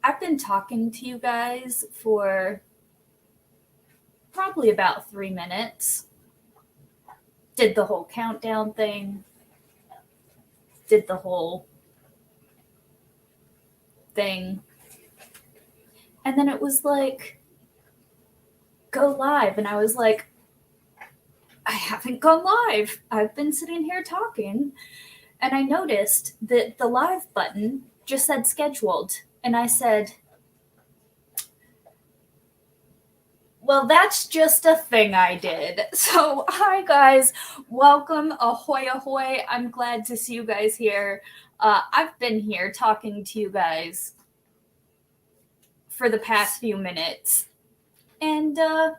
I've been talking to you guys for probably about 3 minutes. Did the whole countdown thing. Did the whole thing. And then it was like, go live. And I was like, I haven't gone live. I've been sitting here talking. And I noticed that the live button just said scheduled. And I said, well, that's just a thing I did. So, hi guys, welcome, ahoy, ahoy. I'm glad to see you guys here. I've been here talking to you guys for the past few minutes, and I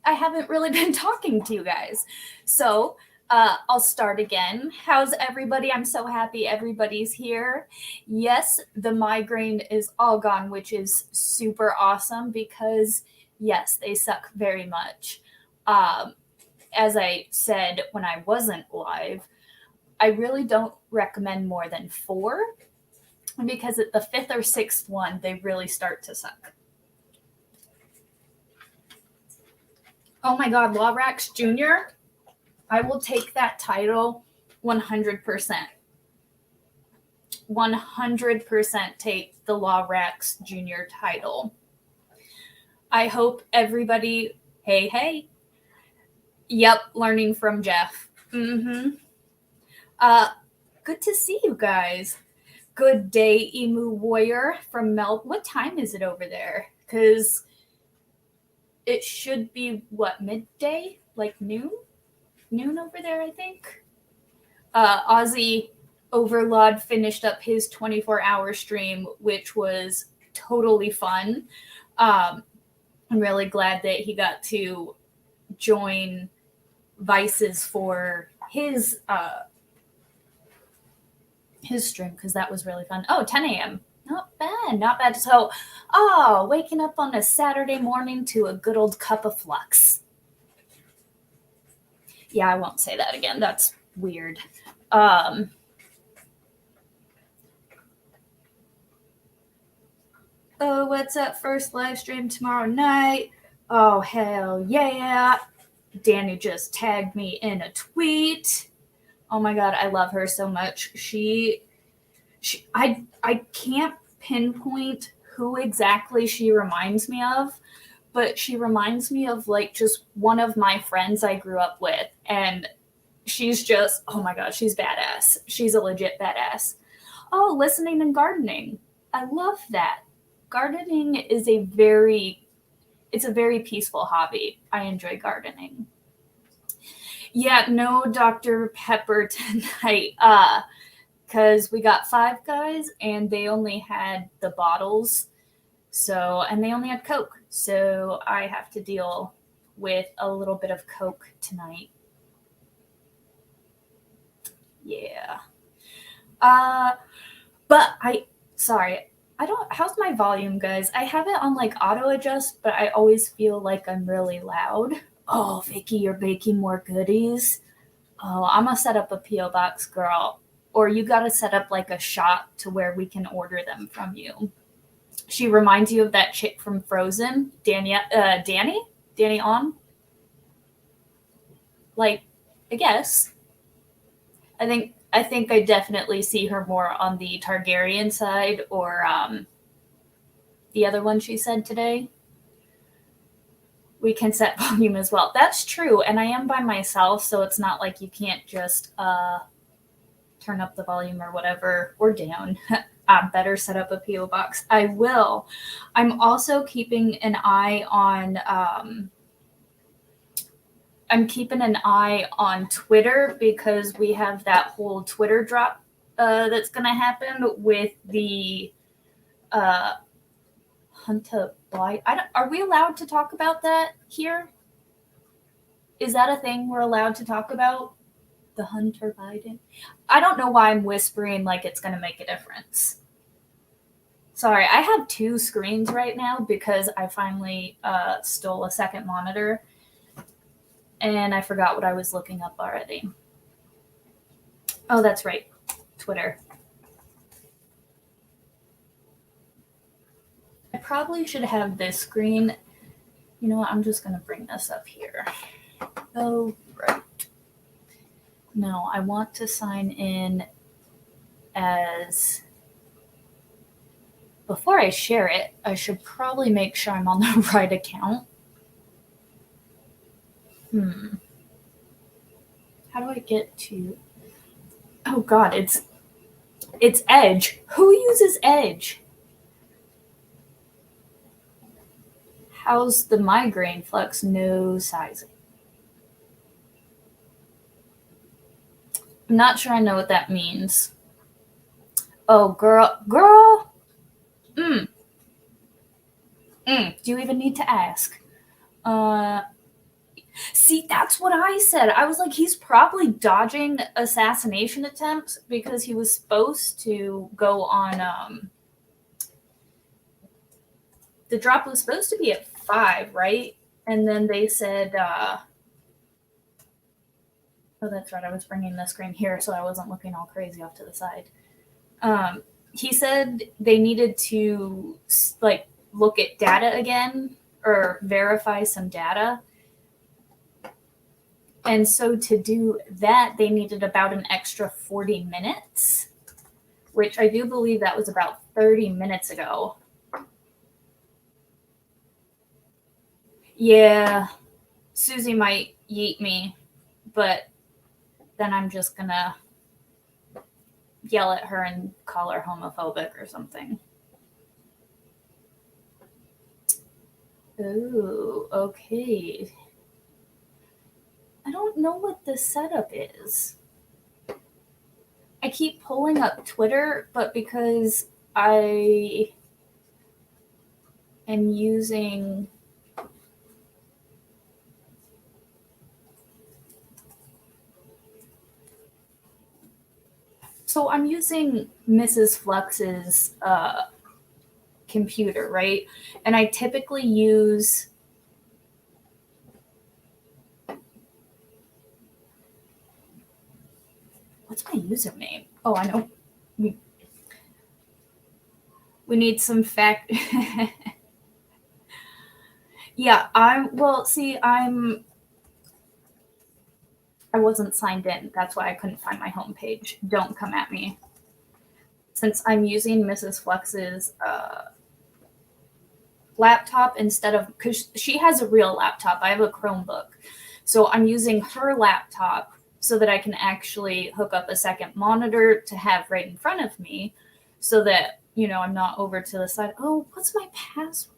haven't really been talking to you guys. So, I'll start again. How's everybody? I'm so happy everybody's here. Yes, the migraine is all gone, which is super awesome because yes, they suck very much. As I said when I wasn't live, I really don't recommend more than 4 because at the 5th or 6th one, they really start to suck. Oh my God, Lawrax Jr., I will take that title 100%. 100% take the Lawrax Jr. title. I hope everybody, hey. Yep, learning from Jeff. Good to see you guys. Good day, Emu Warrior from Mel. What time is it over there? Because it should be, what, midday? Like noon? Noon over there, I think. Aussie Overlord finished up his 24-hour stream, which was totally fun. I'm really glad that he got to join Vices for his stream because that was really fun. Oh, 10 a.m. Not bad. So, waking up on a Saturday morning to a good old cup of Flux. Yeah, I won't say that again. That's weird. Oh, what's up? First live stream tomorrow night. Oh, hell yeah. Dani just tagged me in a tweet. Oh my God, I love her so much. I can't pinpoint who exactly she reminds me of, but she reminds me of like just one of my friends I grew up with. And she's just, oh my God, she's badass. She's a legit badass. Oh, listening and gardening. I love that. Gardening is a very peaceful hobby. I enjoy gardening. Yeah, no Dr. Pepper tonight. Because we got 5 guys and they only had the bottles. So, and they only had Coke. So I have to deal with a little bit of Coke tonight. Yeah. But how's my volume, guys? I have it on like auto adjust, but I always feel like I'm really loud. Oh, Vicky, you're baking more goodies. Oh, I'm gonna set up a P.O. box, girl. Or you gotta set up like a shop to where we can order them from you. She reminds you of that chick from Frozen, Dani on. Like, I guess. I think I definitely see her more on the Targaryen side or the other one she said today. We can set volume as well. That's true, and I am by myself, so it's not like you can't just turn up the volume or whatever, or down. I better set up a P.O. box. I will. I'm also keeping an eye on Twitter because we have that whole Twitter drop that's going to happen with the Hunter Biden. Are we allowed to talk about that here? Is that a thing we're allowed to talk about? The Hunter Biden? I don't know why I'm whispering like it's going to make a difference. Sorry, I have 2 screens right now because I finally stole a second monitor. And I forgot what I was looking up already. Oh, that's right. Twitter. I probably should have this screen. You know what? I'm just going to bring this up here. Oh, right. No, I want to sign in as... Before I share it, I should probably make sure I'm on the right account. How do I get to... Oh god, it's Edge. Who uses Edge? How's the migraine flux? No sizing. I'm not sure I know what that means. Oh, girl. Do you even need to ask? See, that's what I said. I was like, he's probably dodging assassination attempts because he was supposed to go on. The drop was supposed to be at 5, right? And then they said, oh, that's right. I was bringing the screen here so I wasn't looking all crazy off to the side. He said they needed to like look at data again or verify some data. And so to do that, they needed about an extra 40 minutes, which I do believe that was about 30 minutes ago. Yeah, Susie might yeet me, but then I'm just gonna yell at her and call her homophobic or something. Ooh, okay. I don't know what the setup is. I keep pulling up Twitter, but because I am using... So I'm using Mrs. Flux's computer, right? And I typically use... What's my username? Oh, I know. We need some fact... Yeah, I wasn't signed in. That's why I couldn't find my homepage. Don't come at me. Since I'm using Mrs. Flux's laptop instead of... Because she has a real laptop. I have a Chromebook. So I'm using her laptop so that I can actually hook up a second monitor to have right in front of me so that, you know, I'm not over to the side. Oh, what's my password?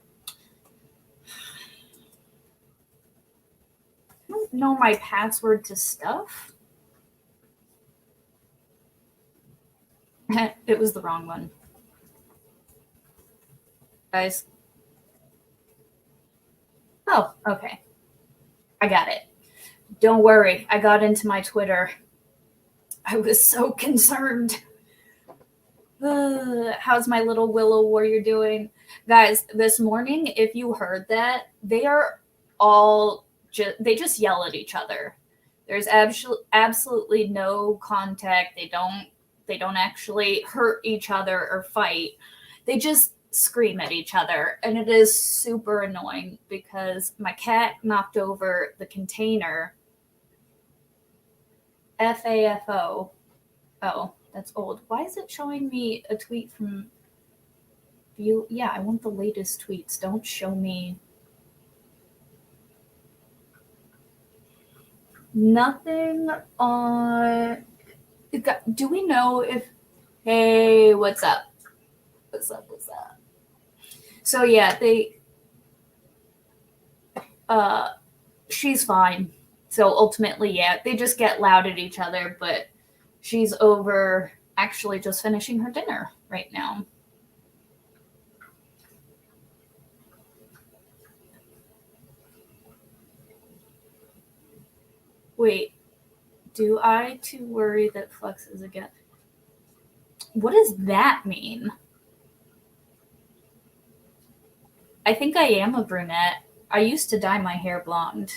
I don't know my password to stuff. It was the wrong one. Guys. Oh, okay. I got it. Don't worry. I got into my Twitter. I was so concerned. How's my little willow warrior doing? Guys, this morning, if you heard that, they are all... they just yell at each other. There's absolutely no contact. They don't actually hurt each other or fight. They just scream at each other, and it is super annoying because my cat knocked over the container. FAFO. Oh, that's old. Why is it showing me a tweet from you? Yeah, I want the latest tweets. Don't show me nothing on... Do we know if... Hey, what's up? What's up? So yeah, she's fine. So ultimately, yeah, they just get loud at each other, but she's over actually just finishing her dinner right now. Wait, do I to worry that Flux is again? What does that mean? I think I am a brunette. I used to dye my hair blonde,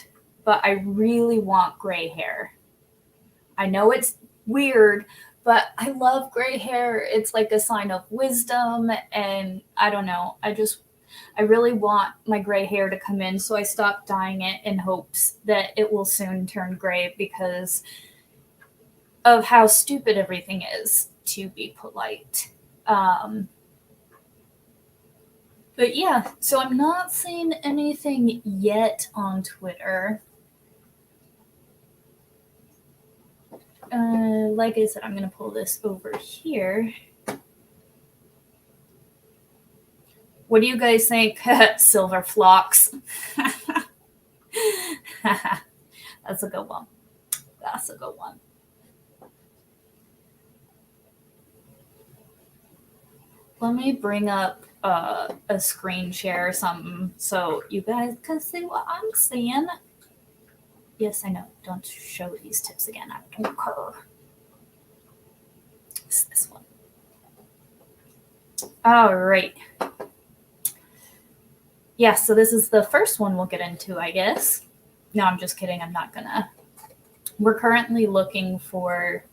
but I really want gray hair. I know it's weird, but I love gray hair. It's like a sign of wisdom, and I don't know. I really want my gray hair to come in, so I stopped dyeing it in hopes that it will soon turn gray because of how stupid everything is, to be polite. But yeah, so I'm not seeing anything yet on Twitter. Like I said, I'm going to pull this over here. What do you guys think? Silver flocks. That's a good one. That's a good one. Let me bring up a screen share or something so you guys can see what I'm seeing. Yes, I know. Don't show these tips again. I don't care. It's this one. All right. Yeah, so this is the first one we'll get into, I guess. No, I'm just kidding. I'm not gonna. We're currently looking for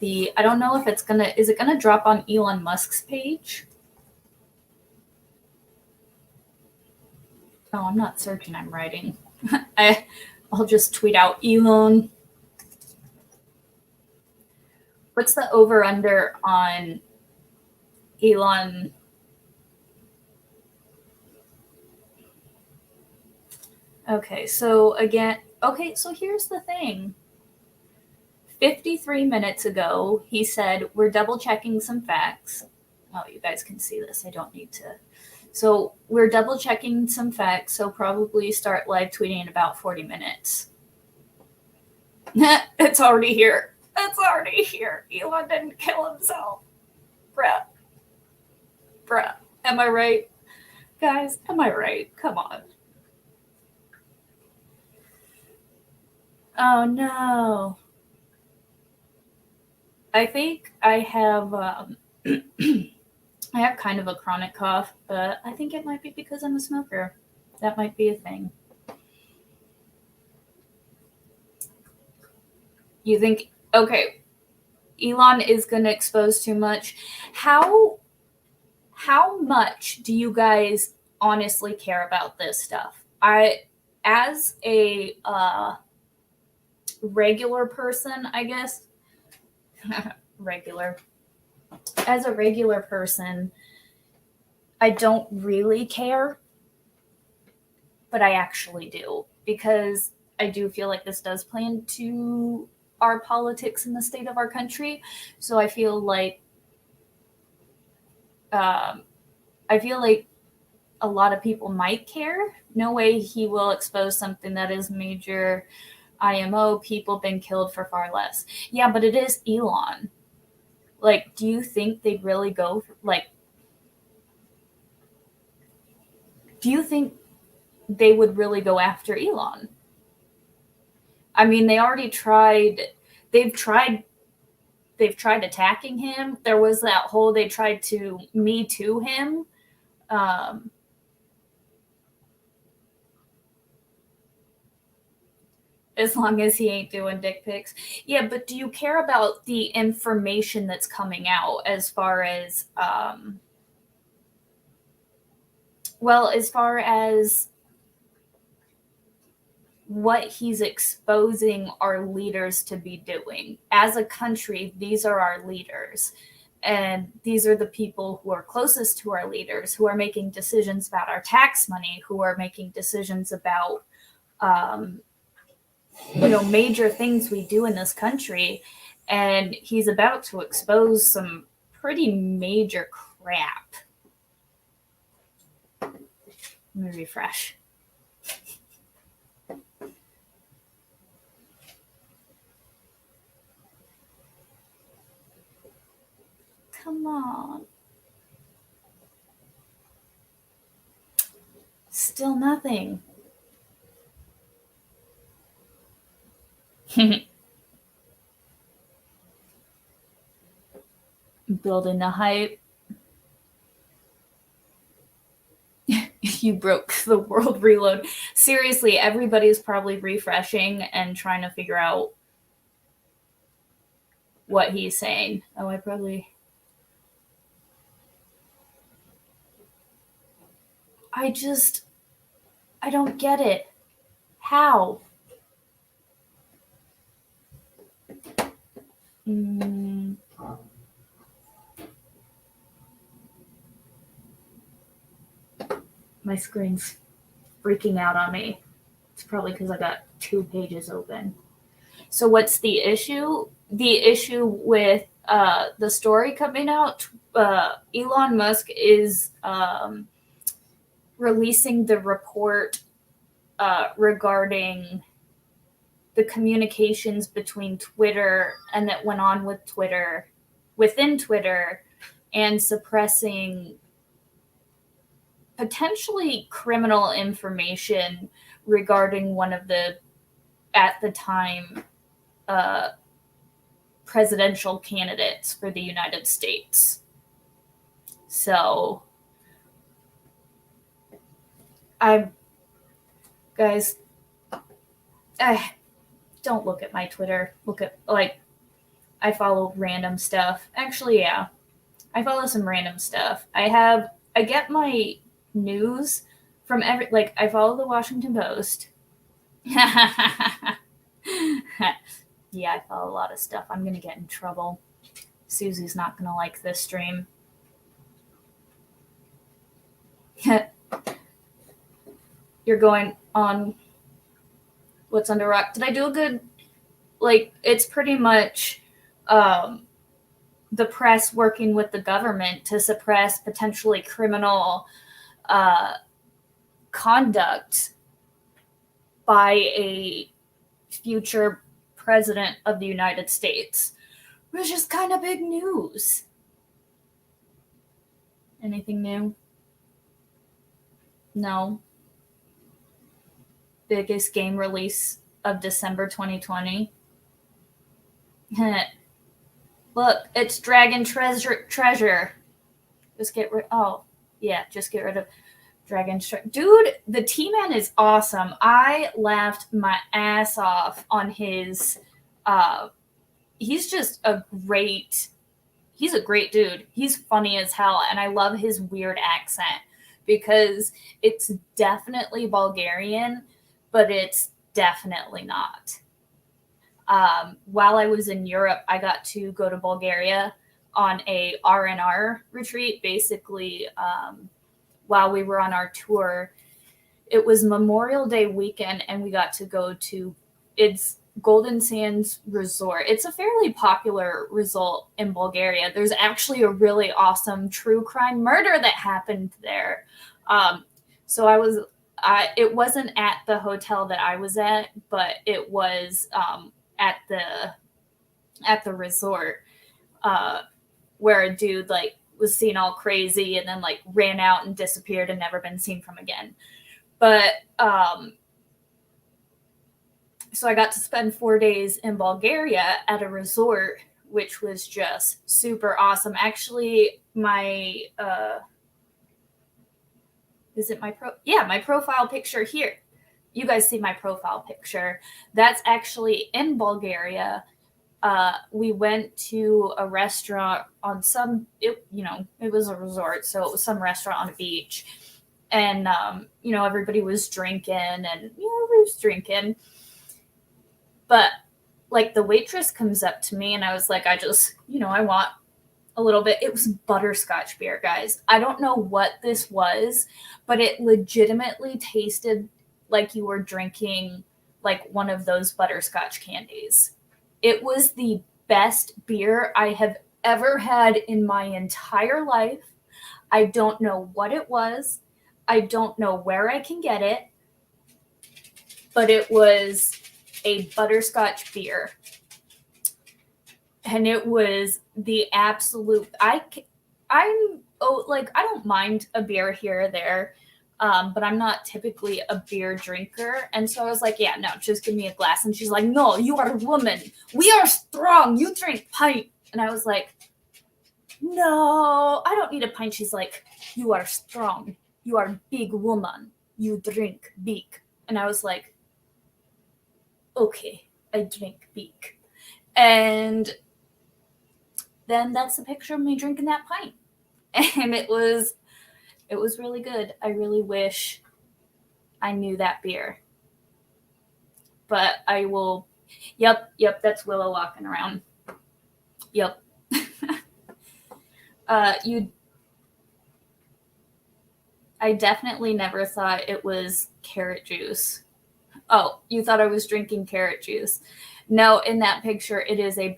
I don't know if it's gonna, is it gonna drop on Elon Musk's page? Oh, I'm not searching, I'm writing. I'll just tweet out Elon. What's the over under on Elon? Okay, so here's the thing. 53 minutes ago, he said, we're double checking some facts. Oh, you guys can see this. I don't need to. So we're double checking some facts, so probably start live tweeting in about 40 minutes. It's already here. It's already here. Elon didn't kill himself. Bruh. Am I right? Guys, am I right? Come on. Oh no. I think I have I have kind of a chronic cough, but I think it might be because I'm a smoker. That might be a thing. You think, okay, Elon is going to expose too much. How much do you guys honestly care about this stuff? As a regular person, I guess, as a regular person, I don't really care, but I actually do, because I do feel like this does play into our politics in the state of our country. So I feel like a lot of people might care. No way he will expose something that is major. IMO, people been killed for far less. Yeah, but it is Elon. Like, do you think they'd really go do you think they would really go after Elon? I mean, they already tried. They've tried attacking him. There was that whole, they tried to Me Too him. As long as he ain't doing dick pics. Yeah, but do you care about the information that's coming out as far as, as far as what he's exposing our leaders to be doing? As a country, these are our leaders. And these are the people who are closest to our leaders, who are making decisions about our tax money, who are making decisions about, major things we do in this country. And he's about to expose some pretty major crap. Let me refresh. Come on. Still nothing. Building the hype. You broke the world, reload. Seriously, everybody's probably refreshing and trying to figure out what he's saying. Oh, I probably... I don't get it. How? My screen's freaking out on me. It's probably because I got 2 pages open. So what's the issue? The issue with the story coming out, Elon Musk is releasing the report regarding the communications between Twitter and that went on with Twitter, within Twitter, and suppressing potentially criminal information regarding one of the, at the time, presidential candidates for the United States. So, guys, don't look at my Twitter. Look at, like, I follow random stuff. Actually, yeah, I follow some random stuff. I get my news from I follow the Washington Post. Yeah, I follow a lot of stuff. I'm gonna get in trouble. Susie's not gonna like this stream. You're going on What's Under Rock. Did I do a good, it's pretty much the press working with the government to suppress potentially criminal conduct by a future president of the United States, which is kind of big news. Anything new? No. Biggest game release of December 2020. Look, it's Dragon Treasure. Just get rid. Oh, yeah, just get rid of Dragon Treasure. Dude, the Teaman is awesome. I laughed my ass off on his. He's just a great. He's a great dude. He's funny as hell, and I love his weird accent because it's definitely Bulgarian, but it's definitely not. While I was in Europe, I got to go to Bulgaria on a R&R retreat. Basically, while we were on our tour, it was Memorial Day weekend, and we got to go to its Golden Sands Resort. It's a fairly popular resort in Bulgaria. There's actually a really awesome true crime murder that happened there. So it wasn't at the hotel that I was at, but it was at the resort where a dude was seen all crazy and then ran out and disappeared and never been seen from again. But so I got to spend 4 days in Bulgaria at a resort, which was just super awesome. Actually, my my profile picture here. You guys see my profile picture. That's actually in Bulgaria. We went to a restaurant on it was a resort, so it was some restaurant on a beach. And, everybody was drinking and, we was drinking. But, the waitress comes up to me and I was like, I want a little bit. It was butterscotch beer, guys. I don't know what this was, but it legitimately tasted like you were drinking, one of those butterscotch candies. It was the best beer I have ever had in my entire life. I don't know what it was. I don't know where I can get it, but it was a butterscotch beer. And it was the absolute, I don't mind a beer here or there, but I'm not typically a beer drinker. And so I was like, yeah, no, just give me a glass. And she's like, no, you are a woman. We are strong. You drink pint. And I was like, no, I don't need a pint. She's like, you are strong. You are a big woman. You drink big. And I was like, okay, I drink big. And then that's the picture of me drinking that pint. And it was It was really good. I really wish I knew that beer. But I will. Yep, that's Willow walking around. Yep. You. I definitely never thought it was carrot juice. Oh, you thought I was drinking carrot juice. No, in that picture, it is a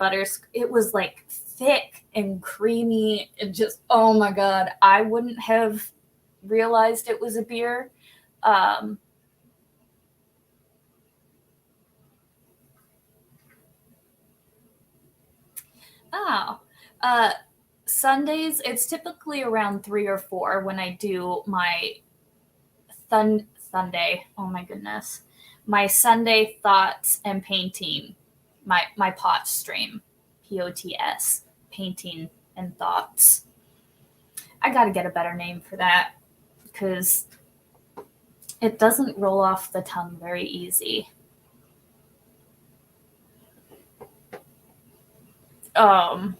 it was like thick and creamy and just, oh my God. I wouldn't have realized it was a beer. Um, oh, uh, Sundays, it's typically around 3 or 4 when I do my Sunday. Oh my goodness. My Sunday thoughts and painting, my pot stream, POTS, painting and thoughts. I got to get a better name for that because it doesn't roll off the tongue very easy. Um,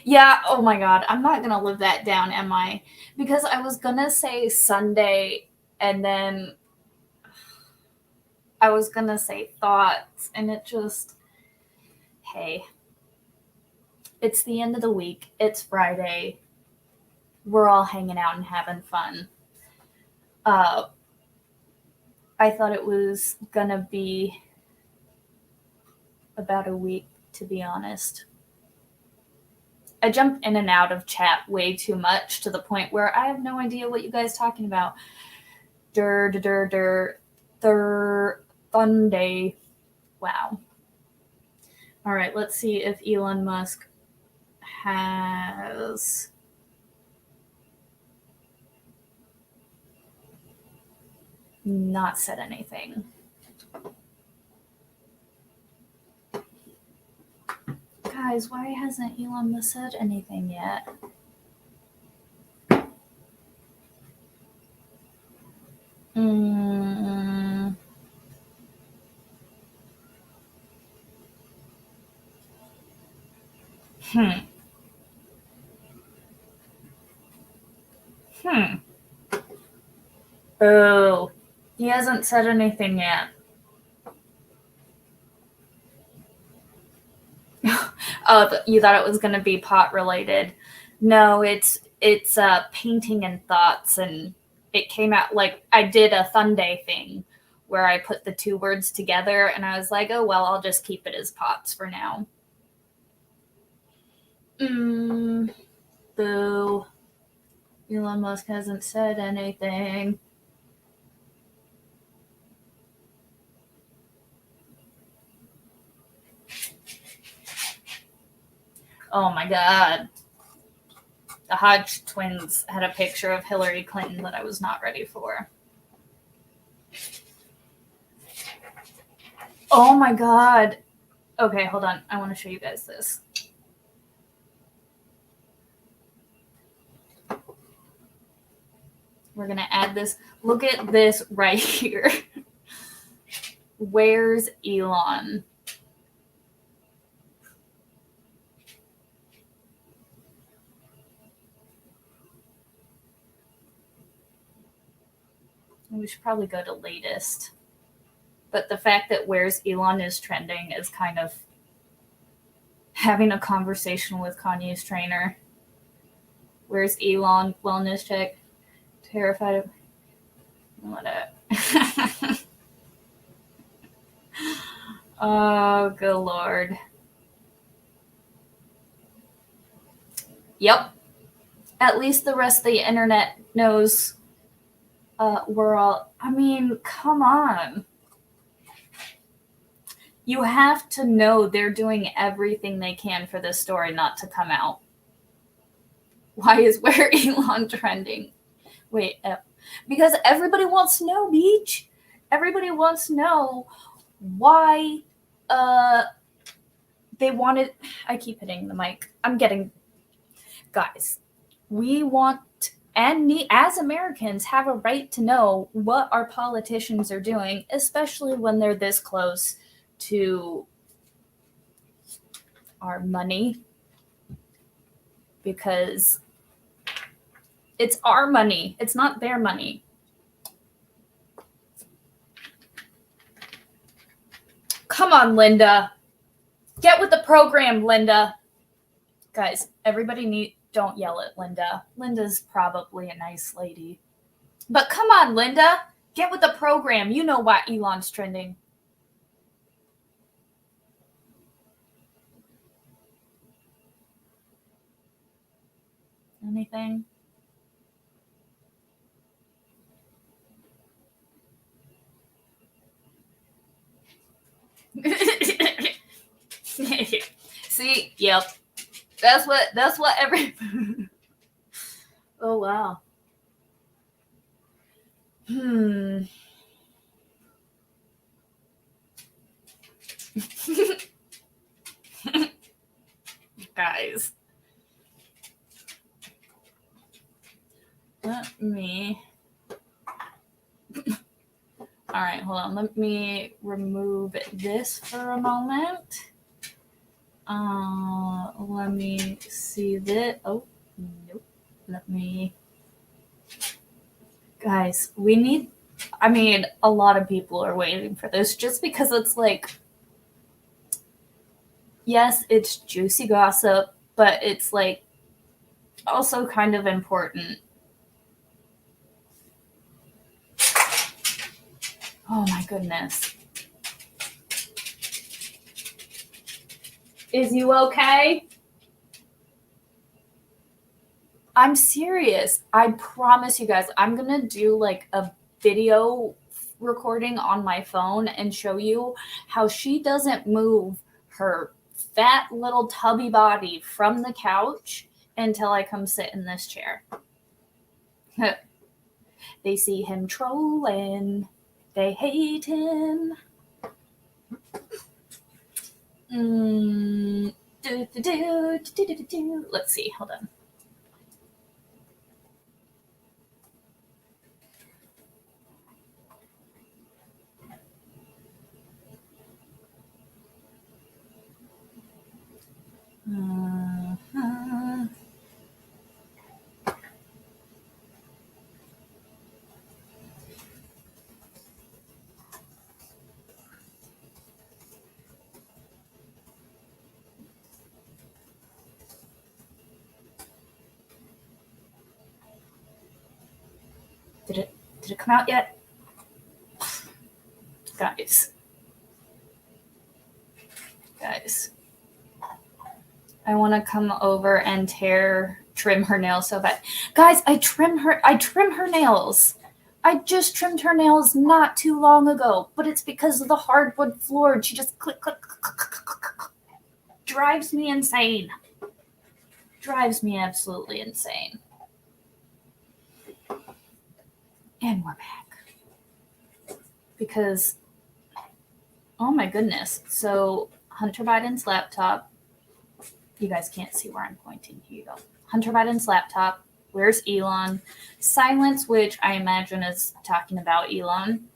yeah, oh my God. I'm not going to live that down, am I? Because I was going to say Sunday and then I was going to say thoughts, and it just, hey, it's the end of the week. It's Friday. We're all hanging out and having fun. I thought it was going to be about a week, to be honest. I jump in and out of chat way too much to the point where I have no idea what you guys are talking about. Sunday. Wow. All right, let's see if Elon Musk has not said anything. Guys, why hasn't Elon Musk said anything yet? Oh, he hasn't said anything yet. Oh, you thought it was going to be pot related. No, it's painting and thoughts, and it came out like I did a Sunday thing where I put the two words together, and I was like, oh well, I'll just keep it as pots for now. Boo. Elon Musk hasn't said anything. Oh my God. The Hodge twins had a picture of Hillary Clinton that I was not ready for. Oh my God. Okay, hold on. I want to show you guys this. We're going to add this. Look at this right here. Where's Elon? We should probably go to latest. But the fact that Where's Elon is trending is kind of having a conversation with Kanye's trainer. Where's Elon? Wellness check. Terrified of what? Oh, good Lord. Yep. At least the rest of the internet knows we're all. I mean, come on. You have to know they're doing everything they can for this story not to come out. Why is Where Elon trending? Wait, because everybody wants to know, Beach. Everybody wants to know why they wanted. I keep hitting the mic. I'm getting. Guys, we want, and as Americans, have a right to know what our politicians are doing, especially when they're this close to our money. Because It's our money. It's not their money. Come on, Linda. Get with the program, Linda. Guys, don't yell at Linda. Linda's probably a nice lady. But come on, Linda. Get with the program. You know why Elon's trending. Anything? See, yep. That's what every Oh wow. Guys. Let me All right, hold on. Let me remove this for a moment. Let me see this. Oh, nope. Let me. Guys, a lot of people are waiting for this just because it's like, yes, it's juicy gossip, but it's like also kind of important. Oh my goodness. Is you okay? I'm serious. I promise you guys, I'm going to do like a video recording on my phone and show you how she doesn't move her fat little tubby body from the couch until I come sit in this chair. They see him trolling. They hate him. Let's see. Hold on. Did it come out yet? Guys. I want to come over and trim her nails so bad. Guys, I trim her nails. I just trimmed her nails not too long ago, but it's because of the hardwood floor. She just click, click, click, click, click, click, click. Drives me insane. Drives me absolutely insane. And we're back. Because, oh my goodness. So, Hunter Biden's laptop. You guys can't see where I'm pointing. Here you go. Hunter Biden's laptop. Where's Elon? Silence, which I imagine is talking about Elon.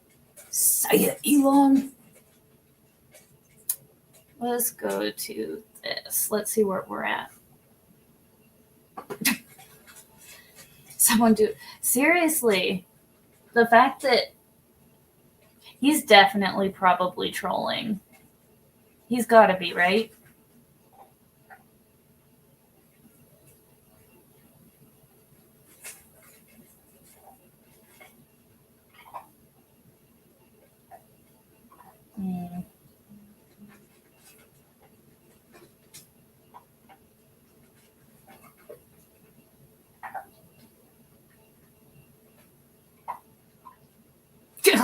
Say it, Elon. Let's go to this. Let's see where we're at. Seriously, the fact that he's definitely probably trolling. He's got to be, right?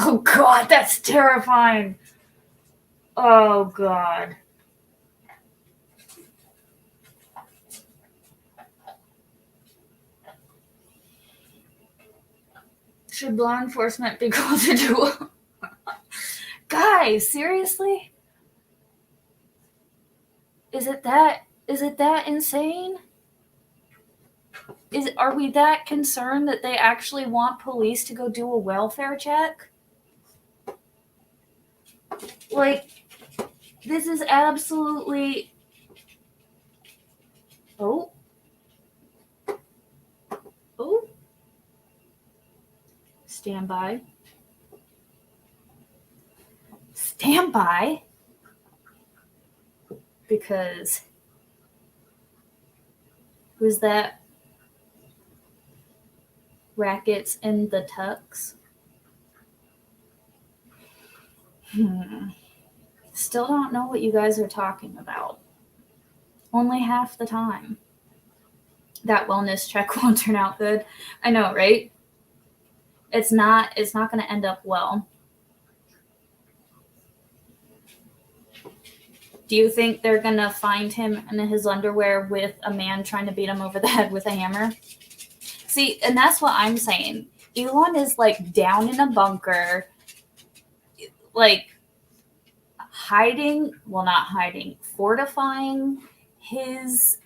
Oh God, that's terrifying. Oh God. Should law enforcement be called to do? Guys, seriously? Is it that insane? Are we that concerned that they actually want police to go do a welfare check? Like, this is absolutely... Oh. Stand by. Stand by. Because who's that? Rackets in the tux. Still don't know what you guys are talking about. Only half the time. That wellness check won't turn out good. I know, right? It's not going to end up well. Do you think they're going to find him in his underwear with a man trying to beat him over the head with a hammer? See, and that's what I'm saying. Elon is like down in a bunker, like fortifying his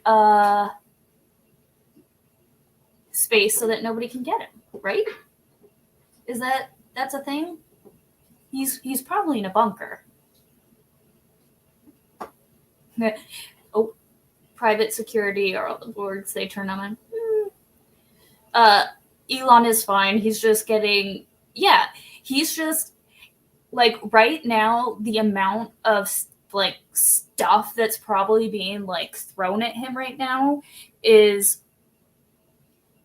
space so that nobody can get him, right? That's a thing? He's probably in a bunker. Oh, private security are all the words they turn on. Elon is fine. He's just like right now, the amount of like stuff that's probably being like thrown at him right now is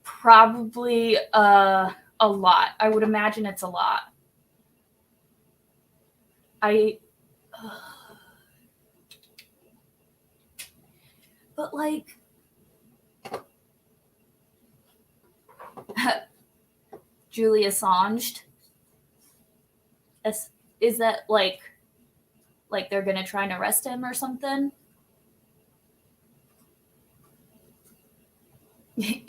probably a lot. I would imagine it's a lot. But like Julia Assange, is that like they're gonna try and arrest him or something?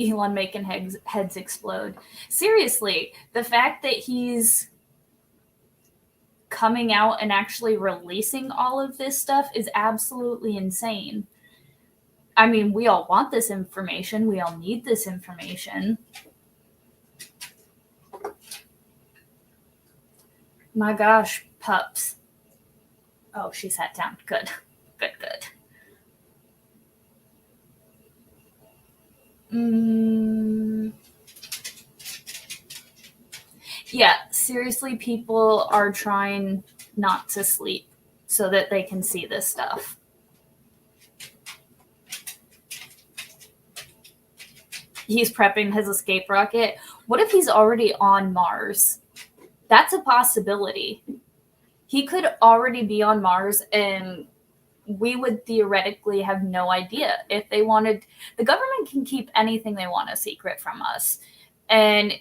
Elon making heads explode. Seriously, the fact that he's coming out and actually releasing all of this stuff is absolutely insane. I mean, we all want this information. We all need this information. My gosh, pups. Oh, she sat down. Good. Yeah, seriously, people are trying not to sleep so that they can see this stuff. He's prepping his escape rocket. What if he's already on Mars? That's a possibility. He could already be on Mars and we would theoretically have no idea. If they wanted, the government can keep anything they want a secret from us. And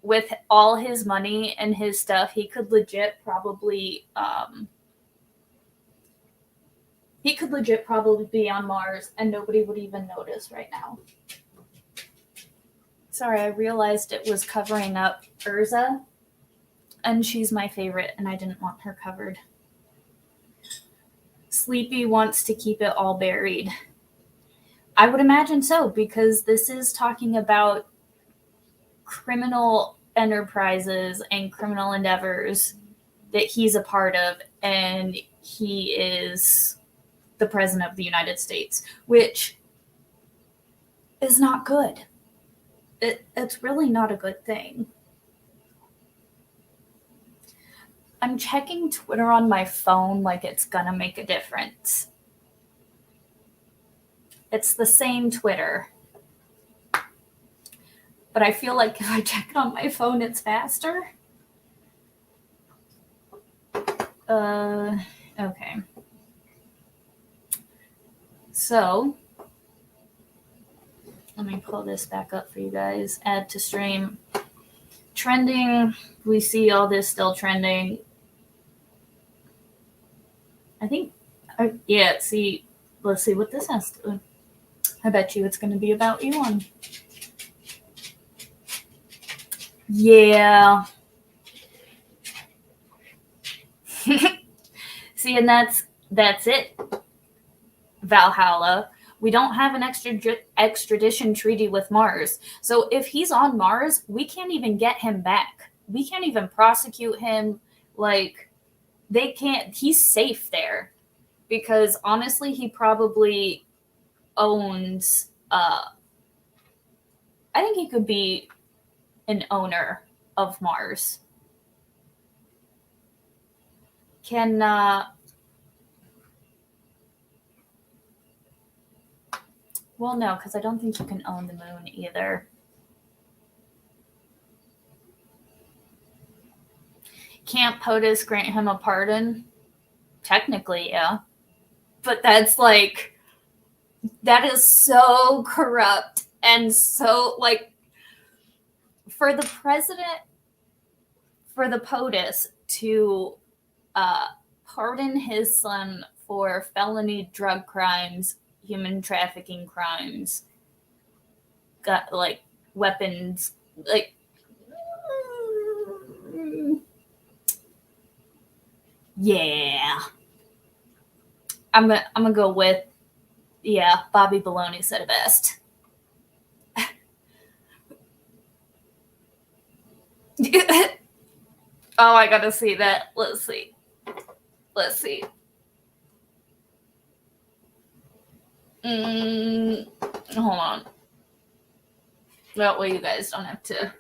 with all his money and his stuff, he could legit probably be on Mars and nobody would even notice right now. Sorry, I realized it was covering up Urza, and she's my favorite, and I didn't want her covered. Sleepy wants to keep it all buried. I would imagine so, because this is talking about criminal enterprises and criminal endeavors that he's a part of, and he is the president of the United States, which is not good. It's really not a good thing. I'm checking Twitter on my phone like it's gonna make a difference. It's the same Twitter. But I feel like if I check it on my phone, it's faster. Okay. So, let me pull this back up for you guys. Add to stream. Trending. We see all this still trending. I think, yeah, see, let's see what this has to. I bet you it's going to be about Elon. Yeah. See, and that's it. Valhalla. We don't have an extradition treaty with Mars. So if he's on Mars, we can't even get him back. We can't even prosecute him. Like, they can't. He's safe there. Because honestly, he probably owns. I think he could be an owner of Mars. Can well, no, because I don't think you can own the moon either. Can't POTUS grant him a pardon? Technically, yeah. But that's like, that is so corrupt and so, like, for the president, for the POTUS to pardon his son for felony drug crimes, human trafficking crimes, got like weapons, like, yeah. I'm gonna go with, yeah, Bobby Baloney said it best. Oh, I gotta see that. Let's see. Hold on. That way you guys don't have to.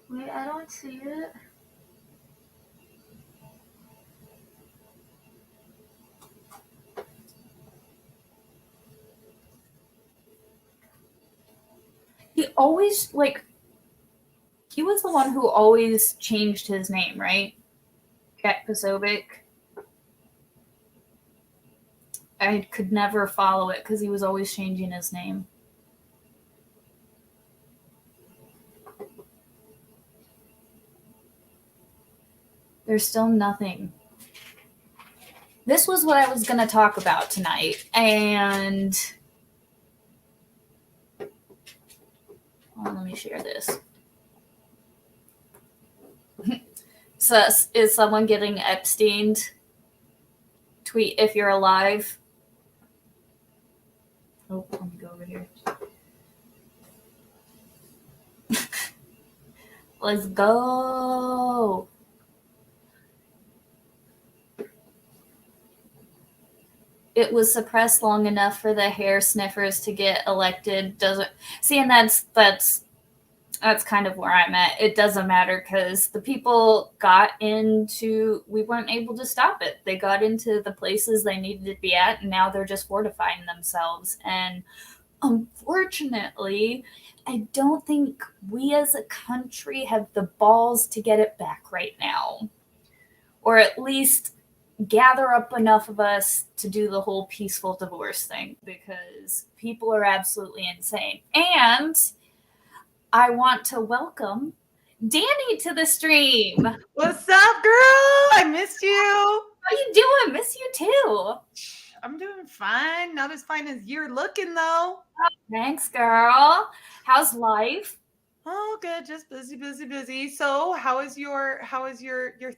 Wait, I don't see it. He always, like, he was the one who always changed his name, right? Kat Kosovic. I could never follow it because he was always changing his name. There's still nothing. This was what I was going to talk about tonight, and let me share this. So, is someone getting Epsteined? Tweet if you're alive. Oh, let me go over here. Let's go. It was suppressed long enough for the hair sniffers to get elected. Doesn't see, and that's kind of where I'm at. It doesn't matter because the people got into, we weren't able to stop it. They got into the places they needed to be at, and now they're just fortifying themselves. And unfortunately, I don't think we as a country have the balls to get it back right now. Or at least gather up enough of us to do the whole peaceful divorce thing, because people are absolutely insane. And I want to welcome Dani to the stream. What's up, girl? I missed you. How you doing? Miss you too. I'm doing fine. Not as fine as you're looking, though. Oh, thanks, girl. How's life? Oh, good. Just busy. So, how is your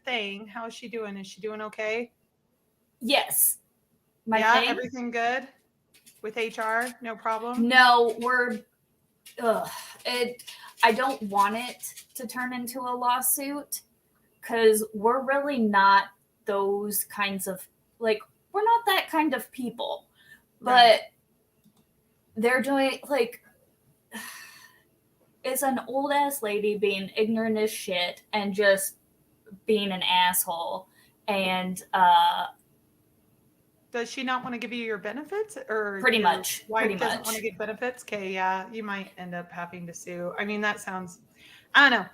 thing? How is she doing? Is she doing okay? Yes. Thing? Everything good with HR? No problem. No, we're. I don't want it to turn into a lawsuit because we're really not those kinds of, like, we're not that kind of people. Right. But they're doing, like, it's an old ass lady being ignorant as shit and just being an asshole. And does she not want to give you your benefits, or pretty much? Wife doesn't want to get benefits? Okay, yeah, you might end up having to sue. I mean, that sounds. I don't know.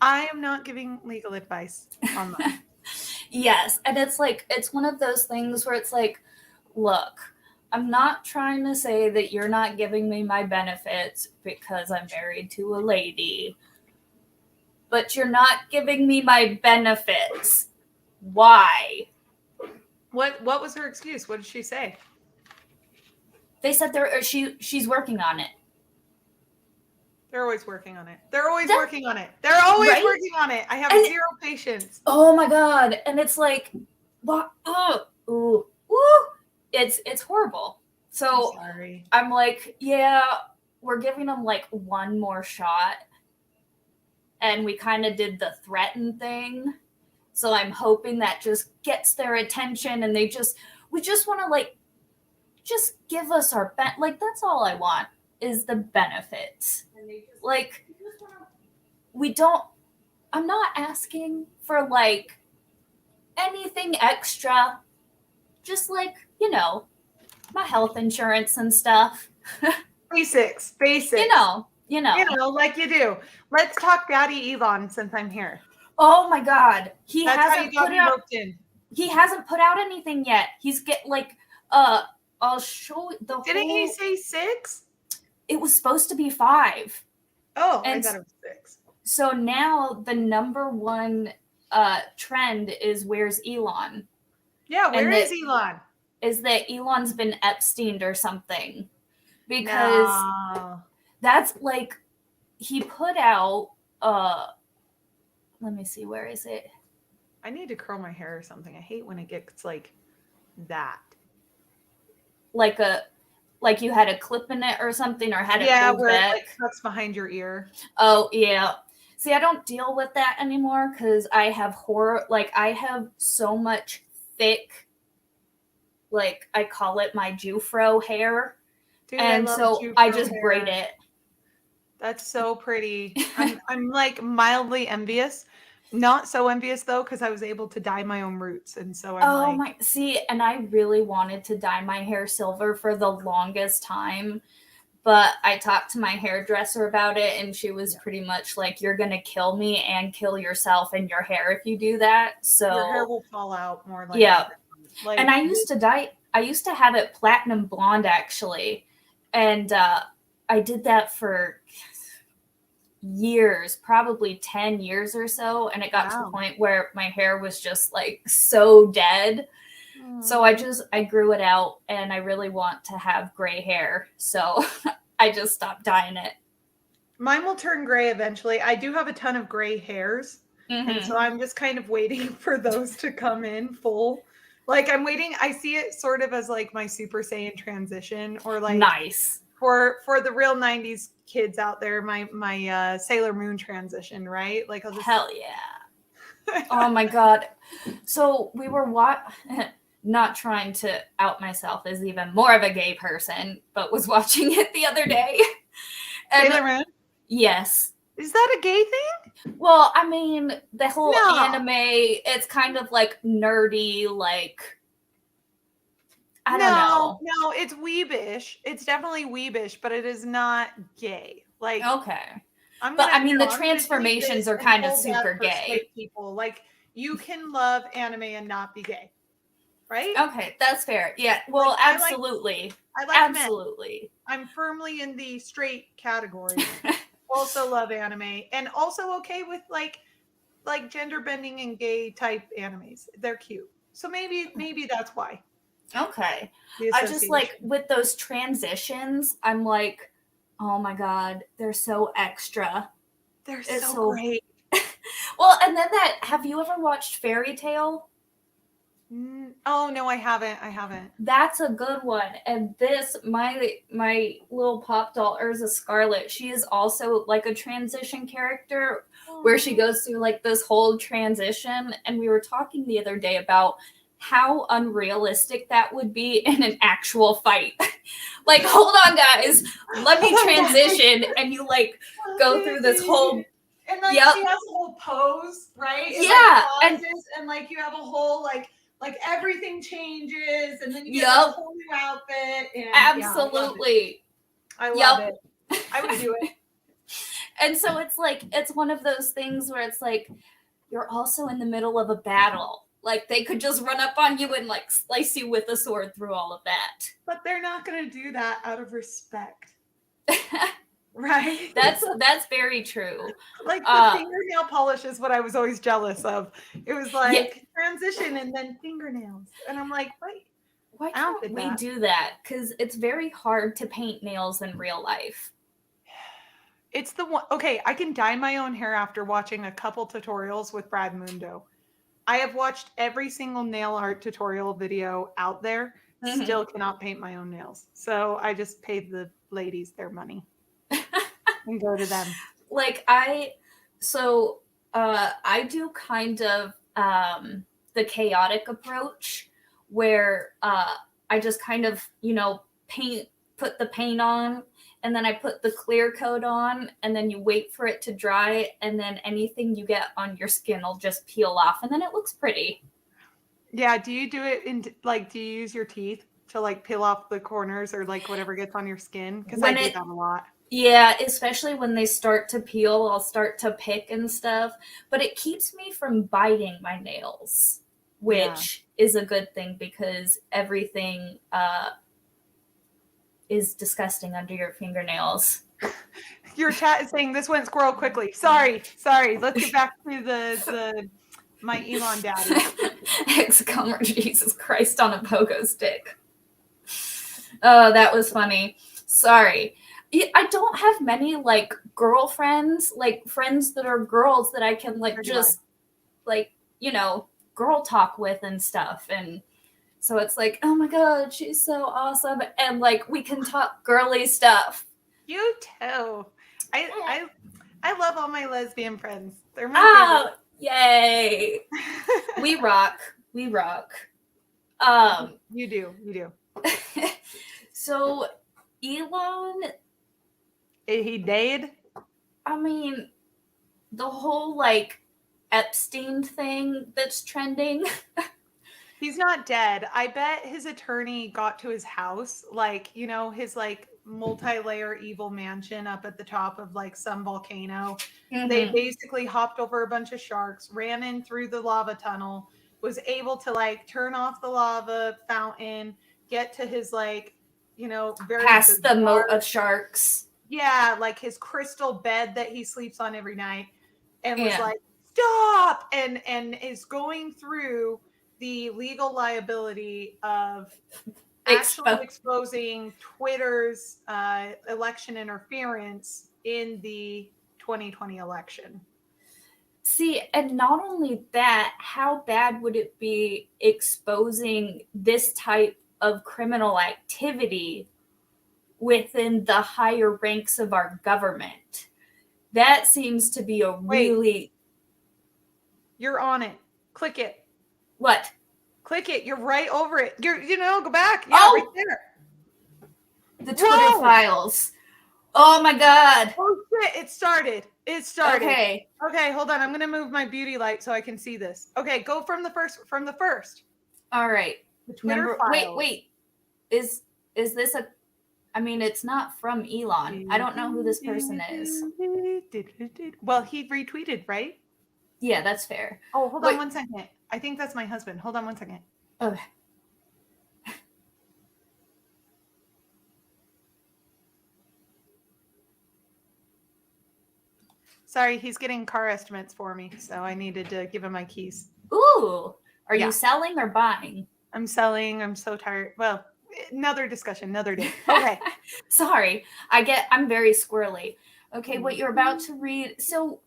I am not giving legal advice on that. Yes, and it's like, it's one of those things where it's like, look, I'm not trying to say that you're not giving me my benefits because I'm married to a lady, but you're not giving me my benefits. Why? What was her excuse? What did she say? They said she's working on it. They're always working on it. They're always working on it. They're always right? working on it. I have zero patience. Oh my God. And it's like, what? Ooh. It's horrible. So I'm like, yeah, we're giving them like one more shot. And we kind of did the threaten thing. So I'm hoping that just gets their attention, and we just want to, like, just give us our like that's all I want is the benefits. Like we don't I'm not asking for like anything extra. Just like, my health insurance and stuff. Basics. You know. Like you do. Let's talk Daddy Elon since I'm here. Oh my God. That's how you got me roped in. He hasn't put out anything yet. He's I'll show the Didn't he say 6? It was supposed to be 5. Oh, and I thought it was 6. So now the number one trend is where's Elon? Yeah, where is Elon? Is that Elon's been Epsteined or something. Because that's like he put out let me see, where is it? I need to curl my hair or something. I hate when it gets like that. Like you had a clip in it or something, or had it pulled where back. It like tucks behind your ear. Oh yeah. See, I don't deal with that anymore because I have I have so much thick, like I call it my Jufro hair. Dude, and so I just braid it. That's so pretty. I'm like mildly envious. Not so envious though, because I was able to dye my own roots, and so I'm see, and I really wanted to dye my hair silver for the longest time, but I talked to my hairdresser about it, and she was pretty much like, "You're gonna kill me and kill yourself and your hair if you do that." So your hair will fall out more like and I used to have it platinum blonde actually, and I did that for years, probably 10 years or so, and it got to the point where my hair was just like so dead. So I grew it out, and I really want to have gray hair, so I just stopped dyeing it. Mine will turn gray eventually. I do have a ton of gray hairs, and so I'm just kind of waiting for those to come in full. Like I'm waiting. I see it sort of as like my Super Saiyan transition, or like nice for the real 90s kids out there, my Sailor Moon transition, right? Like I'll just hell yeah. Oh my God. So we were not trying to out myself as even more of a gay person, but was watching it the other day. Sailor Moon? Yes. Is that a gay thing? Well, I mean, the whole anime, it's kind of like nerdy, like I don't know. No, it's weebish. It's definitely weebish, but it is not gay. Like okay. But I mean, the transformations are kind of super gay. People like you can love anime and not be gay, right? Okay, that's fair. Yeah. Well, like, absolutely. I like absolutely. Men. I'm firmly in the straight category. Also love anime, and also okay with like gender bending and gay type animes. They're cute. So maybe that's why. Okay. I just like with those transitions, I'm like, oh my God, they're so extra. They're so great. Well, and then have you ever watched Fairy Tail? Oh no, I haven't. That's a good one. And this, my little pop doll, Urza Scarlet, she is also like a transition character where she goes through like this whole transition. And we were talking the other day about how unrealistic that would be in an actual fight. Like, hold on, guys, let me transition, and you like go through this whole. And like she has a whole pose, right? Yeah, and like you have a whole like everything changes, and then you get a whole new outfit. And absolutely, I love it. I would do it. And so it's like it's one of those things where it's like you're also in the middle of a battle. Like they could just run up on you and like slice you with a sword through all of that. But they're not going to do that out of respect. Right? That's very true. Like the fingernail polish is what I was always jealous of. It was like transition and then fingernails. And I'm like, wait, why can't we do that? Because it's very hard to paint nails in real life. It's the one. Okay, I can dye my own hair after watching a couple tutorials with Brad Mundo. I have watched every single nail art tutorial video out there. Still cannot paint my own nails. So I just paid the ladies their money and go to them. Like I do kind of the chaotic approach where I just kind of, put the paint on, and then I put the clear coat on, and then you wait for it to dry, and then anything you get on your skin will just peel off, and then it looks pretty. Yeah, do you do it in like do you use your teeth to like peel off the corners or like whatever gets on your skin? Because I When do it that a lot. Yeah, especially when they start to peel, I'll start to pick and stuff, but it keeps me from biting my nails, Yeah. which is a good thing because everything is disgusting under your fingernails. Your chat is saying this went squirrel quickly. Sorry. Let's get back to the my Elon daddy. Excalibur, Jesus Christ on a pogo stick. Oh, that was funny. Sorry. I don't have many like girlfriends, like friends that are girls that I can like just like, girl talk with and stuff. And so it's like, oh my God, she's so awesome. And like we can talk girly stuff. You too. I love all my lesbian friends. They're my Oh, yay. We rock. We rock. You do. So Elon, He died. I mean, the whole like Epstein thing that's trending. He's not dead. I bet his attorney got to his house, like, his like multi-layer evil mansion up at the top of like some volcano. They basically hopped over a bunch of sharks, ran in through the lava tunnel, was able to like turn off the lava fountain, get to his like, very Past the moat bizarre, of sharks. yeah, like his crystal bed that he sleeps on every night, and was Yeah. like, stop, and is going through the legal liability of actually exposing Twitter's election interference in the 2020 election. See, and not only that, how bad would it be exposing this type of criminal activity within the higher ranks of our government? That seems to be a really... You're on it. Click it. What? Click it. You're right over it. Go back. Yeah, right there. The Twitter files. Oh my God. Oh shit, it started. Okay. Okay, hold on. I'm going to move my beauty light so I can see this. Okay, go from the first. All right. The Twitter files. Wait. Is this a... I mean, it's not from Elon. I don't know who this person is. Well, he retweeted, right? Yeah, that's fair. Oh, hold on 1 second. I think that's my husband. Hold on 1 second. Okay. Sorry, he's getting car estimates for me, so I needed to give him my keys. Ooh. Are you selling or buying? I'm selling. I'm so tired. Well, another discussion, another day. Okay. Sorry. I'm very squirrely. Okay, what you're about to read. So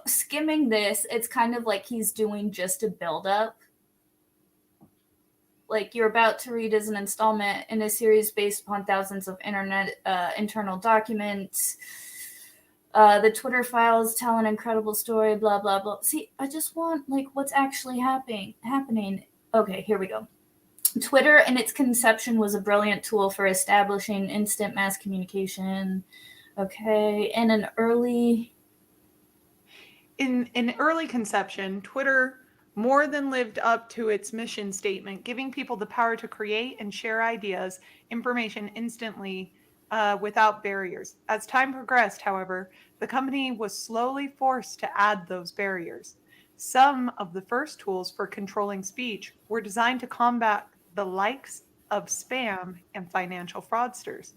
skimming this, it's kind of like he's doing just a build-up. Like you're about to read is an installment in a series based upon thousands of internal documents. The Twitter files tell an incredible story, blah, blah, blah. See, I just want like what's actually happening. Okay, here we go. Twitter in its conception was a brilliant tool for establishing instant mass communication. Okay, in early conception, Twitter more than lived up to its mission statement, giving people the power to create and share ideas, information instantly without barriers. As time progressed, however, the company was slowly forced to add those barriers. Some of the first tools for controlling speech were designed to combat the likes of spam and financial fraudsters.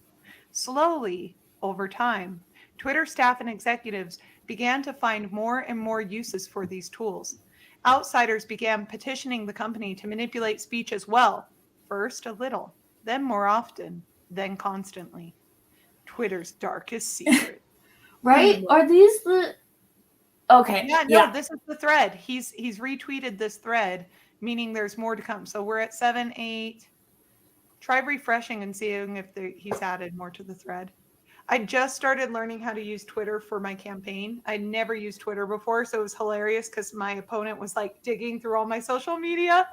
Slowly, over time, Twitter staff and executives began to find more and more uses for these tools. Outsiders began petitioning the company to manipulate speech as well, first a little, then more often, then constantly. Twitter's darkest secret. Right? Are these the... Okay. Yeah, this is the thread. He's retweeted this thread, meaning there's more to come. So we're at 7, 8. Try refreshing and seeing if he's added more to the thread. I just started learning how to use Twitter for my campaign. I never used Twitter before, so it was hilarious because my opponent was like digging through all my social media,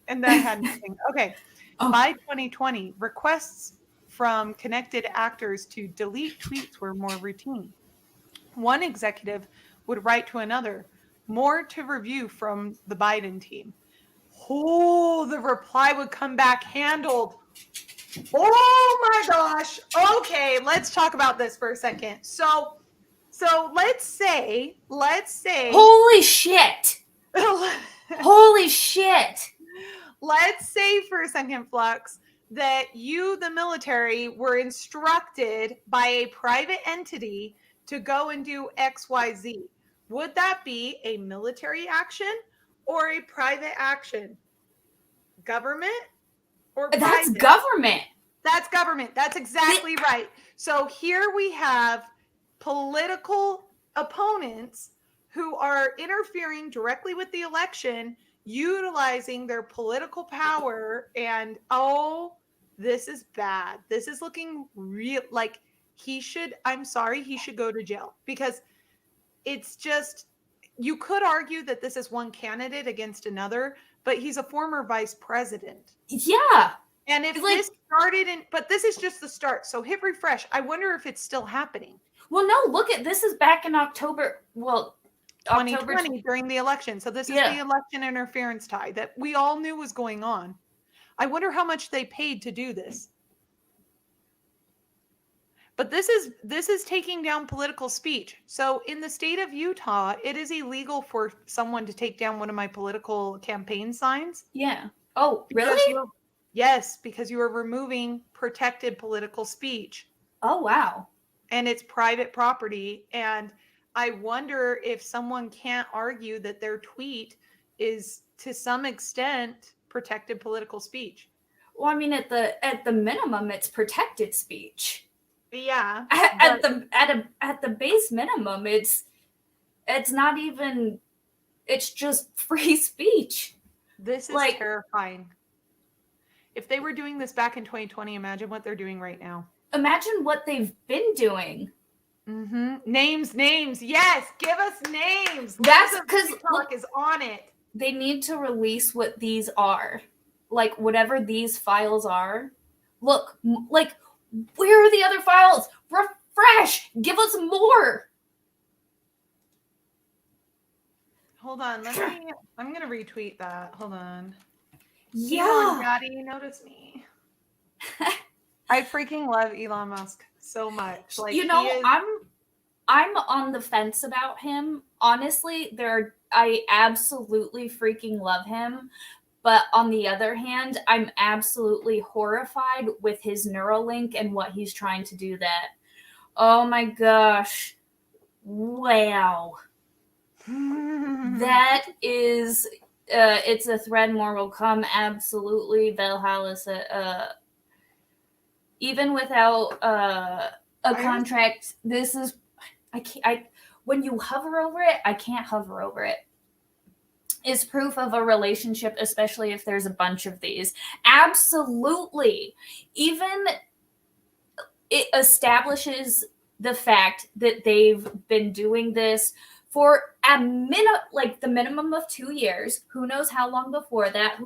and then I had nothing. Okay, By 2020, requests from connected actors to delete tweets were more routine. One executive would write to another, more to review from the Biden team. Oh, the reply would come back handled. Oh my gosh. Okay, let's talk about this for a second. So let's say Holy shit! Holy shit! let's say for a second, Flux, that you, the military, were instructed by a private entity to go and do XYZ. Would that be a military action or a private action? Government or private? That's government. That's government. That's exactly right. So here we have political opponents who are interfering directly with the election, utilizing their political power. And this is bad. This is looking real. Like I'm sorry, he should go to jail, because it's just, you could argue that this is one candidate against another, but he's a former vice president. Yeah. And if this started but this is just the start. So hit refresh. I wonder if it's still happening. Well, no, look at this is back in October. Well, 2020 during the election. So this is the election interference tie that we all knew was going on. I wonder how much they paid to do this. But this is taking down political speech. So in the state of Utah, it is illegal for someone to take down one of my political campaign signs. Yeah. Oh, really? Yes, because you are removing protected political speech. Oh, wow. And it's private property. And I wonder if someone can't argue that their tweet is to some extent protected political speech. Well, I mean, at the minimum, it's protected speech. Yeah. At the base minimum, it's not even, it's just free speech. This is terrifying. If they were doing this back in 2020, imagine what they're doing right now. Imagine what they've been doing. Mm-hmm. Names. Yes, give us names. That's because TikTok is on it. They need to release what these are, like whatever these files are. Look, like, where are the other files? Refresh. Give us more. Hold on. I'm gonna retweet that. Hold on. Yeah. Elon, Daddy, notice me. I freaking love Elon Musk so much. Like, I'm on the fence about him. Honestly, I absolutely freaking love him. But on the other hand, I'm absolutely horrified with his Neuralink and what he's trying to do that. Oh my gosh. Wow. That is, it's a thread more will come. Absolutely. Valhalla said, even without a contract, this is, when you hover over it, I can't hover over it. Is proof of a relationship, especially if there's a bunch of these. Absolutely. Even it establishes the fact that they've been doing this for the minimum of 2 years. Who knows how long before that?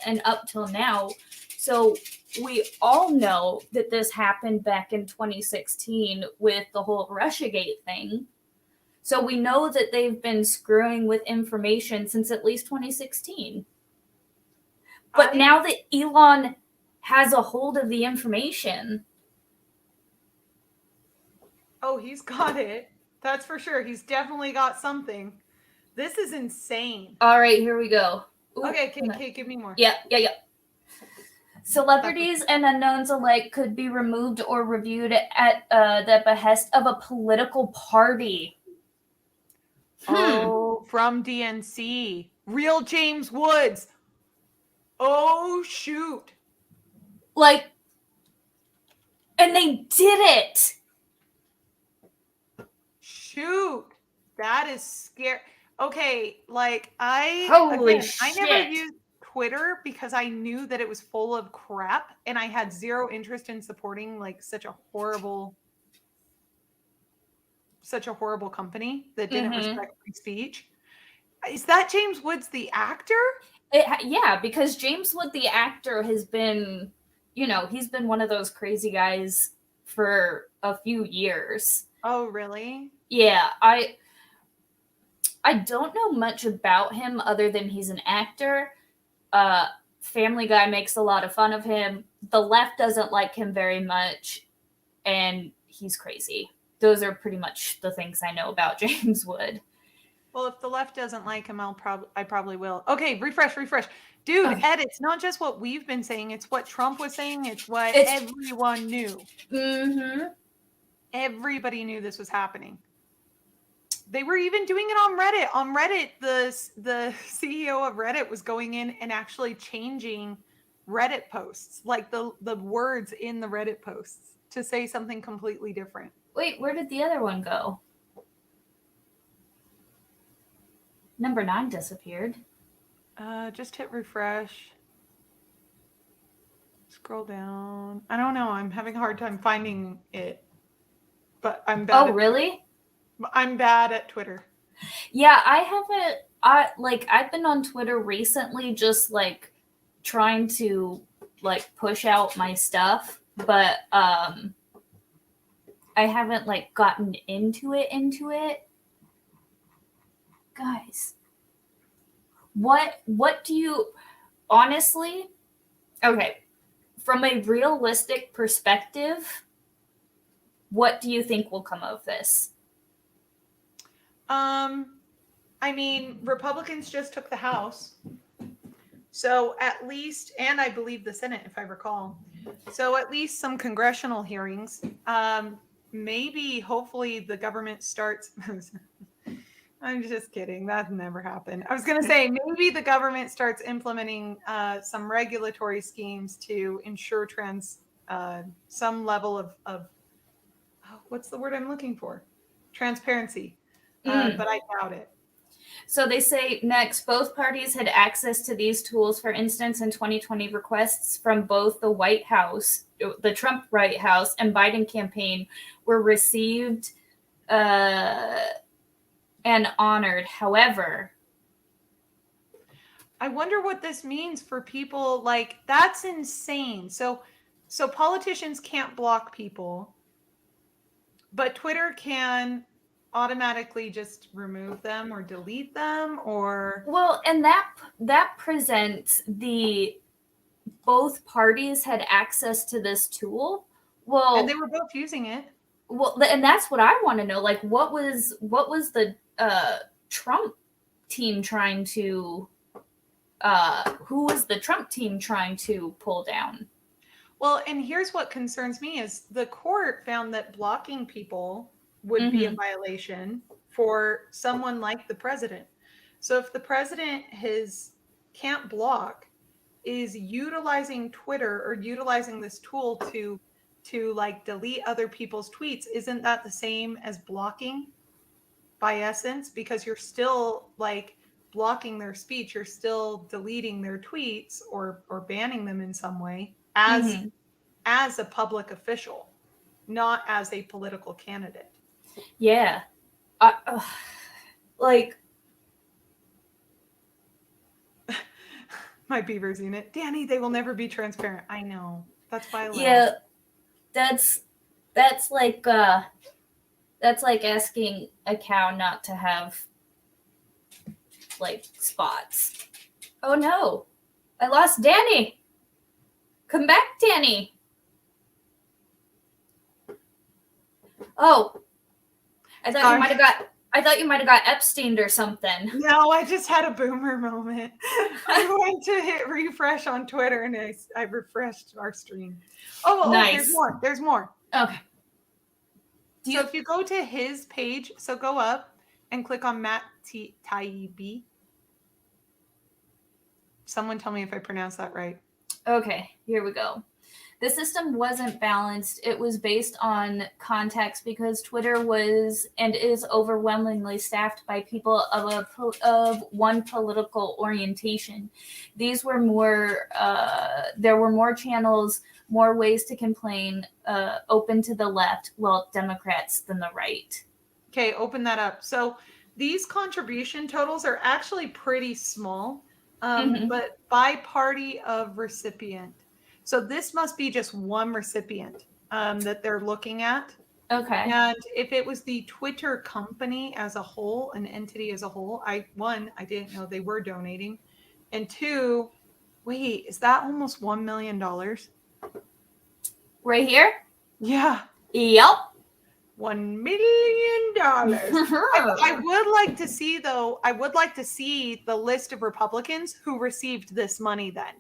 And up till now. So we all know that this happened back in 2016 with the whole Russiagate thing. So we know that they've been screwing with information since at least 2016. But now that Elon has a hold of the information. Oh, he's got it. That's for sure. He's definitely got something. This is insane. All right, here we go. Ooh, okay, give me more. Yeah. Celebrities and unknowns alike could be removed or reviewed at the behest of a political party. Oh, from DNC. Real James Woods. Oh, shoot. And they did it. Shoot. That is scary. Okay, I never used Twitter because I knew that it was full of crap and I had zero interest in supporting such a horrible company that didn't respect free speech. Is that James Woods the actor? Yeah, because James Wood, the actor, has been, he's been one of those crazy guys for a few years. Oh, really? Yeah, I don't know much about him other than he's an actor. Uh, Family Guy makes a lot of fun of him. The left doesn't like him very much, and he's crazy. Those are pretty much the things I know about James Wood. Well, if the left doesn't like him, I probably will. Okay, refresh. Dude, Okay. Ed, it's not just what we've been saying, it's what Trump was saying, it's what It's everyone knew. mm-hmm. Everybody knew this was happening. They were even doing it on Reddit. On Reddit, the CEO of Reddit was going in and actually changing Reddit posts, like the words in the Reddit posts, to say something completely different. Wait, where did the other one go? Number 9 disappeared. Just hit refresh. Scroll down. I don't know. I'm having a hard time finding it. But I'm bad. Oh, really? I'm bad at Twitter. Yeah, I haven't. I've been on Twitter recently, just like trying to like push out my stuff, but I haven't like gotten into it. Guys, what do you honestly? Okay, from a realistic perspective, what do you think will come of this? I mean, Republicans just took the House. So at least, and I believe the Senate, if I recall. So at least some congressional hearings. Maybe, hopefully, the government starts. I'm just kidding. That never happened. I was going to say maybe the government starts implementing some regulatory schemes to ensure some level of what's the word I'm looking for? Transparency. But I doubt it. So they say next, both parties had access to these tools. For instance, in 2020, requests from both the White House, the Trump White House, and Biden campaign were received and honored. However, I wonder what this means for people. Like, that's insane. So politicians can't block people, but Twitter can automatically just remove them or delete them, or well, and that presents the both parties had access to this tool. Well, and they were both using it. Well, and that's what I want to know. Like, what was the Trump team trying to? Who was the Trump team trying to pull down? Well, and here's what concerns me is the court found that blocking people would be a violation for someone like the president. So if the president can't block, is utilizing Twitter or utilizing this tool to like delete other people's tweets, isn't that the same as blocking by essence? Because you're still like blocking their speech, you're still deleting their tweets or banning them in some way as a public official, not as a political candidate. Yeah. Like my beaver's unit. Dani, they will never be transparent. I know. That's why I laugh. Yeah. That's like asking a cow not to have like spots. Oh no. I lost Dani. Come back, Dani. Oh. I thought you might have got Epstein or something. No, I just had a boomer moment. I went to hit refresh on Twitter and I refreshed our stream. Nice. There's more. Okay. So if you go to his page, so go up and click on Matt Taibbi. Someone tell me if I pronounced that right. Okay, here we go. The system wasn't balanced. It was based on context because Twitter was and is overwhelmingly staffed by people of one political orientation. These were more, there were more channels, more ways to complain, open to the left, well, Democrats than the right. Okay, open that up. So these contribution totals are actually pretty small. But by party of recipient. So this must be just one recipient that they're looking at. Okay. And if it was the Twitter company as a whole, an entity as a whole, I didn't know they were donating. And two, wait, is that almost $1 million? Right here? Yeah. Yep. $1 million. I would like to see, though, the list of Republicans who received this money then.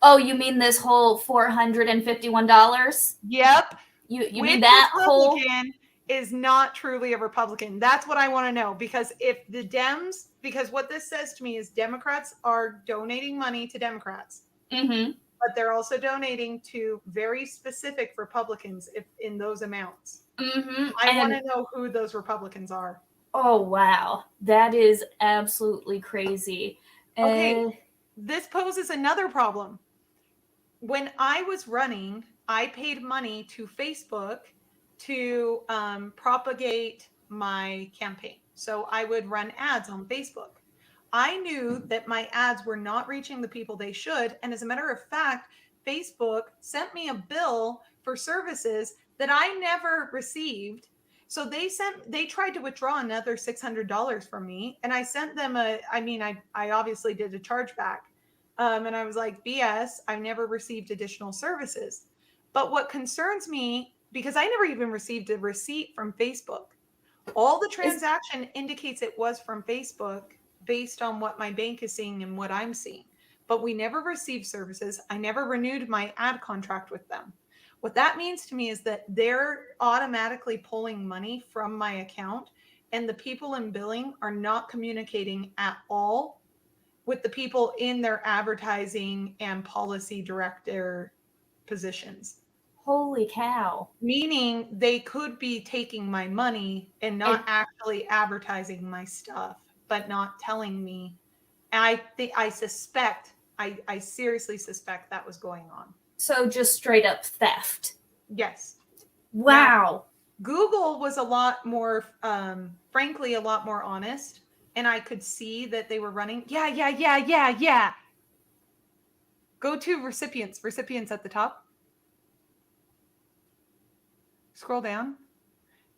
Oh, you mean this whole $451? Yep. You mean that Republican is not truly a Republican. That's what I want to know. Because if the Dems, because what this says to me is Democrats are donating money to Democrats. But they're also donating to very specific Republicans in those amounts. I want to know who those Republicans are. Oh, wow. That is absolutely crazy. Okay. This poses another problem. When I was running, I paid money to Facebook to propagate my campaign. So I would run ads on Facebook. I knew that my ads were not reaching the people they should. And as a matter of fact, Facebook sent me a bill for services that I never received. So they tried to withdraw another $600 from me. And I sent them I obviously did a chargeback. And I was like, BS, I've never received additional services. But what concerns me, because I never even received a receipt from Facebook, all the transaction indicates it was from Facebook based on what my bank is seeing and what I'm seeing. But we never received services. I never renewed my ad contract with them. What that means to me is that they're automatically pulling money from my account, and the people in billing are not communicating at all with the people in their advertising and policy director positions. Holy cow. Meaning they could be taking my money and not actually advertising my stuff, but not telling me. And I seriously suspect that was going on. So just straight up theft. Yes. Wow. Now, Google was a lot more, frankly, a lot more honest. And I could see that they were running. Yeah. Go to recipients at the top. Scroll down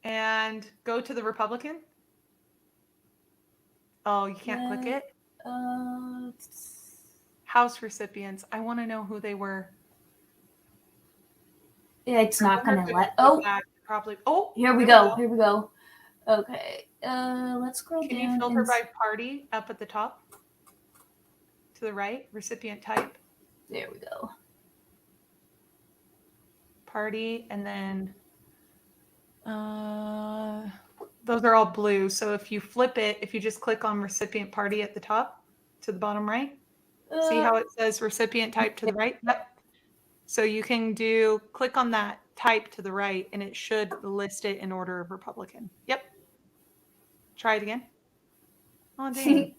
and go to the Republican. Oh, you can't click it? House recipients. I want to know who they were. Yeah, it's not going to let. Oh, probably. Oh, here we go. Here we go. Okay. Let's scroll down. Can you filter by party up at the top? To the right, recipient type. There we go. Party, and then those are all blue. So if you flip it, if you just click on recipient party at the top to the bottom right, see how it says recipient type to the right? Yep. So you can click on that type to the right, and it should list it in order of Republican. Yep. Try it again. Oh, dang.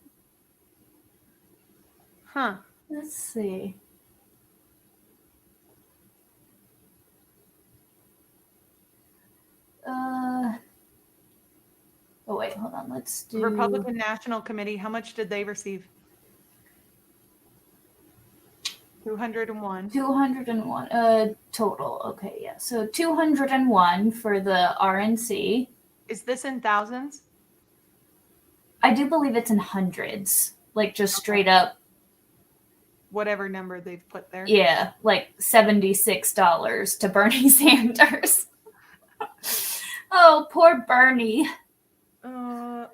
Huh. Let's see. Oh, wait, hold on. Let's do... Republican National Committee, how much did they receive? 201. 201 total. Okay, yeah. So 201 for the RNC. Is this in thousands? I do believe it's in hundreds. Like just straight up. Whatever number they've put there. Yeah, like $76 to Bernie Sanders. Oh, poor Bernie.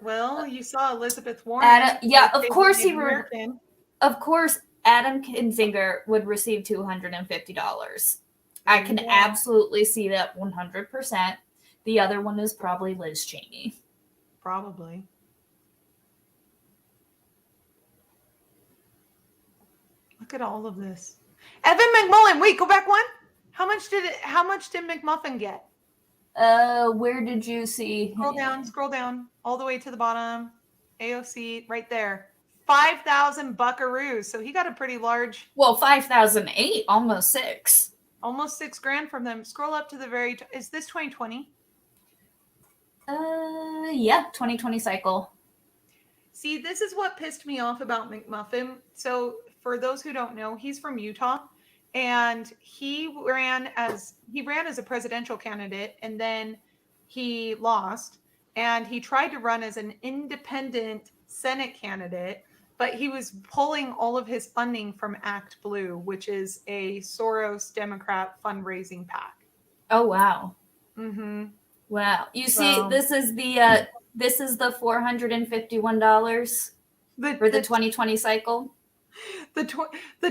Well, you saw Elizabeth Warren. Yeah, of course Of course, Adam Kinzinger would receive $250. I can absolutely see that 100%. The other one is probably Liz Cheney. Probably. Look at all of this. Evan McMullen. Wait, go back one. How much did McMuffin get? Where did you see? Scroll down all the way to the bottom. AOC right there. 5,000 buckaroos. So he got a pretty large. Well, 5,008, almost 6. Almost $6,000 from them. Scroll up to the very. Is this 2020? Yeah, 2020 cycle. See, this is what pissed me off about McMuffin. So, for those who don't know, he's from Utah, and he ran as a presidential candidate, and then he lost, and he tried to run as an independent Senate candidate, but he was pulling all of his funding from Act Blue, which is a Soros Democrat fundraising PAC. Oh wow. Mm-hmm. Wow. You see, Well, this is the $451 for the 2020 cycle. The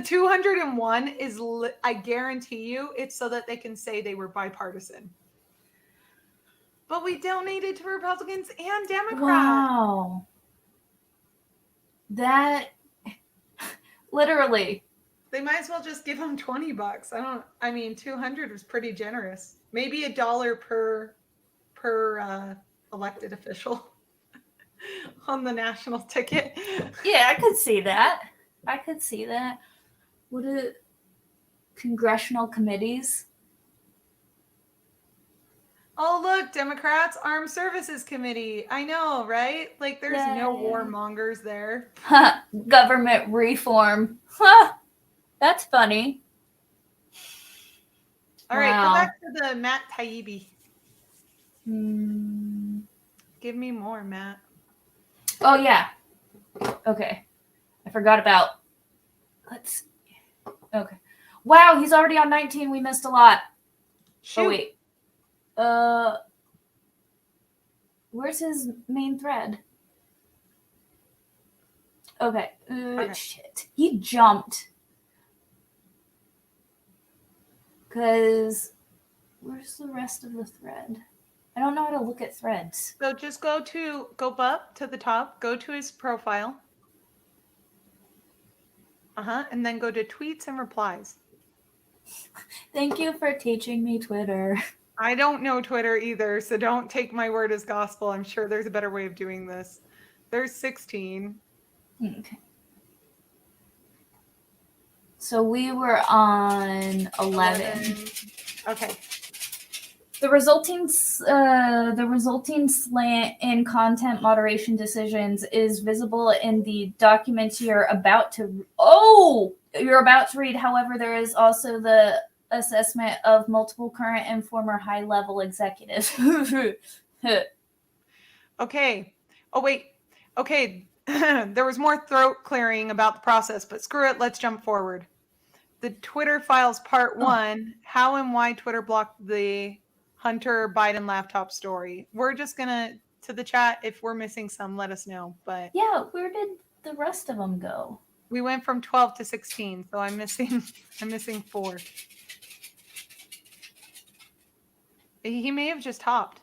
201 is, I guarantee you, it's so that they can say they were bipartisan. But we donated to Republicans and Democrats. Wow. That literally. They might as well just give them $20. I mean, 200 was pretty generous. Maybe $1 per elected official on the national ticket. Yeah, I could see that. What are congressional committees? Oh, look, Democrats, Armed Services Committee. I know, right? Like, there's no warmongers there. Government reform. That's funny. All right, go back to the Matt Taibbi. Give me more, Matt. Oh, yeah. Okay. I forgot about... Okay. Wow, he's already on 19. We missed a lot. Shoot. Oh, wait. Where's his main thread? Okay. Shit. He jumped. Because where's the rest of the thread? I don't know how to look at threads. So just go up to the top, go to his profile. And then go to tweets and replies. Thank you for teaching me Twitter. I don't know Twitter either, so don't take my word as gospel. I'm sure there's a better way of doing this. There's 16. Okay. So we were on 11. Okay. The resulting slant in content moderation decisions is visible in the documents you're about to read. However, there is also the assessment of multiple current and former high-level executives. Okay. Oh, wait. Okay. There was more throat clearing about the process, but screw it. Let's jump forward. The Twitter files part 1, how and why Twitter blocked the Hunter Biden laptop story. We're just going to the chat. If we're missing some, let us know. But yeah, where did the rest of them go? We went from 12 to 16, so I'm missing 4. He may have just hopped.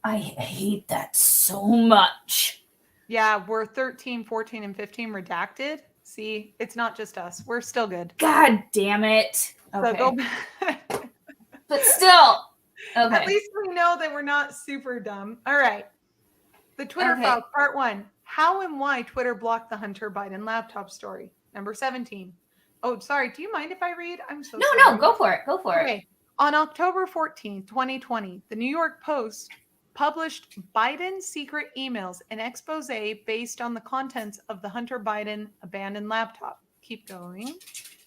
I hate that so much. Yeah, we're 13, 14, and 15 redacted. See, it's not just us. We're still good. God damn it. Okay. So go back. But still. Okay. At least we know that we're not super dumb. All right. The Twitter file, part 1. How and why Twitter blocked the Hunter Biden laptop story. Number 17. Oh, sorry. Do you mind if I read? I'm so sorry. No, go for it. Go for it. On October 14, 2020, the New York Post published Biden's secret emails, an expose based on the contents of the Hunter Biden abandoned laptop. Keep going.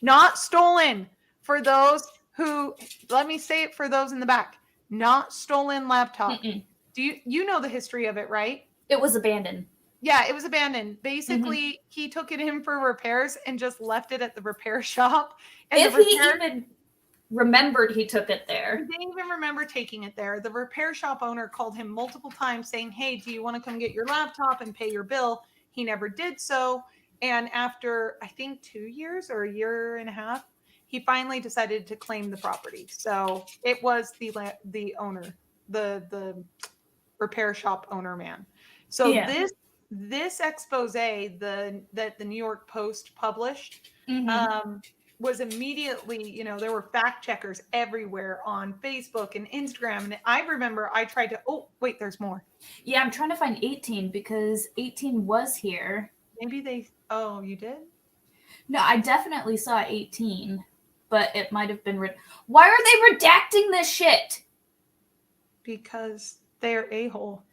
Not stolen. For those who, let me say it for those in the back, not stolen laptop. Do you know the history of it, right? It was abandoned. Yeah, it was abandoned. Basically, he took it in for repairs and just left it at the repair shop. And if he even remembered he took it there. He didn't even remember taking it there. The repair shop owner called him multiple times saying, hey, do you want to come get your laptop and pay your bill? He never did so. And after, I think, 2 years or a year and a half, he finally decided to claim the property. So it was the owner, the repair shop owner man. So this expose that the New York Post published was immediately, there were fact checkers everywhere on Facebook and Instagram. And I remember I tried to, there's more. Yeah, I'm trying to find 18 because 18 was here. Maybe you did? No, I definitely saw 18, but it might have been Why are they redacting this shit? Because they're a-hole.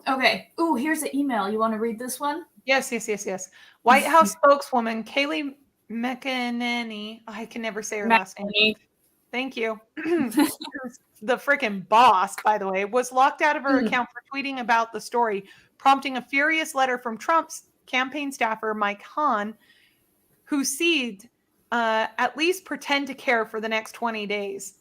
Okay. Ooh, here's an email. You want to read this one? Yes. White House spokeswoman Kayleigh McEnany, I can never say her last name. Thank you. Who's the freaking boss, by the way, was locked out of her account for tweeting about the story, prompting a furious letter from Trump's campaign staffer, Mike Hahn, who said, at least pretend to care for the next 20 days.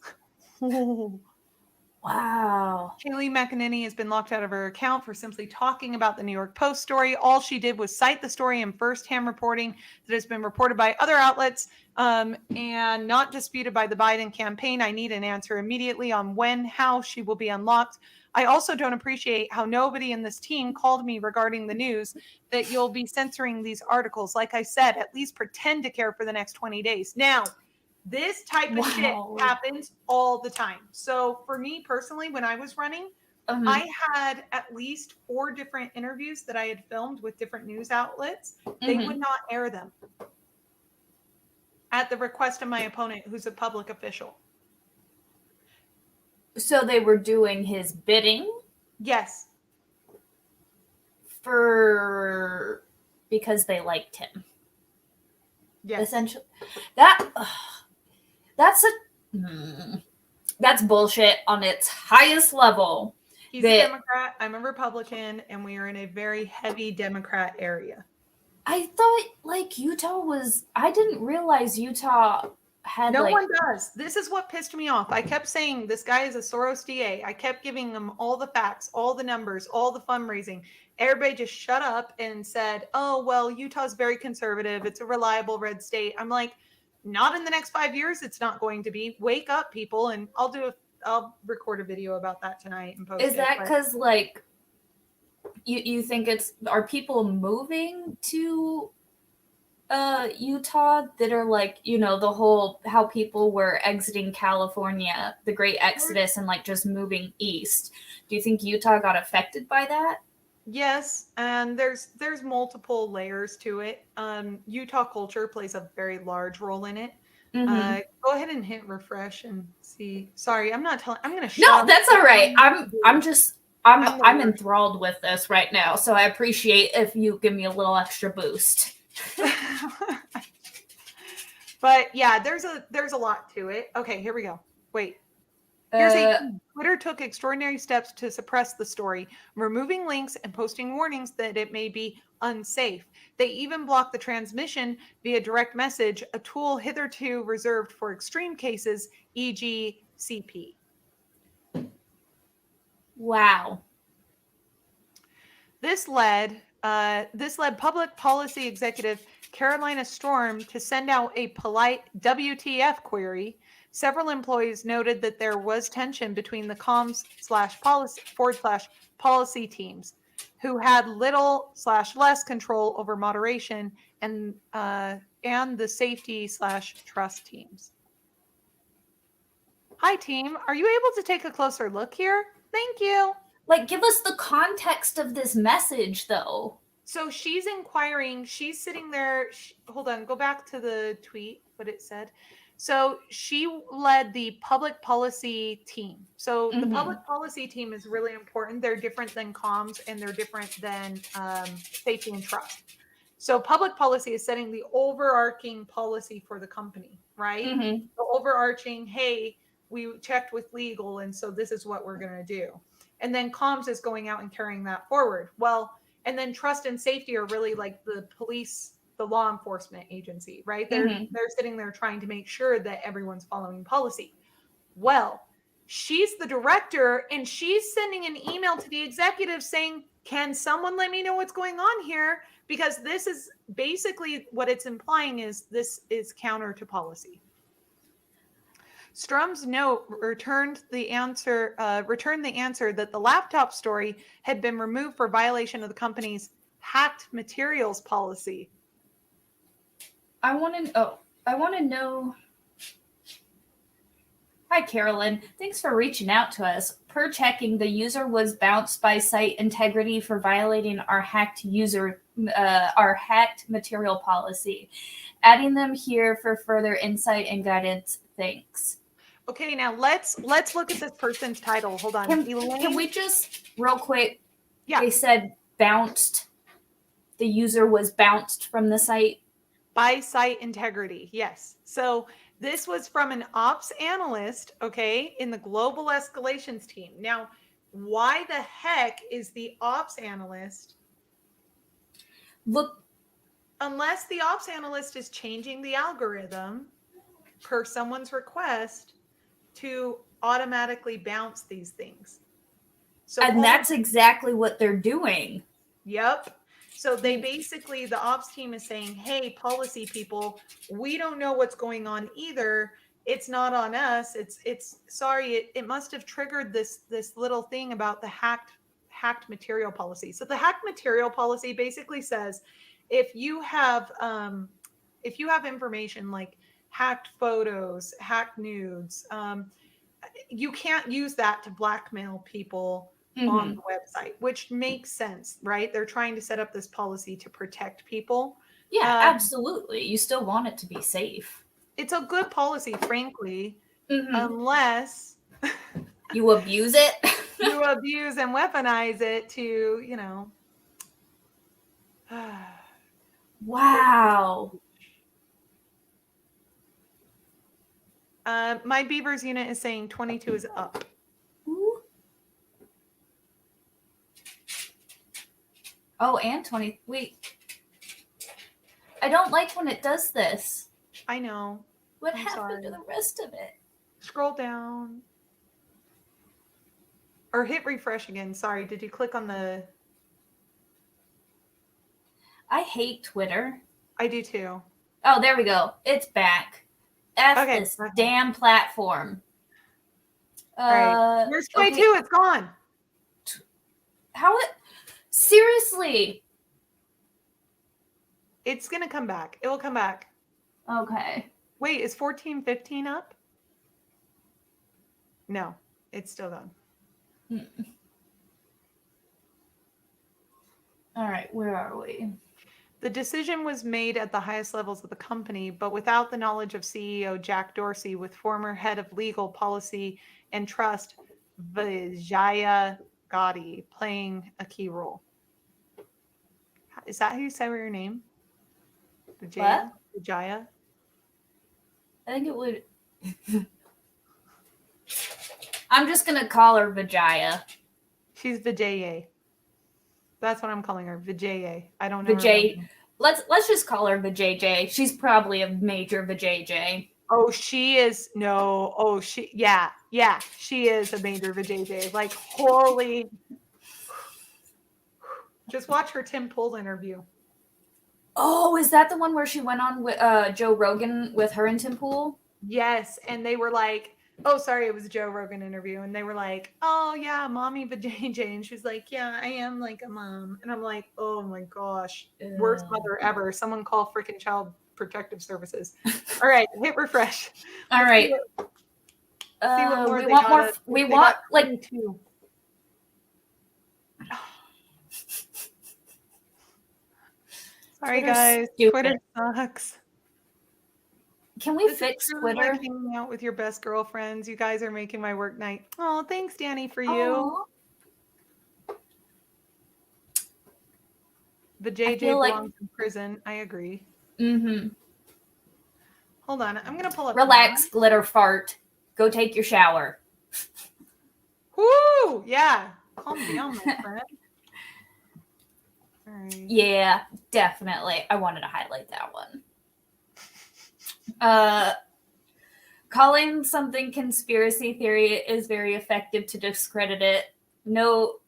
Wow. Kayleigh McEnany has been locked out of her account for simply talking about the New York Post story. All she did was cite the story in firsthand reporting that has been reported by other outlets and not disputed by the Biden campaign. I need an answer immediately on when, how she will be unlocked. I also don't appreciate how nobody in this team called me regarding the news that you'll be censoring these articles. Like I said, at least pretend to care for the next 20 days. Now, this type of shit happens all the time. So for me personally, when I was running, I had at least 4 different interviews that I had filmed with different news outlets. They would not air them at the request of my opponent, who's a public official. So they were doing his bidding? Yes. Because they liked him. Yes. Essentially. That's bullshit on its highest level. He's a Democrat. I'm a Republican, and we are in a very heavy Democrat area. I thought Utah was. I didn't realize Utah had. No one does. This is what pissed me off. I kept saying this guy is a Soros DA. I kept giving him all the facts, all the numbers, all the fundraising. Everybody just shut up and said, "Oh well, Utah's very conservative. It's a reliable red state." I'm like, not in the next 5 years. It's not going to be. Wake up, people, and I'll record a video about that tonight and post it. Is that because you think are people moving to Utah that are the whole how people were exiting California, the great exodus, and just moving east? Do you think Utah got affected by that? Yes, and there's multiple layers to it. Utah culture plays a very large role in it. Go ahead and hit refresh and see. Sorry, I'm not telling. I'm gonna. No, that's all right. I'm enthralled with this right now, so I appreciate if you give me a little extra boost. But yeah, there's a lot to it. Okay, here we go. Wait. Twitter took extraordinary steps to suppress the story, removing links and posting warnings that it may be unsafe. They even blocked the transmission via direct message, a tool hitherto reserved for extreme cases, e.g. CP. Wow. This led public policy executive Carolina Storm to send out a polite WTF query. Several employees noted that there was tension between the comms/policy teams, who had little/less control over moderation, and the safety/trust teams. Hi, team. Are you able to take a closer look here? Thank you. Give us the context of this message, though. So she's inquiring. She's sitting there. Hold on. Go back to the tweet, what it said. So she led the public policy team. So the public policy team is really important. They're different than comms, and they're different than safety and trust. So public policy is setting the overarching policy for the company, right? The overarching, hey, we checked with legal, and so this is what we're going to do. And then comms is going out and carrying that forward. Well, and then trust and safety are really like the police, the law enforcement agency, right? They're sitting there trying to make sure that everyone's following policy. Well, she's the director, and she's sending an email to the executive saying, can someone let me know what's going on here? Because this is basically what it's implying is this is counter to policy. Strum's note returned the answer that the laptop story had been removed for violation of the company's hacked materials policy. I want to know. Hi, Carolyn. Thanks for reaching out to us. Per checking, the user was bounced by site integrity for violating our hacked material policy. Adding them here for further insight and guidance. Thanks. Okay, now let's look at this person's title. Hold on. Can we just real quick Yeah. They said bounced. The user was bounced from the site. By site integrity. Yes. So this was from an ops analyst, okay, in the global escalations team. Now, why the heck is the ops analyst? Look, Unless the ops analyst is changing the algorithm per someone's request to automatically bounce these things. So and that's exactly what they're doing. Yep. So they basically, the ops team is saying, hey, policy people, we don't know what's going on either. It's not on us. It's sorry, it must have triggered this little thing about the hacked material policy. So the hacked material policy basically says if you have information like hacked photos, hacked nudes, you can't use that to blackmail people on the website, which makes sense, right? They're trying to set up this policy to protect people. Yeah, absolutely. You still want it to be safe. It's a good policy, frankly, unless you abuse it. you abuse and weaponize it to, Wow. My Beavers unit is saying 22 is up. Ooh. Oh, and 20. Wait. I don't like when it does this. I know. What happened to the rest of it? Scroll down. Or hit refresh again. Sorry, did you click on the... I hate Twitter. I do too. Oh, there we go. It's back. This damn platform. All right. Where's 22? Okay. It's gone. How it... Seriously. It's going to come back. It will come back. Okay. Wait, is 1415 up? No, it's still gone. All right, where are we? The decision was made at the highest levels of the company, but without the knowledge of CEO Jack Dorsey, with former head of legal policy and trust Vijaya Gotti playing a key role. Is that how you say your name? Vijaya? What? Vijaya? I think it would... I'm just going to call her Vijaya. She's Vijaya. That's what I'm calling her, Vijaya. I don't know. Vijay. Let's just call her Vijay. She's probably a major Vijay. Oh, she is. No. Oh, yeah. She is a major Vijay. Like, holy. Just watch her Tim Pool interview. Oh, is that the one where she went on with Joe Rogan with her and Tim Pool? Yes, and they were like, oh, sorry, it was a Joe Rogan interview, and they were like, oh yeah, mommy Vijay, and she's like, yeah, I am like a mom, and I'm like, oh my gosh, worst mother ever. Someone call freaking Child Protective Services. All right, hit refresh. All right. See what more we want more. We want like 2. Sorry, guys. Stupid. Twitter sucks. Can we fix Twitter? Like hanging out with your best girlfriends. You guys are making my work night. Oh, thanks, Dani, for you. Aww. The JJ belongs in prison. I agree. Hold on. I'm going to pull up. Relax, glitter fart. Go take your shower. Woo! Yeah. Calm down, my friend. All right. Yeah, definitely. I wanted to highlight that one. Calling something conspiracy theory is very effective to discredit it. No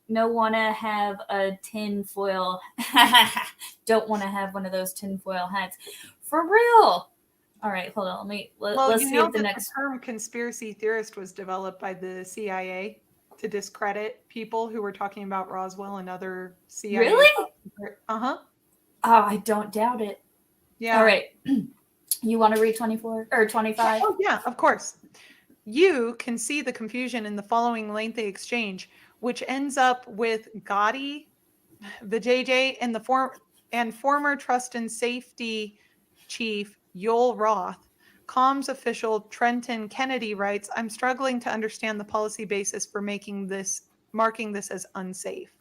wanna have a tinfoil. Don't want to have one of those tinfoil hats. For real. All right, hold on. Let's see if the next term conspiracy theorist was developed by the CIA to discredit people who were talking about Roswell and other CIA. Really? Uh-huh. Oh, I don't doubt it. Yeah. All right. You want to read 24 or 25? Oh, yeah, of course. You can see the confusion in the following lengthy exchange, which ends up with Gotti, the JJ, and former trust and safety chief Yoel Roth. Comms official Trenton Kennedy writes, I'm struggling to understand the policy basis for making this marking this as unsafe.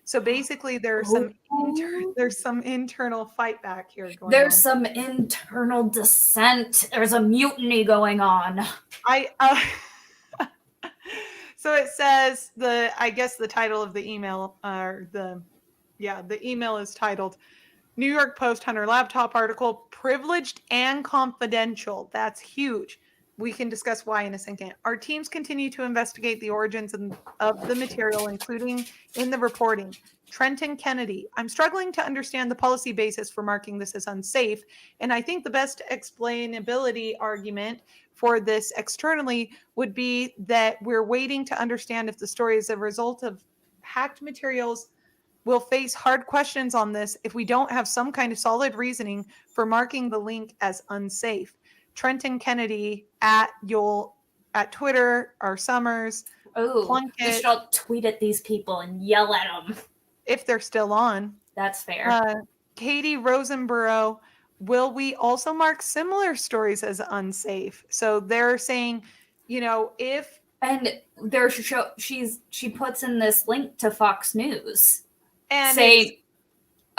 So basically, there's some internal fight back here going on. There's some internal dissent. There's a mutiny going on. So it says I guess the title of the email, the email is titled New York Post Hunter laptop article, privileged and confidential. That's huge. We can discuss why in a second. Our teams continue to investigate the origins of the material, including in the reporting. Trenton Kennedy. I'm struggling to understand the policy basis for marking this as unsafe, and I think the best explainability argument for this externally would be that we're waiting to understand if the story is a result of hacked materials. We'll face hard questions on this if we don't have some kind of solid reasoning for marking the link as unsafe. Trenton Kennedy at Twitter, R. Summers. Oh, we should all tweet at these people and yell at them. If they're still on. That's fair. Katie Rosenborough, will we also mark similar stories as unsafe? So they're saying, if... And she puts in this link to Fox News. And saying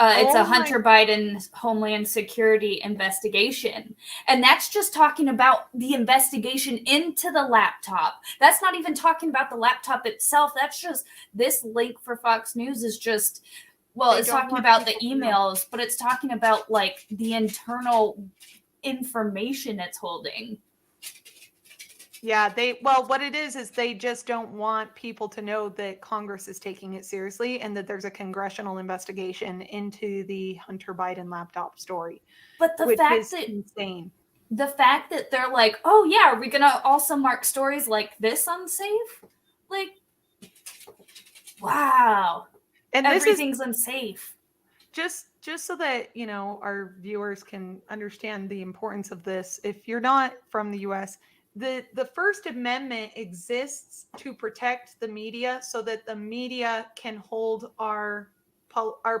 it's a Hunter Biden Homeland Security investigation. And that's just talking about the investigation into the laptop. That's not even talking about the laptop itself. That's just, this link for Fox News is just, it's talking about the emails, but it's talking about like the internal information it's holding. Yeah, what it is they just don't want people to know that Congress is taking it seriously and that there's a congressional investigation into the Hunter Biden laptop story. But the fact that insane. The fact that they're like, oh yeah, are we gonna also mark stories like this unsafe? Like, wow. And everything's unsafe. Just so that, our viewers can understand the importance of this. If you're not from the US, the First Amendment exists to protect the media so that the media can hold our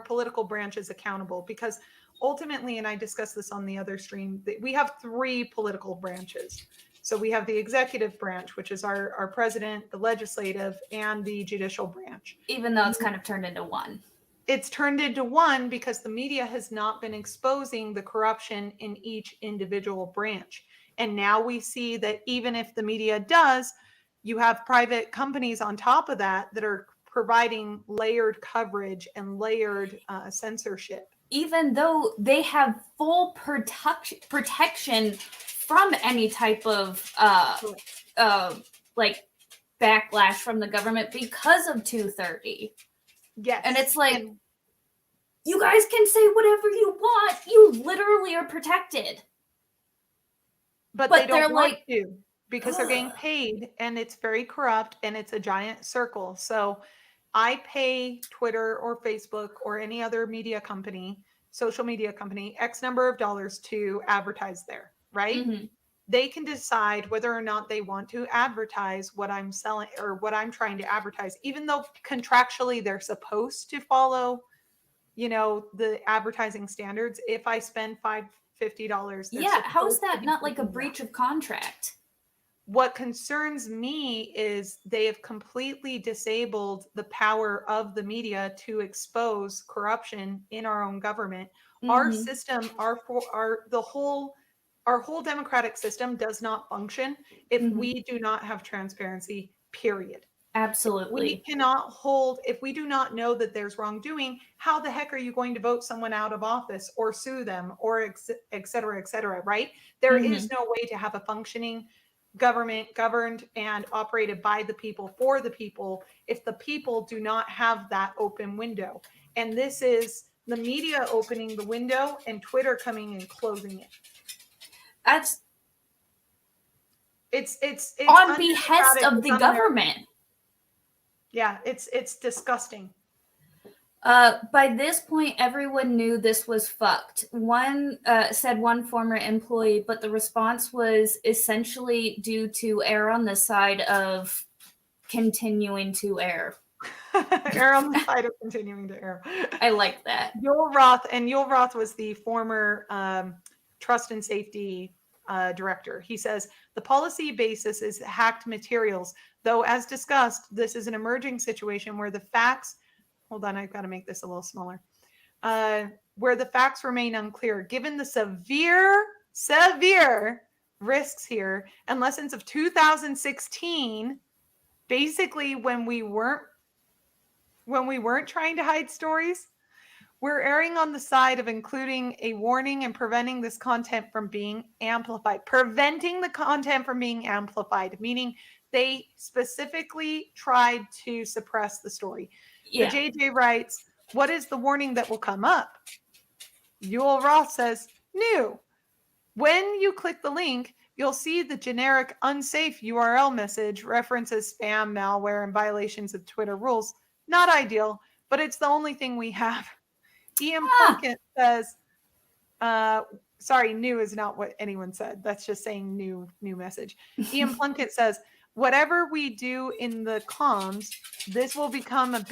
political branches accountable, because ultimately, and I discussed this on the other stream, we have 3 political branches. So we have the executive branch, which is our president, the legislative, and the judicial branch. Even though it's kind of turned into one. It's turned into one because the media has not been exposing the corruption in each individual branch. And now we see that even if the media does, you have private companies on top of that are providing layered coverage and layered censorship. Even though they have full protection from any type of like backlash from the government because of 230. Yes. And it's like, you guys can say whatever you want. You literally are protected. But they don't want to, because they're getting paid, and it's very corrupt, and it's a giant circle. So I pay Twitter or Facebook or any other social media company, X number of dollars to advertise there, right? Mm-hmm. They can decide whether or not they want to advertise what I'm selling or what I'm trying to advertise, even though contractually they're supposed to follow, the advertising standards. If I spend $50. Yeah, how is that not like a breach of contract? What concerns me is they have completely disabled the power of the media to expose corruption in our own government. Mm-hmm. Our system, our whole democratic system does not function if we do not have transparency, period. Absolutely. If we do not know that there's wrongdoing, how the heck are you going to vote someone out of office or sue them or et cetera, right? There is no way to have a functioning government governed and operated by the people for the people if the people do not have that open window. And this is the media opening the window and Twitter coming and closing it. It's on behest of the government. Yeah, it's disgusting. By this point, everyone knew this was fucked. Said one former employee, but the response was essentially due to err on the side of continuing to err. Err on the side of continuing to err. I like that. Joel Roth was the former trust and safety director. He says, the policy basis is hacked materials, though as discussed, this is an emerging situation where the facts, hold on, I've got to make this a little smaller, where the facts remain unclear. Given the severe risks here and lessons of 2016, basically when we weren't trying to hide stories, we're erring on the side of including a warning and preventing this content from being amplified. Preventing the content from being amplified, meaning they specifically tried to suppress the story. Yeah. The JJ writes, what is the warning that will come up? Yule Roth says, new. When you click the link, you'll see the generic unsafe URL message references spam, malware, and violations of Twitter rules. Not ideal, but it's the only thing we have. Ian Plunkett says, sorry, new is not what anyone said. That's just saying new message. Ian Plunkett says, whatever we do in the comms, this will become a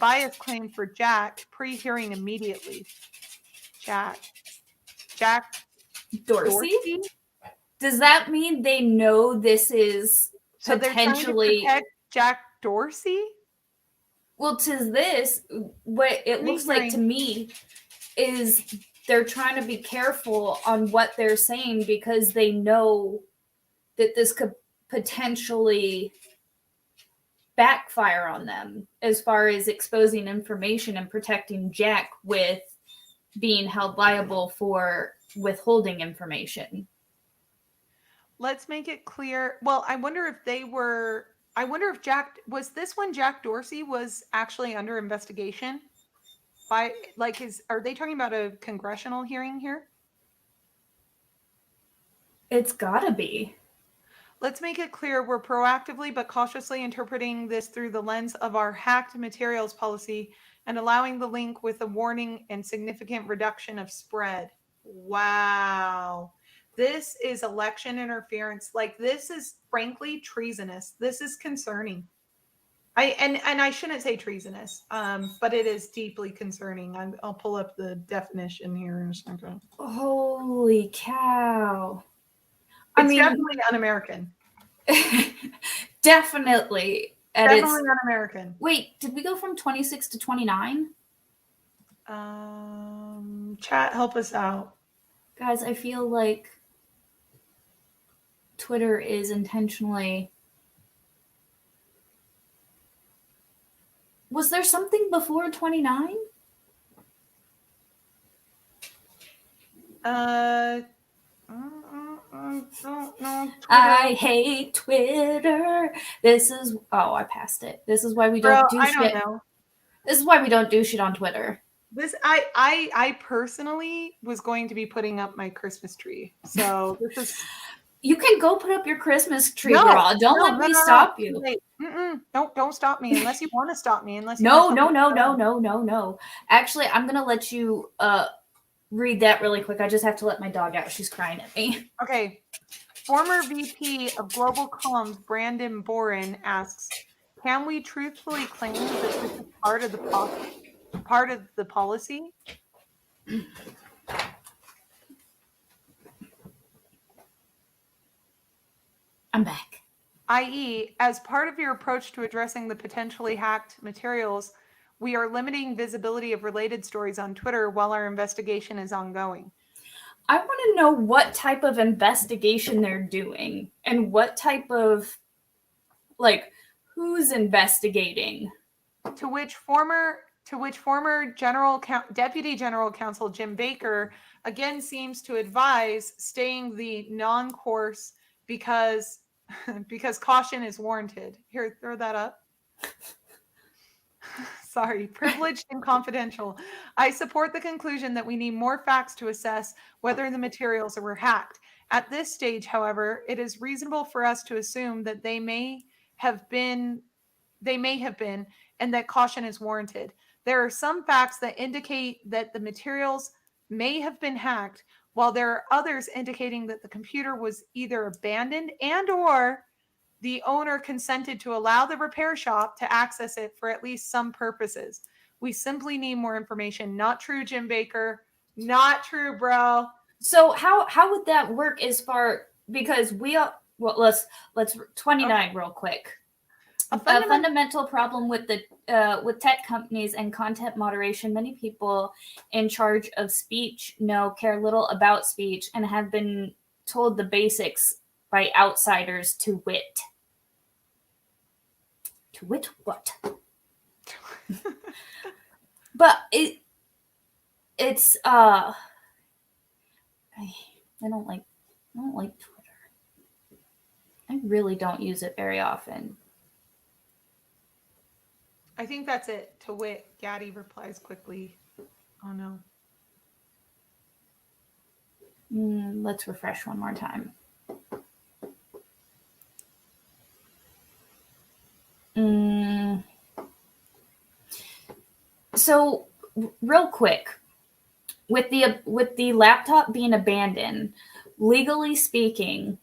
bias claim for Jack pre-hearing immediately. Jack Dorsey? Does that mean they know this is so potentially they're trying to protect Jack Dorsey? Well, to this, what it looks like to me is they're trying to be careful on what they're saying because they know that this could potentially backfire on them as far as exposing information and protecting Jack with being held liable for withholding information. Let's make it clear. Well, I wonder if Jack, was this when Jack Dorsey was actually under investigation? Are they talking about a congressional hearing here? It's gotta be. Let's make it clear we're proactively but cautiously interpreting this through the lens of our hacked materials policy and allowing the link with a warning and significant reduction of spread. Wow. This is election interference. Like, this is frankly treasonous. This is concerning. I shouldn't say treasonous, but it is deeply concerning. I'll pull up the definition here in a second. Holy cow. It's definitely un-American. Definitely. Definitely un-American. Wait, did we go from 26 to 29? Chat, help us out. Guys, I feel like Twitter is intentionally... Was there something before 29? Don't know. I hate Twitter. I passed it. This is why we don't do shit. I don't know. This is why we don't do shit on Twitter. I personally was going to be putting up my Christmas tree. So this is... You can go put up your Christmas tree, girl. Don't let me stop you. Don't stop me unless you want to stop me. No. Actually, I'm gonna let you read that really quick. I just have to let my dog out. She's crying at me. Okay. Former VP of Global Comms Brandon Boren asks, "Can we truthfully claim that this is part of the policy?" I'm back. I.e., as part of your approach to addressing the potentially hacked materials, we are limiting visibility of related stories on Twitter while our investigation is ongoing. I want to know what type of investigation they're doing and what type of, who's investigating. To which former Deputy General Counsel Jim Baker again seems to advise staying the non-course because caution is warranted. Here, throw that up. Sorry, privileged and confidential. I support the conclusion that we need more facts to assess whether the materials were hacked. At this stage, however, it is reasonable for us to assume that they may have been, and that caution is warranted. There are some facts that indicate that the materials may have been hacked, while there are others indicating that the computer was either abandoned and/or the owner consented to allow the repair shop to access it for at least some purposes. We simply need more information. Not true, Jim Baker. Not true, bro. So how would that work as far, because we are, well, let's 29 Okay. real quick. A A fundamental fundamental problem with the with tech companies and content moderation, many people in charge of speech care little about speech and have been told the basics by outsiders, to wit. To wit what? But it's I don't like Twitter. I really don't use it very often. I think that's it. To wit, Gaddy replies quickly. Oh no. Let's refresh one more time. So, real quick, with the laptop being abandoned, legally speaking,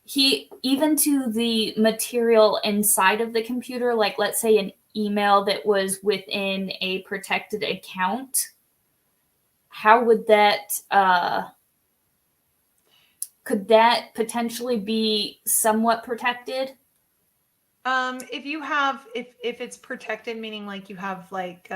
he, even to the material inside of the computer, like let's say an email that was within a protected account, how would that could that potentially be somewhat protected? If you have, if it's protected, meaning like you have like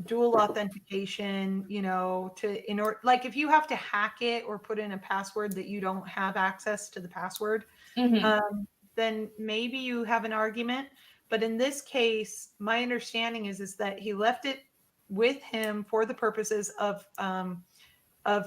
dual authentication, you know, to in order, like if you have to hack it or put in a password that you don't have access to the password, Mm-hmm. then maybe you have an argument. But in this case, my understanding is that he left it with him for the purposes of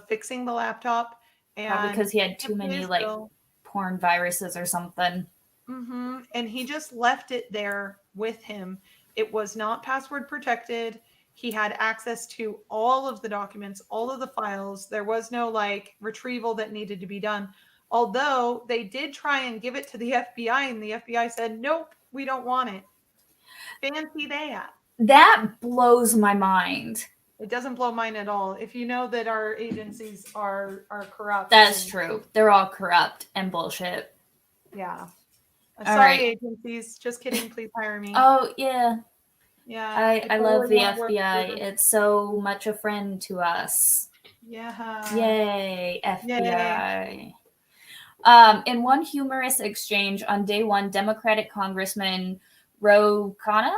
fixing the laptop, Probably and because he had if too it many is like so. porn viruses or something. And he just left it there with him. It was not password protected. He had access to all of the documents, all of the files. There was no like retrieval that needed to be done. Although they did try and give it to the FBI, and the FBI said, nope, we don't want it. Fancy that. That blows my mind. It doesn't blow mine at all. If you know that our agencies are corrupt, That's then true. They're all corrupt and bullshit. yeah. All Sorry, right. agencies. Just kidding. Please hire me. Oh yeah, Yeah, I love totally the want to work FBI. for. It's so much a friend to us. Yeah. Yay, Yay. FBI. In one humorous exchange on day one, Democratic Congressman Ro Khanna,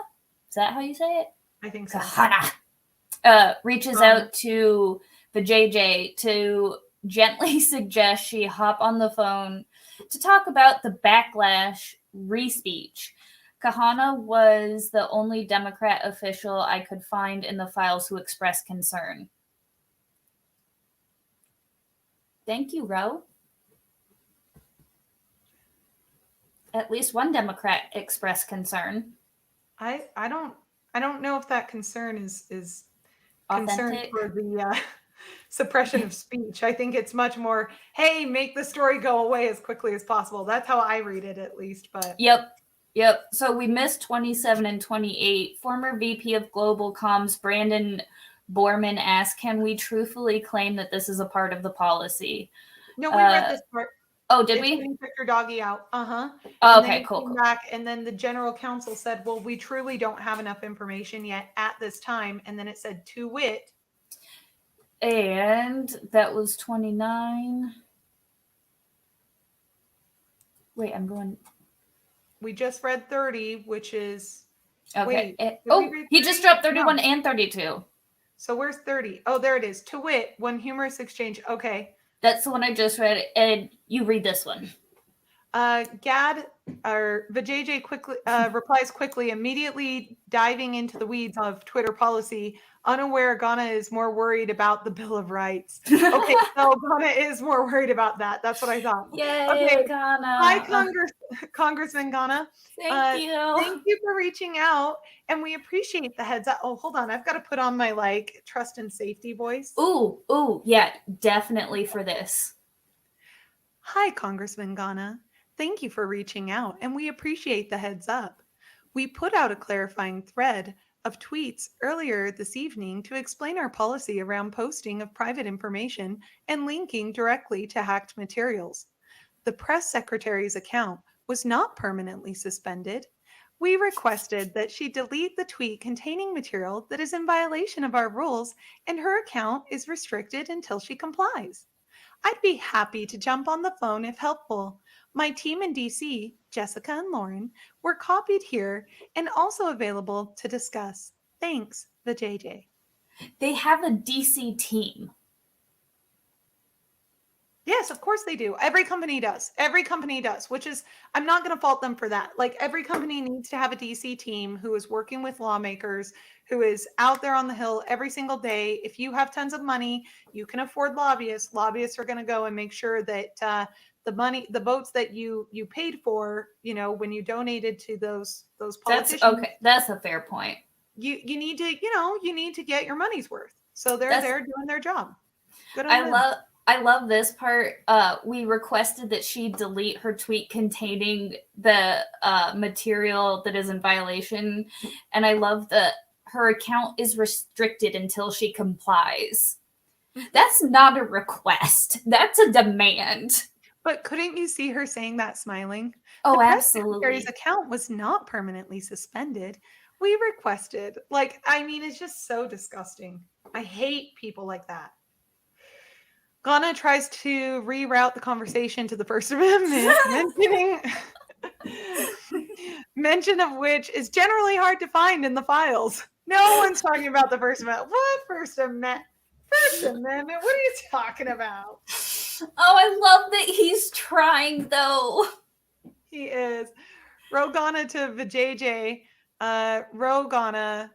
is that how you say it? I think so. Kahana, reaches Promise. out to the JJ to gently suggest she hop on the phone to talk about the backlash re-speech. Kahana was the only Democrat official I could find in the files who expressed concern. Thank you, Ro. At least one Democrat expressed concern. I don't know if that concern is concern Authentic. for the suppression of speech. I think it's much more, hey, make the story go away as quickly as possible. That's how I read it, at least. But Yep. So we missed 27 and 28. Former VP of Global Comms Brandon Borman asked, "Can we truthfully claim that this is a part of the policy?" no, we read this part. Oh, did It's we? when you took your doggy out. Uh-huh. Oh, And then okay, he cool. came back, and then the general counsel said, well, we truly don't have enough information yet at this time. And then it said, to wit. And that was 29. Wait, I'm going. We just read 30, which is. Okay. Wait, did we Oh, read he 30? just dropped No. 31 and 32. So where's 30? Oh, there it is. To wit, one humorous exchange. Okay. That's the one I just read, and you read this one. Gad or Vijay quickly replies quickly, immediately diving into the weeds of Twitter policy, unaware Ghana is more worried about the Bill of Rights. Okay, so Ghana is more worried about that. That's what I thought. Yay, Okay. Ghana. Hi, Congressman Ghana. Thank you. Thank you for reaching out, and we appreciate the heads up. Oh, hold on. I've got to put on my like trust and safety voice. Ooh, yeah, definitely for this. Hi, Congressman Ghana. Thank you for reaching out, and we appreciate the heads up. We put out a clarifying thread of tweets earlier this evening to explain our policy around posting of private information and linking directly to hacked materials. The press secretary's account was not permanently suspended. We requested that she delete the tweet containing material that is in violation of our rules, and her account is restricted until she complies. I'd be happy to jump on the phone if helpful. My team in DC, Jessica and Lauren, were copied here and also available to discuss. Thanks, the JJ. They have a DC team. Yes, of course they do. Every company does. Every company does, which is, I'm not going to fault them for that. Like, every company needs to have a DC team who is working with lawmakers, who is out there on the Hill every single day. If you have tons of money, you can afford lobbyists. Lobbyists are going to go and make sure that the votes that you paid for, when you donated to those politicians. That's okay. That's a fair point. You need to, you need to get your money's worth. So they're there doing their job. Good on them. I love this part. We requested that she delete her tweet containing the material that is in violation, and I love that her account is restricted until she complies. That's not a request. That's a demand. But couldn't you see her saying that smiling? Oh, the absolutely. Secretary's account was not permanently suspended. We requested. It's just so disgusting. I hate people like that. Ghana tries to reroute the conversation to the First Amendment, mention of which is generally hard to find in the files. No one's talking about the First Amendment. What First Amendment? First Amendment? What are you talking about? Oh, I love that he's trying, though. He is. Rogana to Vijay. Rogana.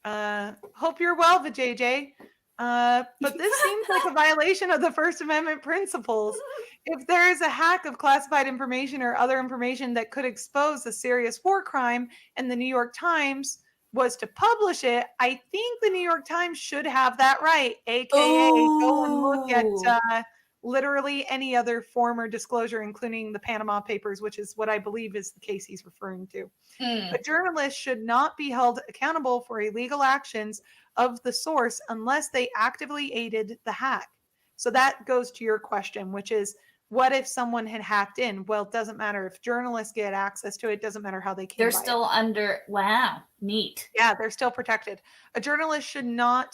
Hope you're well, Vijay. But this seems like a violation of the First Amendment principles. If there is a hack of classified information or other information that could expose a serious war crime and the New York Times was to publish it, I think the New York Times should have that right, aka go and look at literally any other form or disclosure, including the Panama Papers, which is what I believe is the case he's referring to. A journalist should not be held accountable for illegal actions of the source unless they actively aided the hack. So that goes to your question, which is, what if someone had hacked in? Well, it doesn't matter if journalists get access to it. It doesn't matter how they came. They're still under. Wow, neat. Yeah, they're still protected. A journalist should not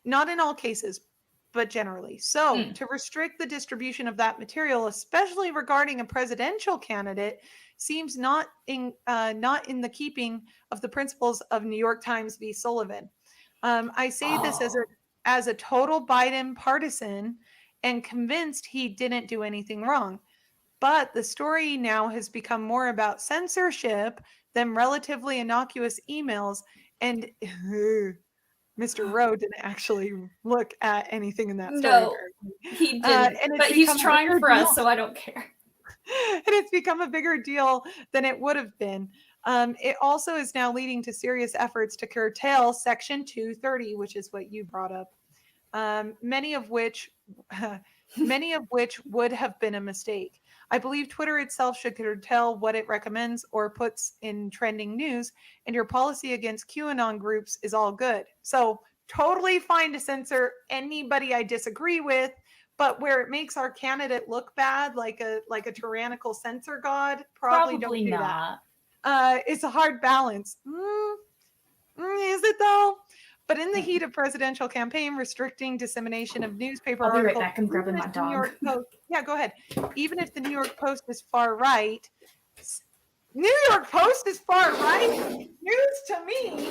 in all cases, but generally. So to restrict the distribution of that material, especially regarding a presidential candidate, seems not in the keeping of the principles of New York Times v. Sullivan. I say this as a total Biden partisan and convinced he didn't do anything wrong. But the story now has become more about censorship than relatively innocuous emails. And Mr. Rowe didn't actually look at anything in that story. No, he didn't. But he's trying for us, so I don't care. And it's become a bigger deal than it would have been. It also is now leading to serious efforts to curtail Section 230, which is what you brought up. Many of which would have been a mistake. I believe Twitter itself should curtail what it recommends or puts in trending news, and your policy against QAnon groups is all good. So totally fine to censor anybody I disagree with, but where it makes our candidate look bad, like a tyrannical censor god, probably don't do not. That. It's a hard balance. Is it though? But in the heat of presidential campaign, restricting dissemination of newspaper articles. I'll be right articles, back. I'm grabbing my dog. Yeah, go ahead. Even if the New York Post is far right, New York Post is far right? News to me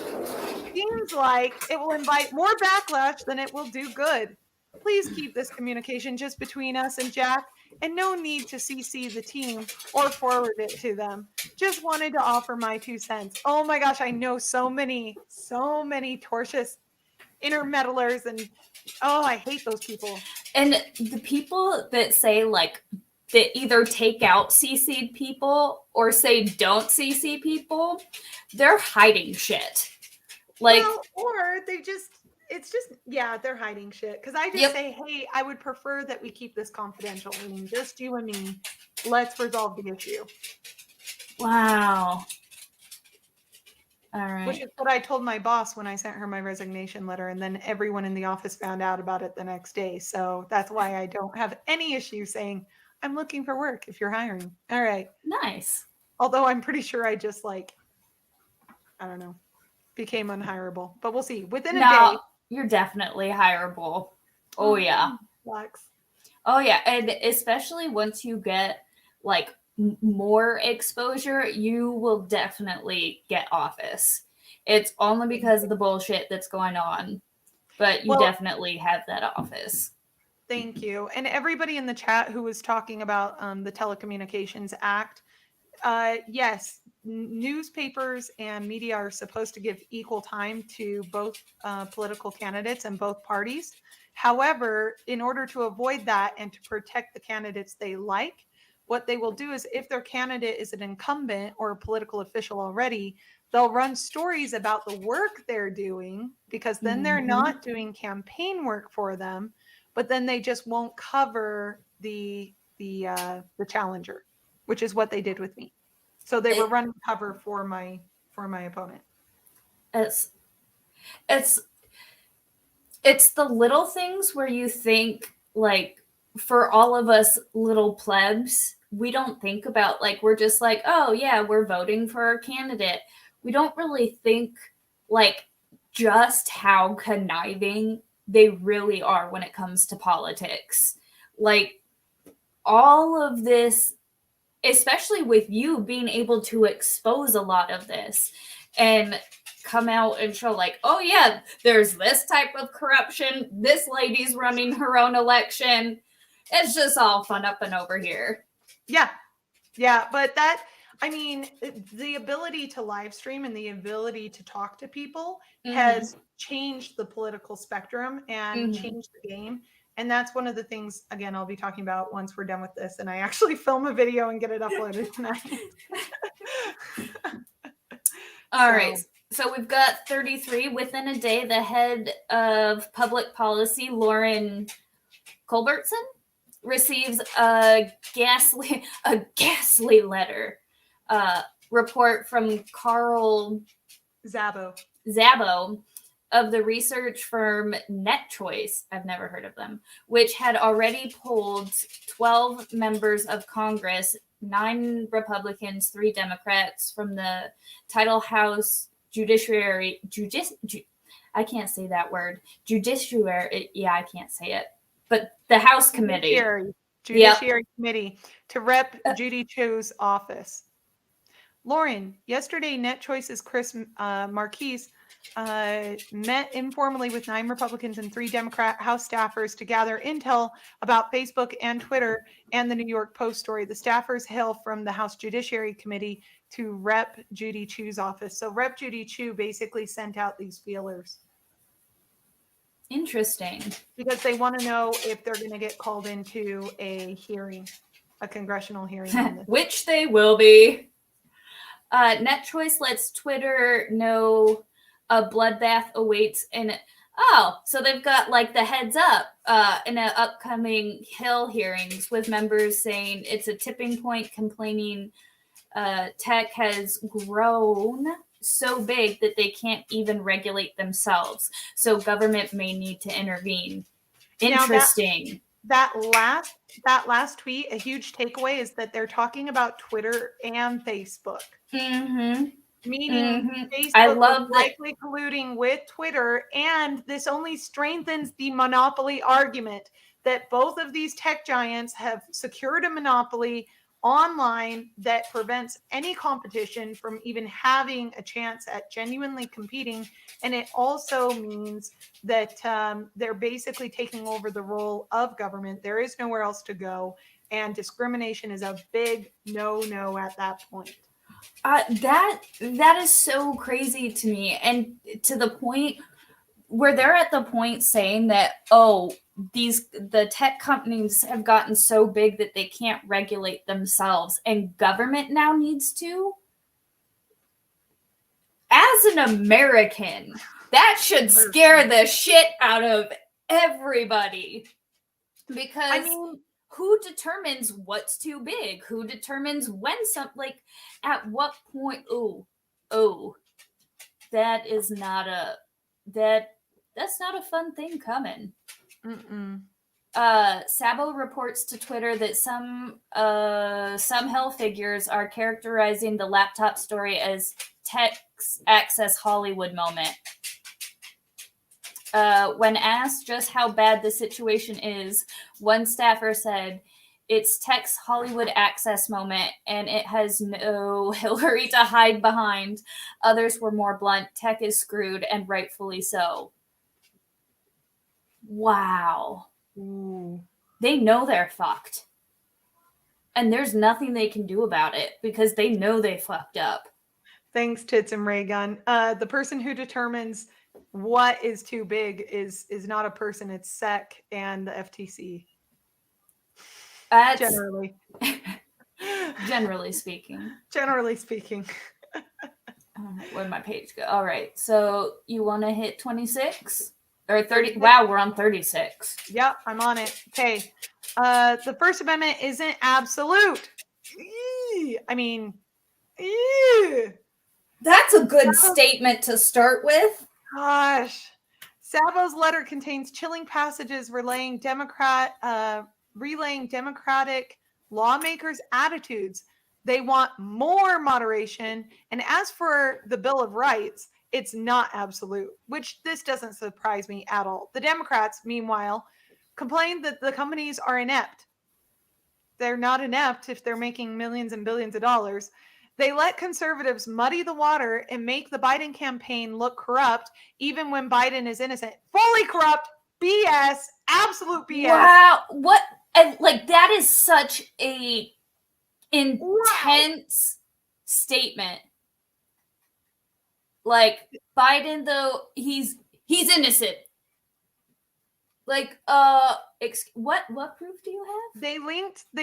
seems like it will invite more backlash than it will do good. Please keep this communication just between us and Jack, and no need to CC the team or forward it to them. Just wanted to offer my 2 cents. Oh my gosh, I know so many tortious intermeddlers, and I hate those people. And the people that say that either take out CC'd people or say don't CC people, they're hiding shit. Or they just, they're hiding shit. Because I just say, hey, I would prefer that we keep this confidential. I mean, just you and me. Let's resolve the issue. Wow. All right. Which is what I told my boss when I sent her my resignation letter, and then everyone in the office found out about it the next day. So that's why I don't have any issue saying, I'm looking for work if you're hiring. All right. Nice. Although I'm pretty sure I just I don't know, became unhireable. But we'll see. Within a No, day. you're definitely hireable. Oh yeah. Flex. Oh yeah, and especially once you get like more exposure, you will definitely get office. It's only because of the bullshit that's going on, but you Well, definitely have that office. thank you. And everybody in the chat who was talking about the Telecommunications Act, yes, newspapers and media are supposed to give equal time to both political candidates and both parties. However, in order to avoid that and to protect the candidates they like, what they will do is if their candidate is an incumbent or a political official already, they'll run stories about the work they're doing because then they're not doing campaign work for them, but then they just won't cover the challenger, which is what they did with me. So they were running cover for my opponent. It's it's it's the little things where you think like for all of us little plebs, we don't think about like we're just like, oh yeah, we're voting for our candidate. We don't really think like just how conniving they really are when it comes to politics. Like all of this, especially with you being able to expose a lot of this and come out and show like, oh yeah, there's this type of corruption, this lady's running her own election, it's just all fun up and over here. Yeah, but that, I mean, the ability to live stream and the ability to talk to people has changed the political spectrum and changed the game. And that's one of the things, again, I'll be talking about once we're done with this and I actually film a video and get it uploaded tonight. All right. So we've got 33 within a day. The head of public policy, Lauren Culbertson, receives a ghastly letter report from Carl Szabo of the research firm NetChoice. I've never heard of them, which had already polled 12 members of Congress, 9 Republicans, 3 Democrats from the title House I can't say that word. Judiciary. Yeah, I can't say it. But the House Committee. Judiciary Committee to rep Judy Cho's office. Lauren, yesterday NetChoice's Chris Marquise met informally with 9 Republicans and 3 Democrat House staffers to gather intel about Facebook and Twitter and the New York Post story. The staffers hail from the House Judiciary Committee to rep Judy Cho's office. So Rep Judy Cho basically sent out these feelers. Interesting. Because they want to know if they're going to get called into a hearing, a congressional hearing on this. Which they will be. NetChoice lets Twitter know a bloodbath awaits in so they've got like the heads up in an upcoming Hill hearings with members saying it's a tipping point, complaining tech has grown so big that they can't even regulate themselves. So government may need to intervene. Interesting. That last tweet, a huge takeaway is that they're talking about Twitter and Facebook. Meaning Facebook I love was likely colluding with Twitter, and this only strengthens the monopoly argument that both of these tech giants have secured a monopoly online that prevents any competition from even having a chance at genuinely competing. And it also means that they're basically taking over the role of government. There is nowhere else to go. And discrimination is a big no at that point. That is so crazy to me. And to the point where they're at the point saying that, the tech companies have gotten so big that they can't regulate themselves and government now needs to. As an American, that should scare the shit out of everybody. Because who determines what's too big? Who determines when at what point? That's not a fun thing coming. Sabo reports to Twitter that some hell figures are characterizing the laptop story as Tech's Access Hollywood moment. When asked just how bad the situation is, one staffer said, "It's Tech's Hollywood access moment, and it has no Hillary to hide behind." Others were more blunt. Tech is screwed, and rightfully so. Wow. Ooh. They know they're fucked. And there's nothing they can do about it because they know they fucked up. Thanks, Tits and Ray Gun. The person who determines what is too big is not a person, it's SEC and the FTC. Generally. Generally speaking. Generally speaking. Where'd my page go? All right. So you want to hit 26 or 30? Wow, we're on 36. Yep, I'm on it. Okay. The First Amendment isn't absolute. I mean, that's a good statement to start with. Gosh. Sabo's letter contains chilling passages relaying Democratic lawmakers' attitudes. They want more moderation. And as for the Bill of Rights, it's not absolute, which this doesn't surprise me at all. The Democrats, meanwhile, complain that the companies are inept. They're not inept if they're making millions and billions of dollars. They let conservatives muddy the water and make the Biden campaign look corrupt, even when Biden is innocent. Fully corrupt, BS, absolute BS. Wow, what? And like that is such a intense statement. Like Biden, though, he's innocent. Like, what proof do you have? They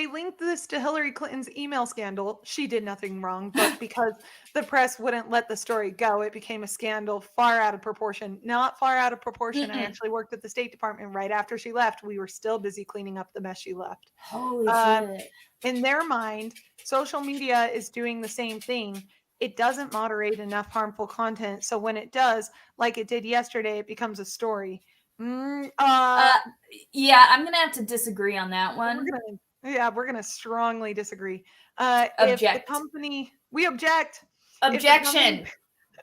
linked this to Hillary Clinton's email scandal. She did nothing wrong, but because the press wouldn't let the story go, it became a scandal far out of proportion. Not far out of proportion. I actually worked at the State Department right after she left. We were still busy cleaning up the mess she left. Holy shit. In their mind, social media is doing the same thing. It doesn't moderate enough harmful content. So when it does, like it did yesterday, it becomes a story. Yeah, I'm gonna have to disagree on that one. We're gonna strongly disagree. Object. If the company, we object. Objection.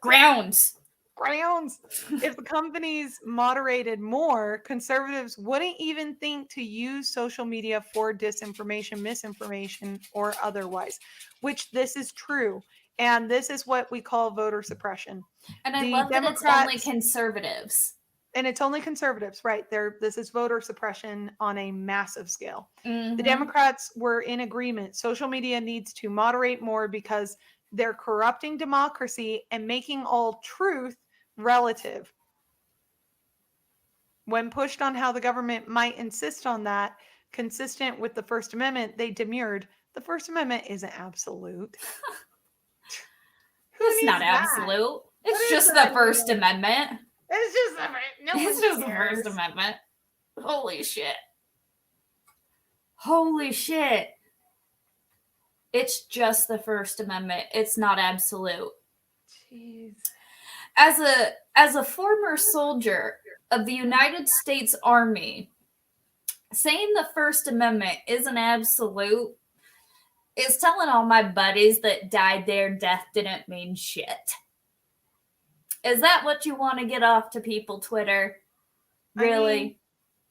Grounds. If the companies moderated more, conservatives wouldn't even think to use social media for disinformation, misinformation, or otherwise, which this is true. And this is what we call voter suppression. And I love that it's only conservatives. And it's only conservatives, right? This is voter suppression on a massive scale. Mm-hmm. The Democrats were in agreement. Social media needs to moderate more because they're corrupting democracy and making all truth relative. When pushed on how the government might insist on that, consistent with the First Amendment, they demurred. The First Amendment isn't absolute. It's not absolute. It's just the First Amendment. It's just the First Amendment. Holy shit. Holy shit. It's just the First Amendment. It's not absolute. Jeez. As a former soldier of the United States Army, saying the First Amendment isn't absolute is telling all my buddies that died there death didn't mean shit. Is that what you want to get off to people, Twitter? Really? I mean,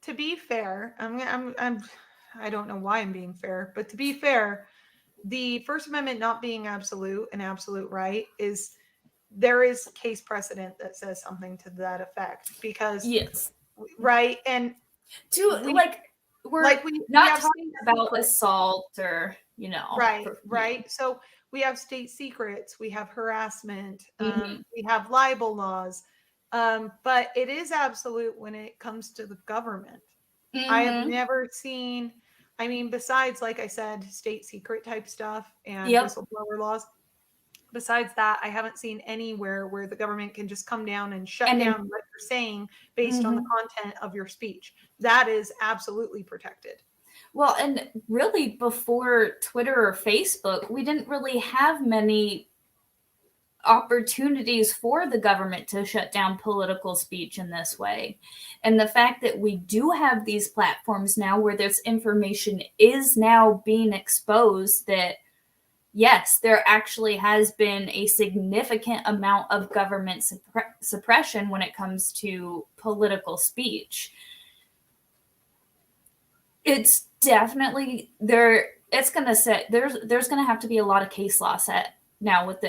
to be fair, I don't know why I'm being fair, but to be fair, the First Amendment not being absolute, an absolute right, there is case precedent that says something to that effect. Because yes, right, and we're not talking about assault or right. So we have state secrets, we have harassment, we have libel laws, but it is absolute when it comes to the government. I have never seen, besides, like I said, state secret type stuff and whistleblower laws. Besides that, I haven't seen anywhere where the government can just come down and shut down what you're saying based on the content of your speech. That is absolutely protected. Well, and really before Twitter or Facebook, we didn't really have many opportunities for the government to shut down political speech in this way. And the fact that we do have these platforms now where this information is now being exposed, that yes, there actually has been a significant amount of government suppression when it comes to political speech. It's definitely there. It's gonna set there's gonna have to be a lot of case law set now with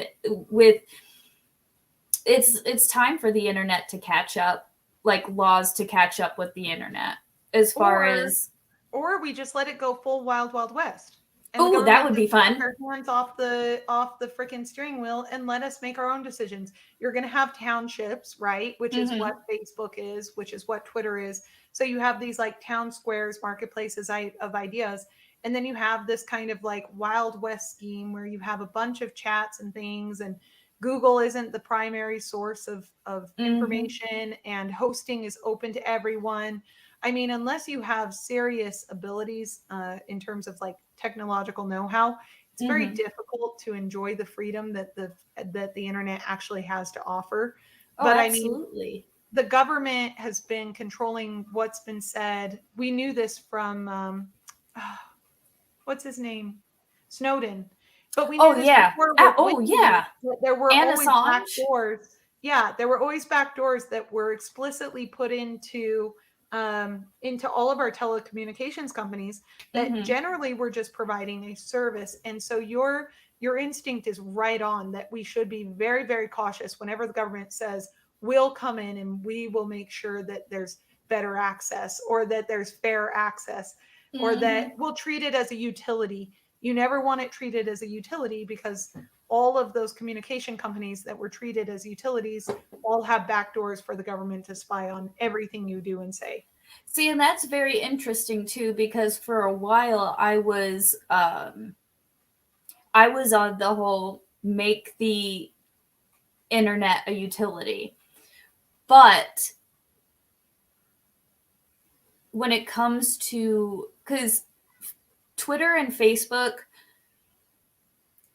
it's time for the internet to catch up, like laws to catch up with the internet as far as. Or we just let it go full wild west. Oh, that would be fun. Our hands off the freaking steering wheel and let us make our own decisions. You're going to have townships, right? Which is what Facebook is, which is what Twitter is. So you have these like town squares, marketplaces of ideas. And then you have this kind of like Wild West scheme where you have a bunch of chats and things, and Google isn't the primary source of information, and hosting is open to everyone. I mean, unless you have serious abilities in terms of like technological know-how, it's very difficult to enjoy the freedom that the internet actually has to offer. But absolutely. I mean, the government has been controlling what's been said. We knew this from what's his name? Snowden. But we knew this before. There were always back doors. Yeah, there were always back doors that were explicitly put into all of our telecommunications companies that generally were just providing a service. And so your instinct is right on that we should be very, very cautious whenever the government says we'll come in and we will make sure that there's better access, or that there's fair access, or that we'll treat it as a utility. You never want it treated as a utility, because all of those communication companies that were treated as utilities all have backdoors for the government to spy on everything you do and say. See, and that's very interesting too, because for a while I was on the whole make the internet a utility. But when it comes to, because Twitter and Facebook,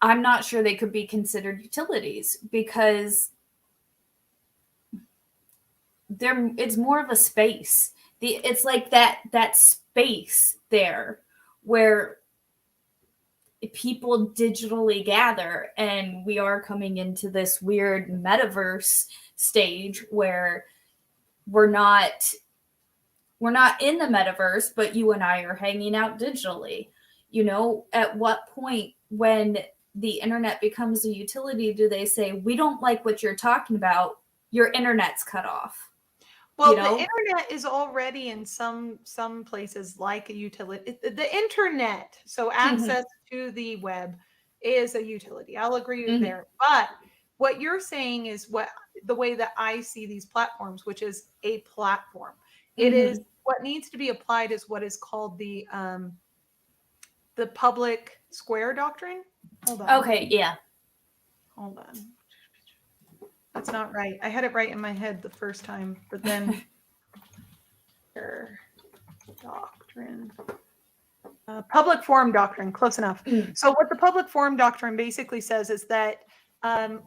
I'm not sure they could be considered utilities, because it's more of a space. It's like that space there where people digitally gather, and we are coming into this weird metaverse stage where we're not in the metaverse, but you and I are hanging out digitally. You know, at what point when the internet becomes a utility do they say, we don't like what you're talking about, your internet's cut off? Well, the internet is already in some places like a utility. The internet, so access to the web, is a utility. I'll agree with there. But what you're saying is the way that I see these platforms, which is a platform. It is what needs to be applied is what is called the public square doctrine. Hold on. Okay, yeah. Hold on. That's not right. I had it right in my head the first time, but then doctrine, public forum doctrine, close enough. So what the public forum doctrine basically says is that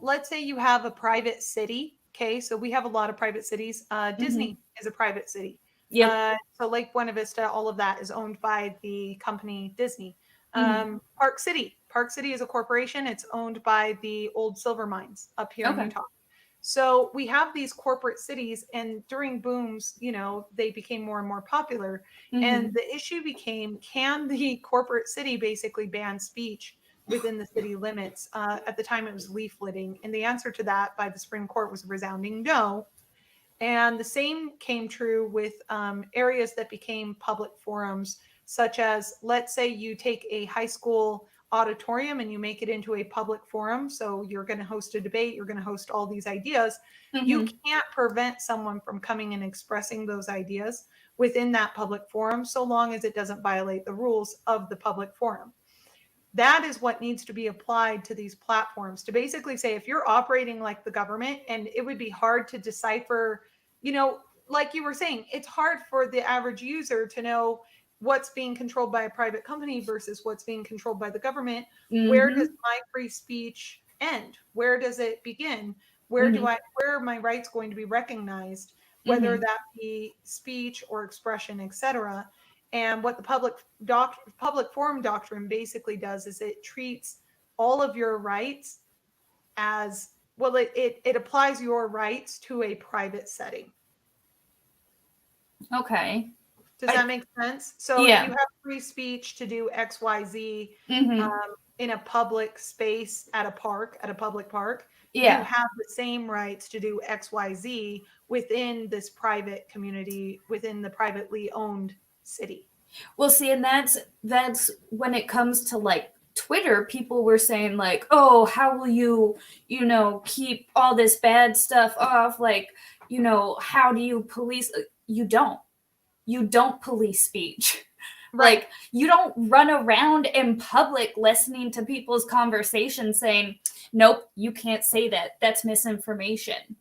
let's say you have a private city. Okay, so we have a lot of private cities. Disney is a private city. Yeah. So Lake Buena Vista, all of that is owned by the company Disney. Park City is a corporation. It's owned by the old silver mines up here in Utah. So we have these corporate cities, and during booms, they became more and more popular. And the issue became, can the corporate city basically ban speech within the city limits? At the time, it was leafleting. And the answer to that by the Supreme Court was a resounding no. And the same came true with areas that became public forums, such as, let's say you take a high school auditorium and you make it into a public forum. So you're going to host a debate, you're going to host all these ideas. You can't prevent someone from coming and expressing those ideas within that public forum, so long as it doesn't violate the rules of the public forum. That is what needs to be applied to these platforms, to basically say, if you're operating like the government, and it would be hard to decipher, like you were saying, it's hard for the average user to know what's being controlled by a private company versus what's being controlled by the government. Where does my free speech end? Where does it begin? Where are my rights going to be recognized, whether that be speech or expression, etc.? And what the public forum doctrine basically does is it treats all of your rights as well. It applies your rights to a private setting. Okay. Does that make sense? So if you have free speech to do X, Y, Z in a public space at a public park, you have the same rights to do X, Y, Z within this private community, within the privately owned city. Well, see, and that's when it comes to like Twitter, people were saying like, oh, how will you keep all this bad stuff off? Like, how do you police? You don't police speech. Right. Like, you don't run around in public listening to people's conversations saying, nope, you can't say that. That's misinformation.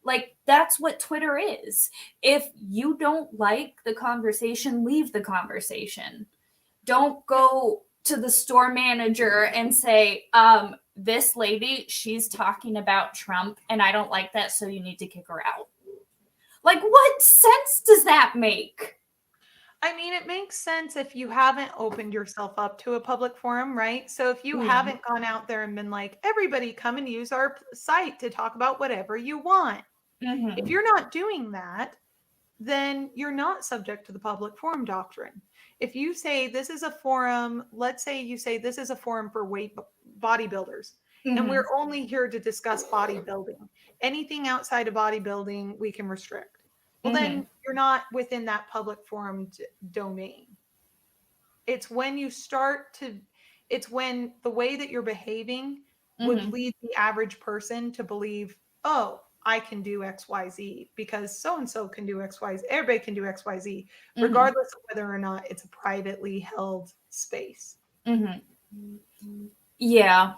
Like, that's what Twitter is. If you don't like the conversation, leave the conversation. Don't go to the store manager and say, this lady, she's talking about Trump and I don't like that, so you need to kick her out. Like, what sense does that make? I mean, it makes sense if you haven't opened yourself up to a public forum, right? So if you haven't gone out there and been like, everybody come and use our site to talk about whatever you want. If you're not doing that, then you're not subject to the public forum doctrine. If you say this is a forum, let's say you say this is a forum for bodybuilders, and we're only here to discuss bodybuilding. Anything outside of bodybuilding, we can restrict. Well, then you're not within that public forum domain. It's when it's when the way that you're behaving would lead the average person to believe, oh, I can do X, Y, Z because so-and-so can do X, Y, Z. Everybody can do X, Y, Z, regardless of whether or not it's a privately held space. Yeah,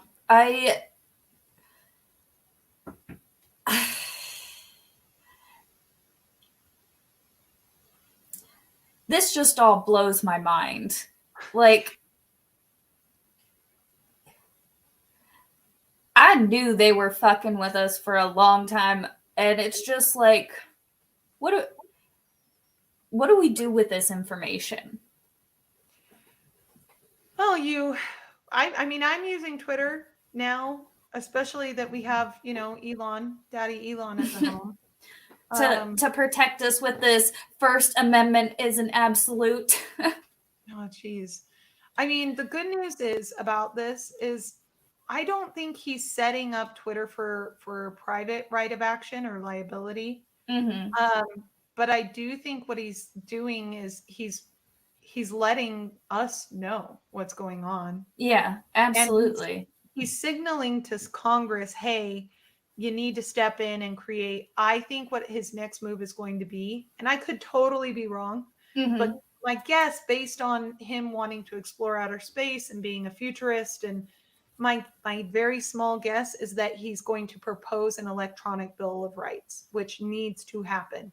this just all blows my mind. Like, I knew they were fucking with us for a long time, and it's just like, what do we do with this information? Well, I mean, I'm using Twitter now, especially that we have, Daddy Elon at the home. To protect us with this First Amendment is an absolute. Oh, geez. I mean, the good news is about this is I don't think he's setting up Twitter for private right of action or liability. But I do think what he's doing is he's letting us know what's going on. Yeah, absolutely. And he's signaling to Congress, hey, you need to step in and create. I think what his next move is going to be, and I could totally be wrong, but my guess, based on him wanting to explore outer space and being a futurist, and my very small guess is that he's going to propose an electronic Bill of Rights, which needs to happen.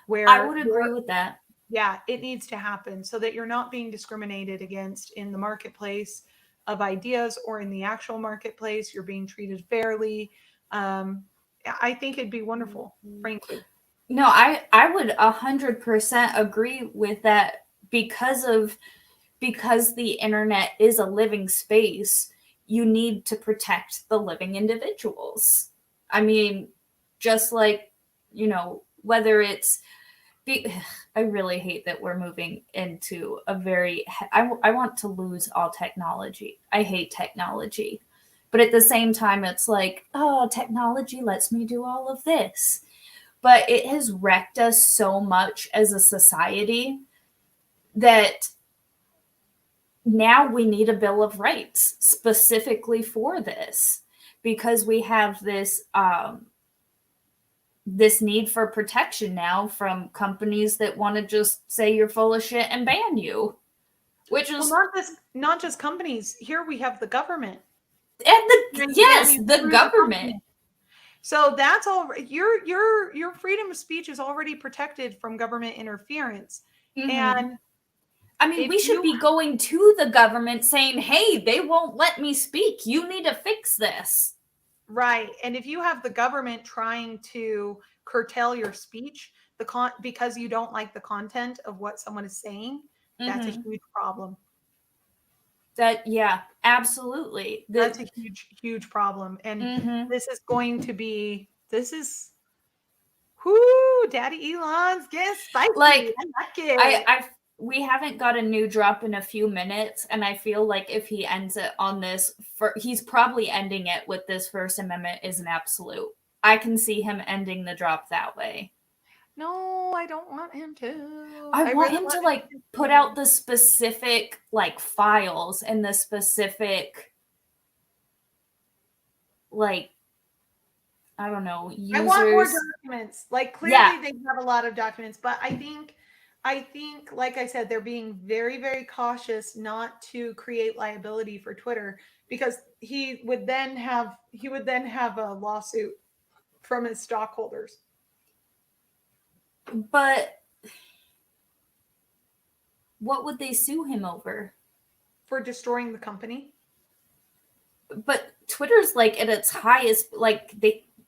Where I would agree with that. Yeah, it needs to happen so that you're not being discriminated against in the marketplace of ideas or in the actual marketplace. You're being treated fairly. I think it'd be wonderful, frankly. No, I would 100% agree with that because the internet is a living space. You need to protect the living individuals. I mean, just like, whether it's I really hate that we're moving into a very I want to lose all technology. I hate technology. But at the same time, it's like, oh, technology lets me do all of this. But it has wrecked us so much as a society that now we need a Bill of Rights specifically for this, because we have this this need for protection now from companies that want to just say you're full of shit and ban you. Which is not just companies. Here we have the government. And the government. So that's all. Your freedom of speech is already protected from government interference. And I mean, we should be going to the government saying, hey, they won't let me speak. You need to fix this. Right. And if you have the government trying to curtail your speech, because you don't like the content of what someone is saying, that's a Mm-hmm. huge problem. That, yeah, absolutely. That's a huge, huge problem. And Mm-hmm. this is whoo, Daddy Elon's getting spicy. Like, I like it. we haven't got a new drop in a few minutes, and I feel like if he ends it on this, he's probably ending it with this First Amendment is an absolute. I can see him ending the drop that way. No, I don't want him to. I want really him to want like him to put out the specific like files and the specific like I don't know users. I want more documents. Like clearly they have a lot of documents, but I think like I said, they're being very, very cautious not to create liability for Twitter, because he would then have a lawsuit from his stockholders. But what would they sue him over? For destroying the company. But Twitter's like at its highest, like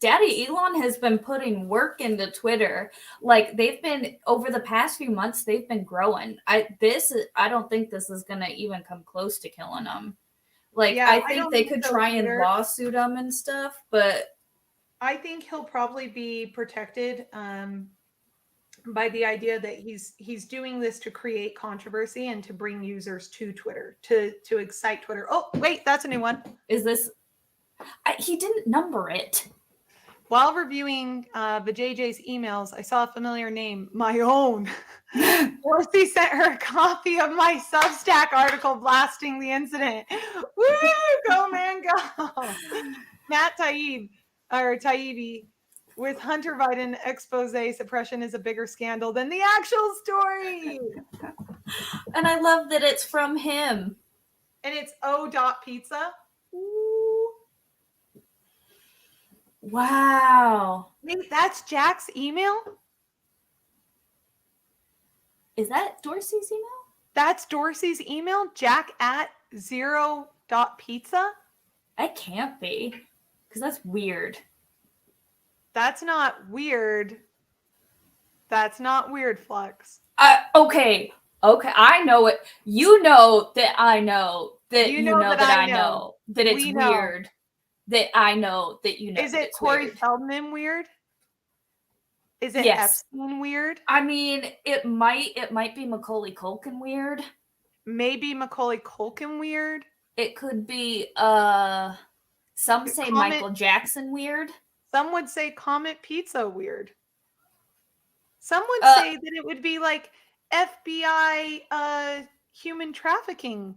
Daddy Elon has been putting work into Twitter. Like they've been over the past few months, they've been growing. I don't think this is gonna even come close to killing them. Like Yeah, I think they could try and lawsuit him and stuff, but I think he'll probably be protected by the idea that he's doing this to create controversy and to bring users to Twitter, to excite Twitter. Oh, wait, that's a new one. Is this? He didn't number it. While reviewing the JJ's emails, I saw a familiar name, my own. Dorsey sent her a copy of my Substack article blasting the incident. Woo! Go, man, go! Matt Taibbi, with Hunter Biden expose, suppression is a bigger scandal than the actual story. And I love that it's from him. And it's O.Pizza. Ooh. Wow. Wait, that's Jack's email? Is that Dorsey's email? That's Dorsey's email? Jack at zero.pizza? That can't be. Because that's weird. That's not weird. That's not weird, Flux. Okay. I know it. You know that I know that you know that I know that it's weird. That I know that you know. Is it Corey Feldman weird? Is it Epstein weird? I mean, it might be Macaulay Culkin weird. Maybe Macaulay Culkin weird. It could be some say Michael Jackson weird. Some would say Comet Pizza weird. Some would say that it would be like FBI human trafficking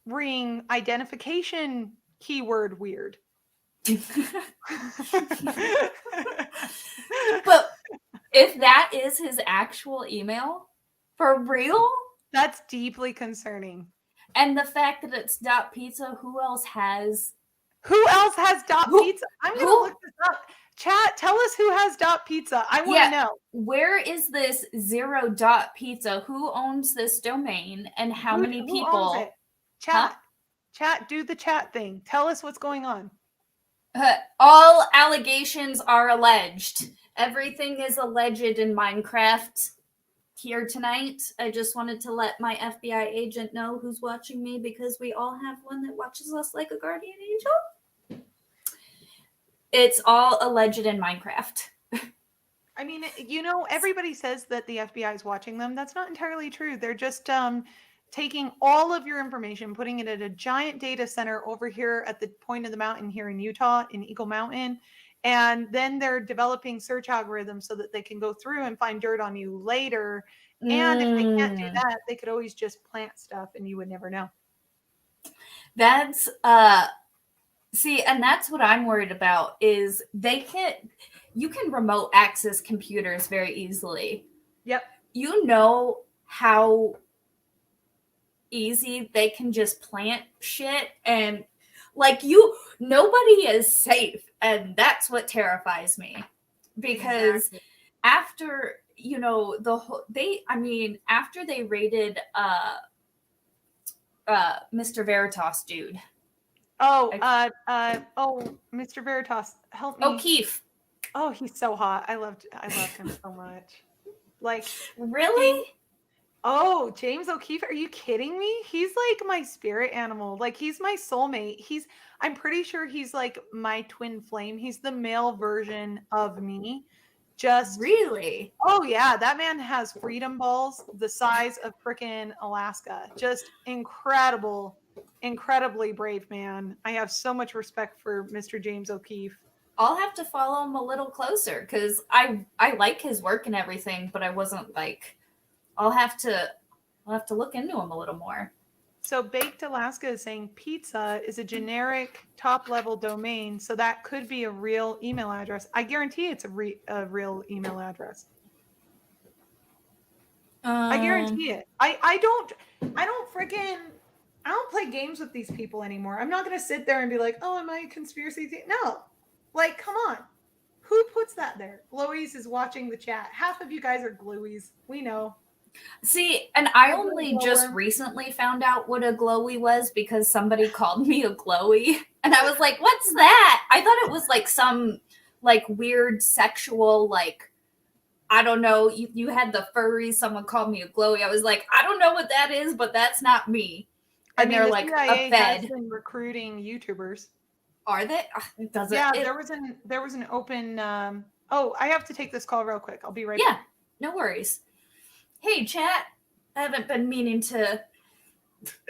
ring identification keyword weird. But if that is his actual email, for real? That's deeply concerning. And the fact that it's .pizza, who else has .pizza? I'm going to look this up. Chat, tell us who has .pizza. I want to know. Where is this .pizza? Who owns this domain and how many people? Who owns it? Chat, do the chat thing. Tell us what's going on. All allegations are alleged. Everything is alleged in Minecraft here tonight. I just wanted to let my FBI agent know who's watching me, because we all have one that watches us like a guardian angel. It's all alleged in Minecraft. I mean, everybody says that the FBI is watching them. That's not entirely true. They're just taking all of your information, putting it at a giant data center over here at the point of the mountain here in Utah, in Eagle Mountain. And then they're developing search algorithms so that they can go through and find dirt on you later. And if they can't do that, they could always just plant stuff and you would never know. That's see, and that's what I'm worried about, is you can remote access computers very easily. Yep. You know how easy they can just plant shit, and nobody is safe, and that's what terrifies me, because after after they raided Mr. Veritas dude, Mr. Veritas, help me. O'Keefe. Oh, he's so hot. I love him so much. Like, Really? James O'Keefe, are you kidding me? He's like my spirit animal. Like, he's my soulmate. I'm pretty sure he's like my twin flame. He's the male version of me. Just Really? Oh yeah, that man has freedom balls the size of frickin' Alaska. Just incredible, incredibly brave man. I have so much respect for Mr. James O'Keefe. I'll have to follow him a little closer because I like his work and everything, but I wasn't like I'll have to look into him a little more. So Baked Alaska is saying pizza is a generic top level domain, so that could be a real email address. I guarantee it's a real email address. I guarantee it. I don't play games with these people anymore. I'm not gonna sit there and be like, oh, am I a conspiracy theorist? No. Like, come on. Who puts that there? Glowies is watching the chat. Half of you guys are glowies. We know. See, and I only just recently found out what a glowy was because somebody called me a glowy. And I was like, what's that? I thought it was like some like weird sexual, like, I don't know. You had the furries. Someone called me a glowy. I was like, I don't know what that is, but that's not me. And they're the like CIA a fed. has been recruiting YouTubers. Are they? There was an open. I have to take this call real quick. I'll be right back. Yeah, no worries. Hey, chat. I haven't been meaning to.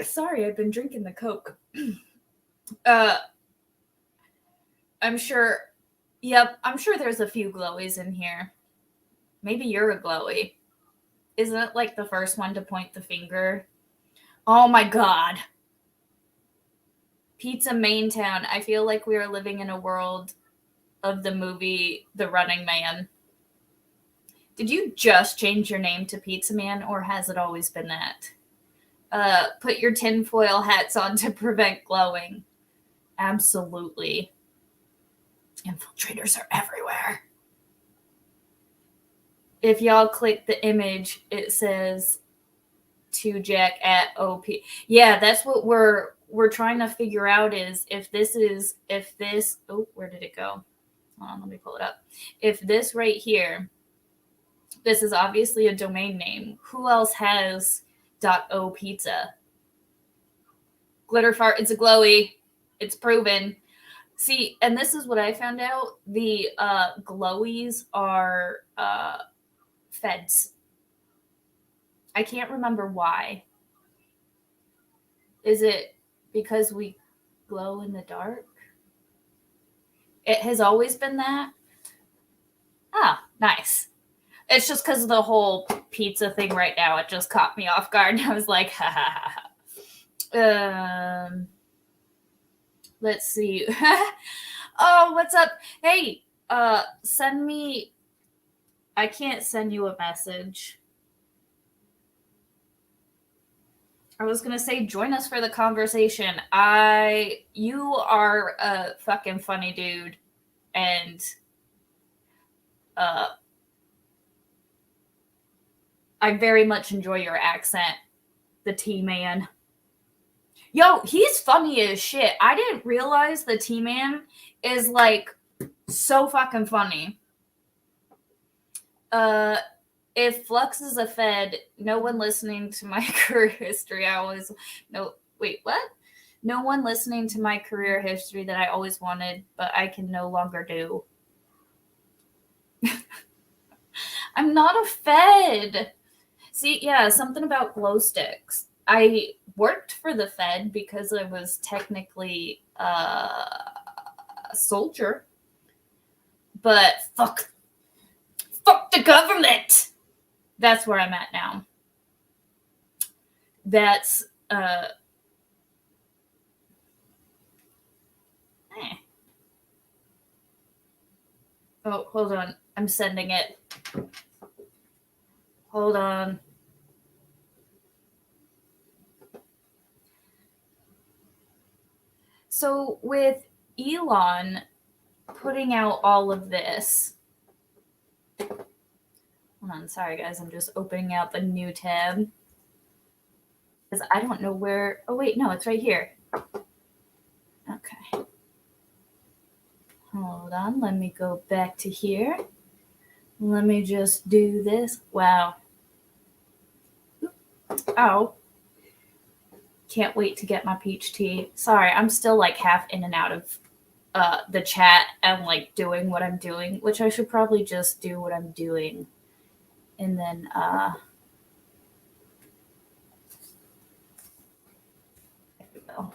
Sorry, I've been drinking the Coke. I'm sure. Yep, I'm sure there's a few glowies in here. Maybe you're a glowy. Isn't it like the first one to point the finger? Oh my god. Pizza Main Town. I feel like we are living in a world of the movie The Running Man. Did you just change your name to Pizza Man, or has it always been that? Put your tinfoil hats on to prevent glowing. Absolutely. Infiltrators are everywhere. If y'all click the image, it says to Jack at OP. Yeah, that's what we're trying to figure out is if this, where did it go? Hold on, let me pull it up. If this right here, this is obviously a domain name. Who else has .o pizza? Glitter fart, it's a glowy. It's proven. See, and this is what I found out. The glowies are feds. I can't remember why. Is it because we glow in the dark? It has always been that? Ah, nice. It's just because of the whole pizza thing right now. It just caught me off guard. I was like, ha ha ha ha. Let's see. Oh, what's up? Hey, send me. I can't send you a message. I was gonna say join us for the conversation. You are a fucking funny dude, and I very much enjoy your accent, the Teaman. Yo, he's funny as shit. I didn't realize the Teaman is like so fucking funny. If Flux is a fed, no one listening to my career history, no one listening to my career history that I always wanted, but I can no longer do. I'm not a fed. See, yeah, something about glow sticks. I worked for the Fed because I was technically a soldier, but fuck the government. That's where I'm at now. That's Oh, hold on. I'm sending it. Hold on. So with Elon putting out all of this, hold on, sorry guys, I'm just opening up a new tab because I don't know where. Oh wait, no, it's right here. Okay. Hold on. Let me go back to here. Let me just do this. Wow. Oh. Can't wait to get my peach tea. Sorry, I'm still like half in and out of the chat and like doing what I'm doing, which I should probably just do what I'm doing. And then there we go.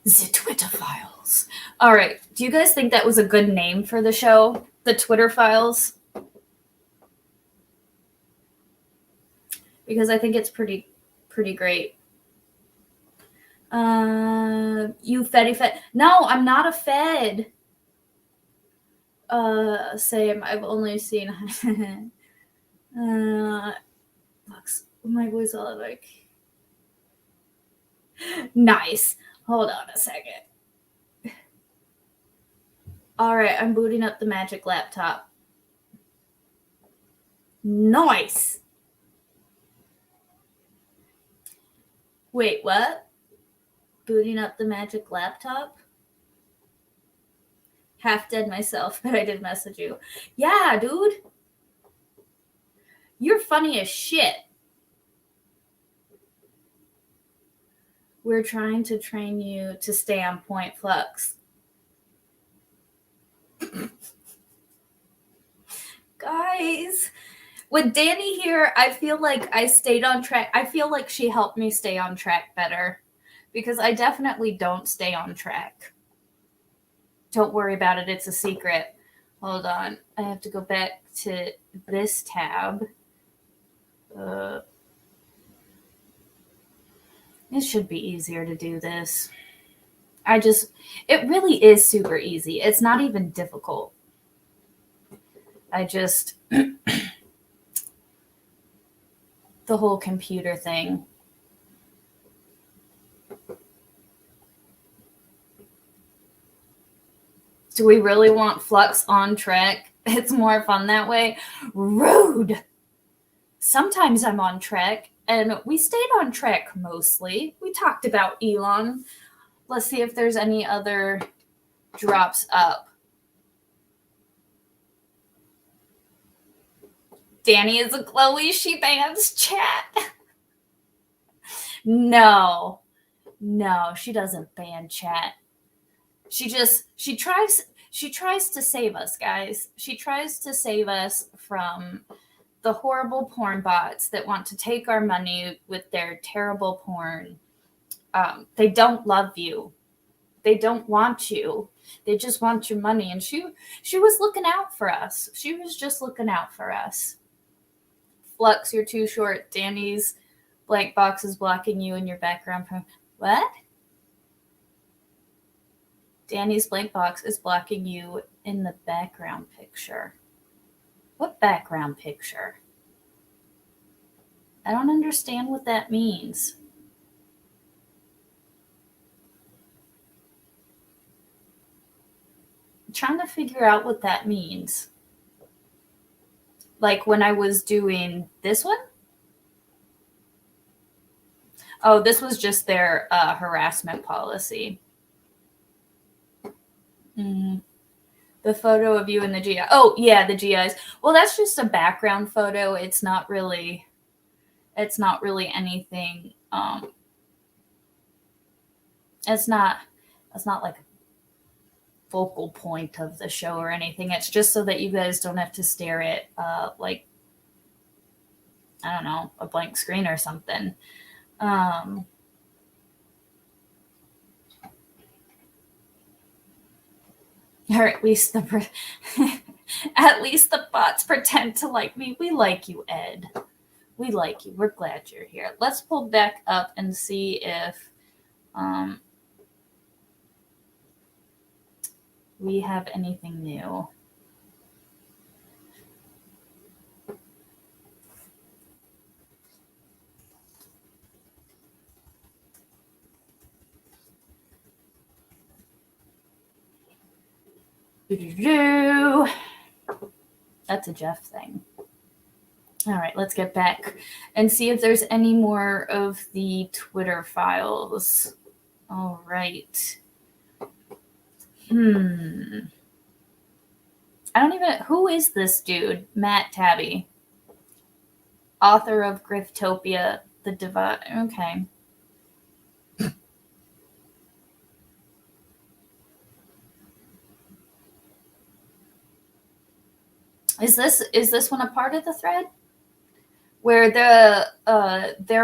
The Twitter Files. All right. Do you guys think that was a good name for the show? The Twitter Files? Because I think it's pretty great. You Feddy Fed. No, I'm not a Fed. Same. I've only seen Lux. My voice all like nice. Hold on a second. All right, I'm booting up the magic laptop. Nice. Wait, what? Booting up the magic laptop? Half dead myself, but I did message you. Yeah, dude. You're funny as shit. We're trying to train you to stay on point, Flux. Guys, with Dani here, I feel like I stayed on track. I feel like she helped me stay on track better because I definitely don't stay on track. Don't worry about it. It's a secret. Hold on. I have to go back to this tab. It should be easier to do this. It really is super easy. It's not even difficult. The whole computer thing. Do we really want Flux on track? It's more fun that way. Rude. Sometimes I'm on track, and we stayed on track mostly. We talked about Elon. Let's see if there's any other drops up. Dani is a Chloe. She bans chat. No, she doesn't ban chat. She tries to save us, guys. She tries to save us from the horrible porn bots that want to take our money with their terrible porn. They don't love you. They don't want you. They just want your money. And she was looking out for us. She was just looking out for us. Flux, you're too short. Dani's blank box is blocking you in your background. What? Dani's blank box is blocking you in the background picture. What background picture? I don't understand what that means. I'm trying to figure out what that means. Like when I was doing this one? Oh, this was just their harassment policy. The photo of you in the GI. Oh, yeah, the GIs. Well, that's just a background photo. It's not really anything. It's not like a focal point of the show or anything. It's just so that you guys don't have to stare at like, I don't know, a blank screen or something. Or at least the bots pretend to like me. We like you, Ed. We like you. We're glad you're here. Let's pull back up and see if we have anything new. That's a Jeff thing. All right, let's get back and see if there's any more of the Twitter files. All right. I don't even. Who is this dude? Matt Tabby, author of Griftopia, The Divide. Okay. Is this one a part of the thread? Where there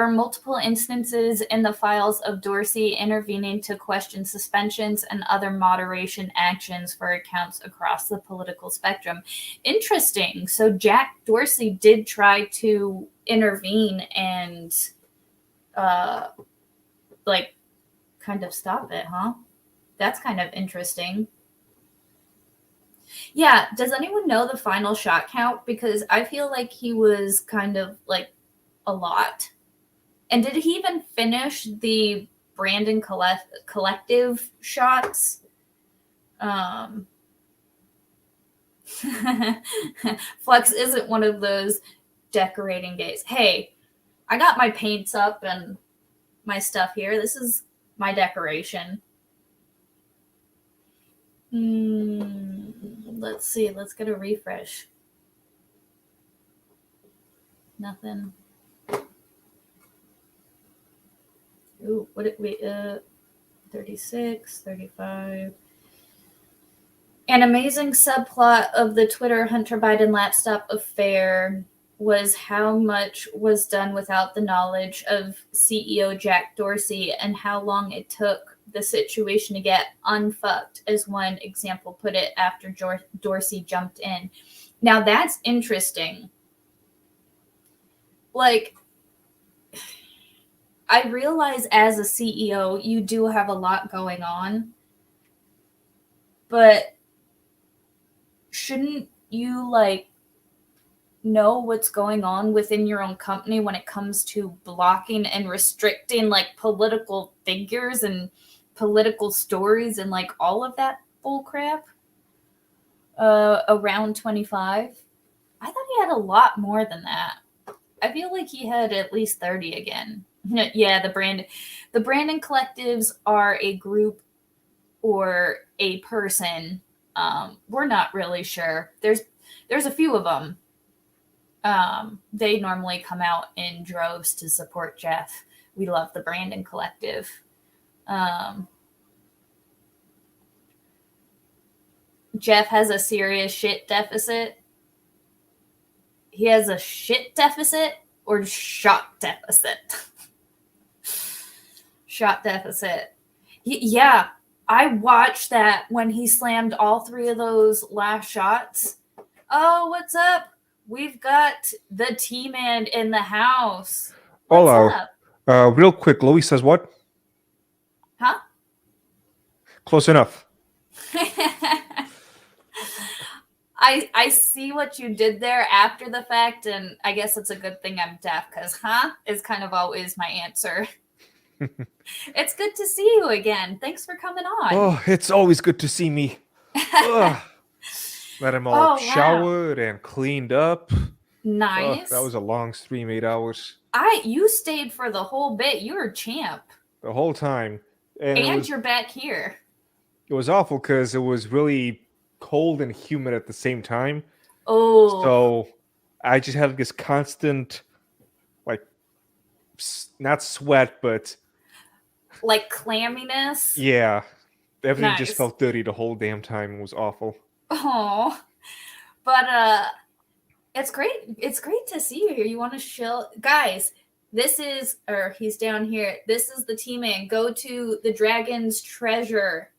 are multiple instances in the files of Dorsey intervening to question suspensions and other moderation actions for accounts across the political spectrum. Interesting. So Jack Dorsey did try to intervene and like kind of stop it, huh? That's kind of interesting. Yeah, does anyone know the final shot count? Because I feel like he was kind of like a lot. And did he even finish the Brandon collective shots? Flex isn't one of those decorating gays. Hey, I got my paints up and my stuff here. This is my decoration. Let's see. Let's get a refresh. Nothing. Ooh, what did we 36, 35. An amazing subplot of the Twitter Hunter Biden laptop affair was how much was done without the knowledge of CEO Jack Dorsey and how long it took the situation to get unfucked, as one example put it after Dorsey jumped in. Now that's interesting. Like, I realize as a CEO, you do have a lot going on, but shouldn't you like know what's going on within your own company when it comes to blocking and restricting like political figures and political stories and like all of that bull crap? Around 25. I thought he had a lot more than that. I feel like he had at least 30 again. Yeah, the Brandon collectives are a group or a person. We're not really sure. There's a few of them. They normally come out in droves to support Jeff. We love the Brandon collective. Jeff has a serious shit deficit. He has a shit deficit or shot deficit. Shot deficit. Yeah, I watched that when he slammed all three of those last shots. Oh, what's up? We've got the Teaman in the house. What's Hola. up? Real quick, Louis says what? Huh? Close enough. I see what you did there after the fact, and I guess it's a good thing I'm deaf, because is kind of always my answer. It's good to see you again. Thanks for coming on. Oh, it's always good to see me. Let him all showered and cleaned up. Nice. That was a long stream, 8 hours. You stayed for the whole bit. You were a champ. The whole time. And you're back here. It was awful because it was really cold and humid at the same time. Oh. So I just had this constant, like, not sweat, but like clamminess. Yeah. Everything just felt dirty the whole damn time. It was awful. Oh. But it's great. It's great to see you here. You want to chill? Guys, he's down here. This is the Teaman. Go to the Dragon's Treasure.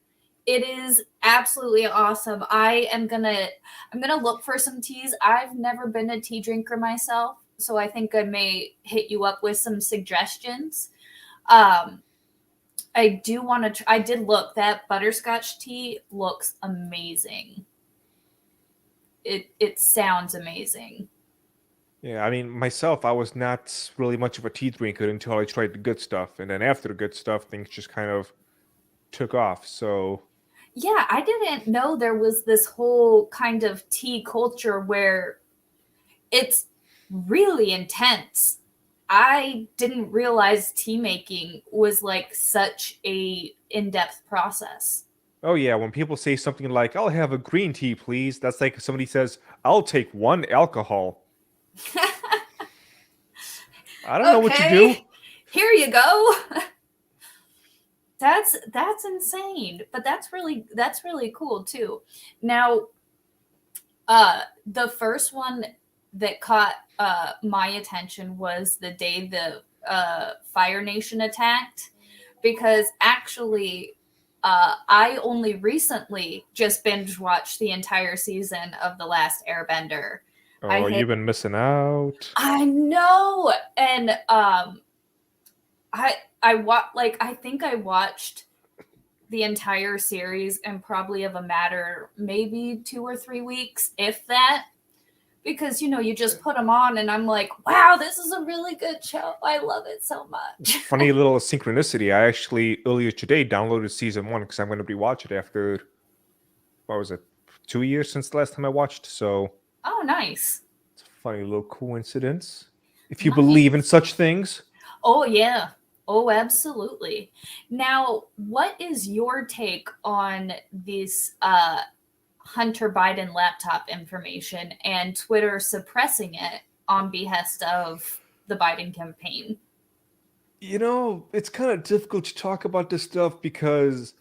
It is absolutely awesome. I'm gonna look for some teas. I've never been a tea drinker myself, so I think I may hit you up with some suggestions. I do want to. I did look. That butterscotch tea looks amazing. It sounds amazing. Yeah, I mean, myself, I was not really much of a tea drinker until I tried the good stuff, and then after the good stuff, things just kind of took off. So Yeah, I didn't know there was this whole kind of tea culture where it's really intense. I didn't realize tea making was like such a in-depth process. Oh yeah, when people say something like, "I'll have a green tea, please," that's like somebody says, "I'll take one alcohol." I don't know what you do. Okay, here you go. That's insane, but that's really cool too. Now, the first one that caught my attention was the day the Fire Nation attacked, because actually, I only recently just binge watched the entire season of The Last Airbender. Oh, you've been missing out. I know, and I think I watched the entire series in probably of a matter maybe 2 or 3 weeks, if that, because you just put them on and I'm like, wow, this is a really good show. I love it so much. Funny little synchronicity. I actually earlier today downloaded season 1 because I'm going to rewatch it after, what was it, 2 years since the last time I watched. So Oh, nice. it's a funny little coincidence, if you believe in such things. Oh yeah. Oh, absolutely. Now, what is your take on this Hunter Biden laptop information and Twitter suppressing it on behest of the Biden campaign? It's kind of difficult to talk about this stuff because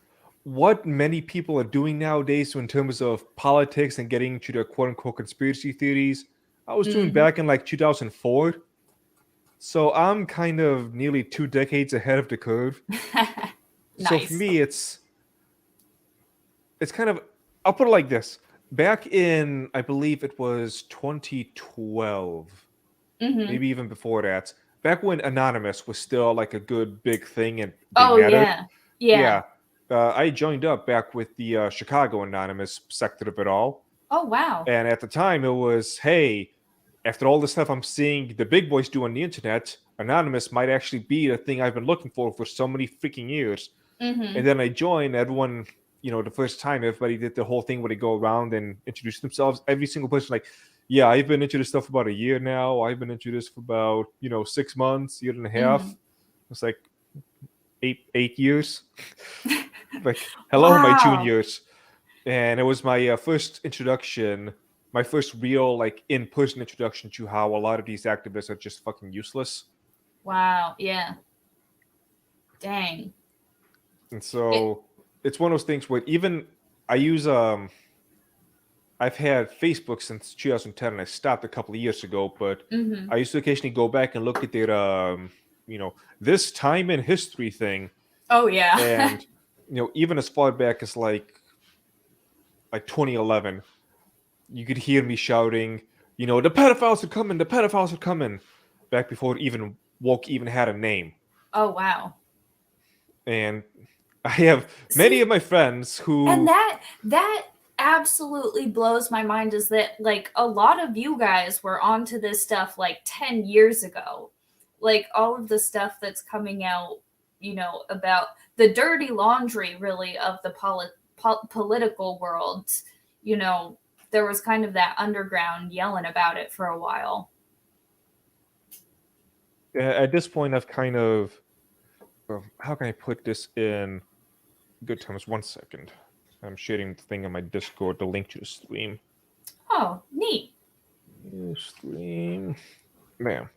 what many people are doing nowadays in terms of politics and getting to the quote unquote conspiracy theories, I was doing back in like 2004. So I'm kind of nearly 2 decades ahead of the curve. Nice. So for me, it's kind of, I'll put it like this. Back in, I believe it was 2012, maybe even before that, back when Anonymous was still like a good big thing and big mattered. Yeah. I joined up back with the Chicago Anonymous sector of it all. Oh, wow. And at the time, it was, hey, after all the stuff I'm seeing the big boys do on the internet, Anonymous might actually be the thing I've been looking for so many freaking years. And then I joined, everyone, the first time, everybody did the whole thing where they go around and introduce themselves. Every single person, like, yeah, I've been into this stuff for about a year now. I've been into this for about, 6 months, year and a half. It's like 8 years. Like, hello, Wow. my juniors. And it was my first introduction, my first real, like, in-person introduction to how a lot of these activists are just fucking useless. Wow, yeah. Dang. And so it's one of those things where even I use I've had Facebook since 2010 and I stopped a couple of years ago, but I used to occasionally go back and look at their this time in history thing. Oh yeah. And even as far back as like 2011, you could hear me shouting, the pedophiles are coming, the pedophiles are coming, back before even woke even had a name. Oh wow. And I have many of my friends who, and that absolutely blows my mind, is that like a lot of you guys were onto this stuff like 10 years ago. Like all of the stuff that's coming out, about the dirty laundry really of the political world, there was kind of that underground yelling about it for a while. at this point, I've kind of, how can I put this in good terms? 1 second. I'm sharing the thing on my Discord, the link to the stream. Oh, neat. Stream. Man.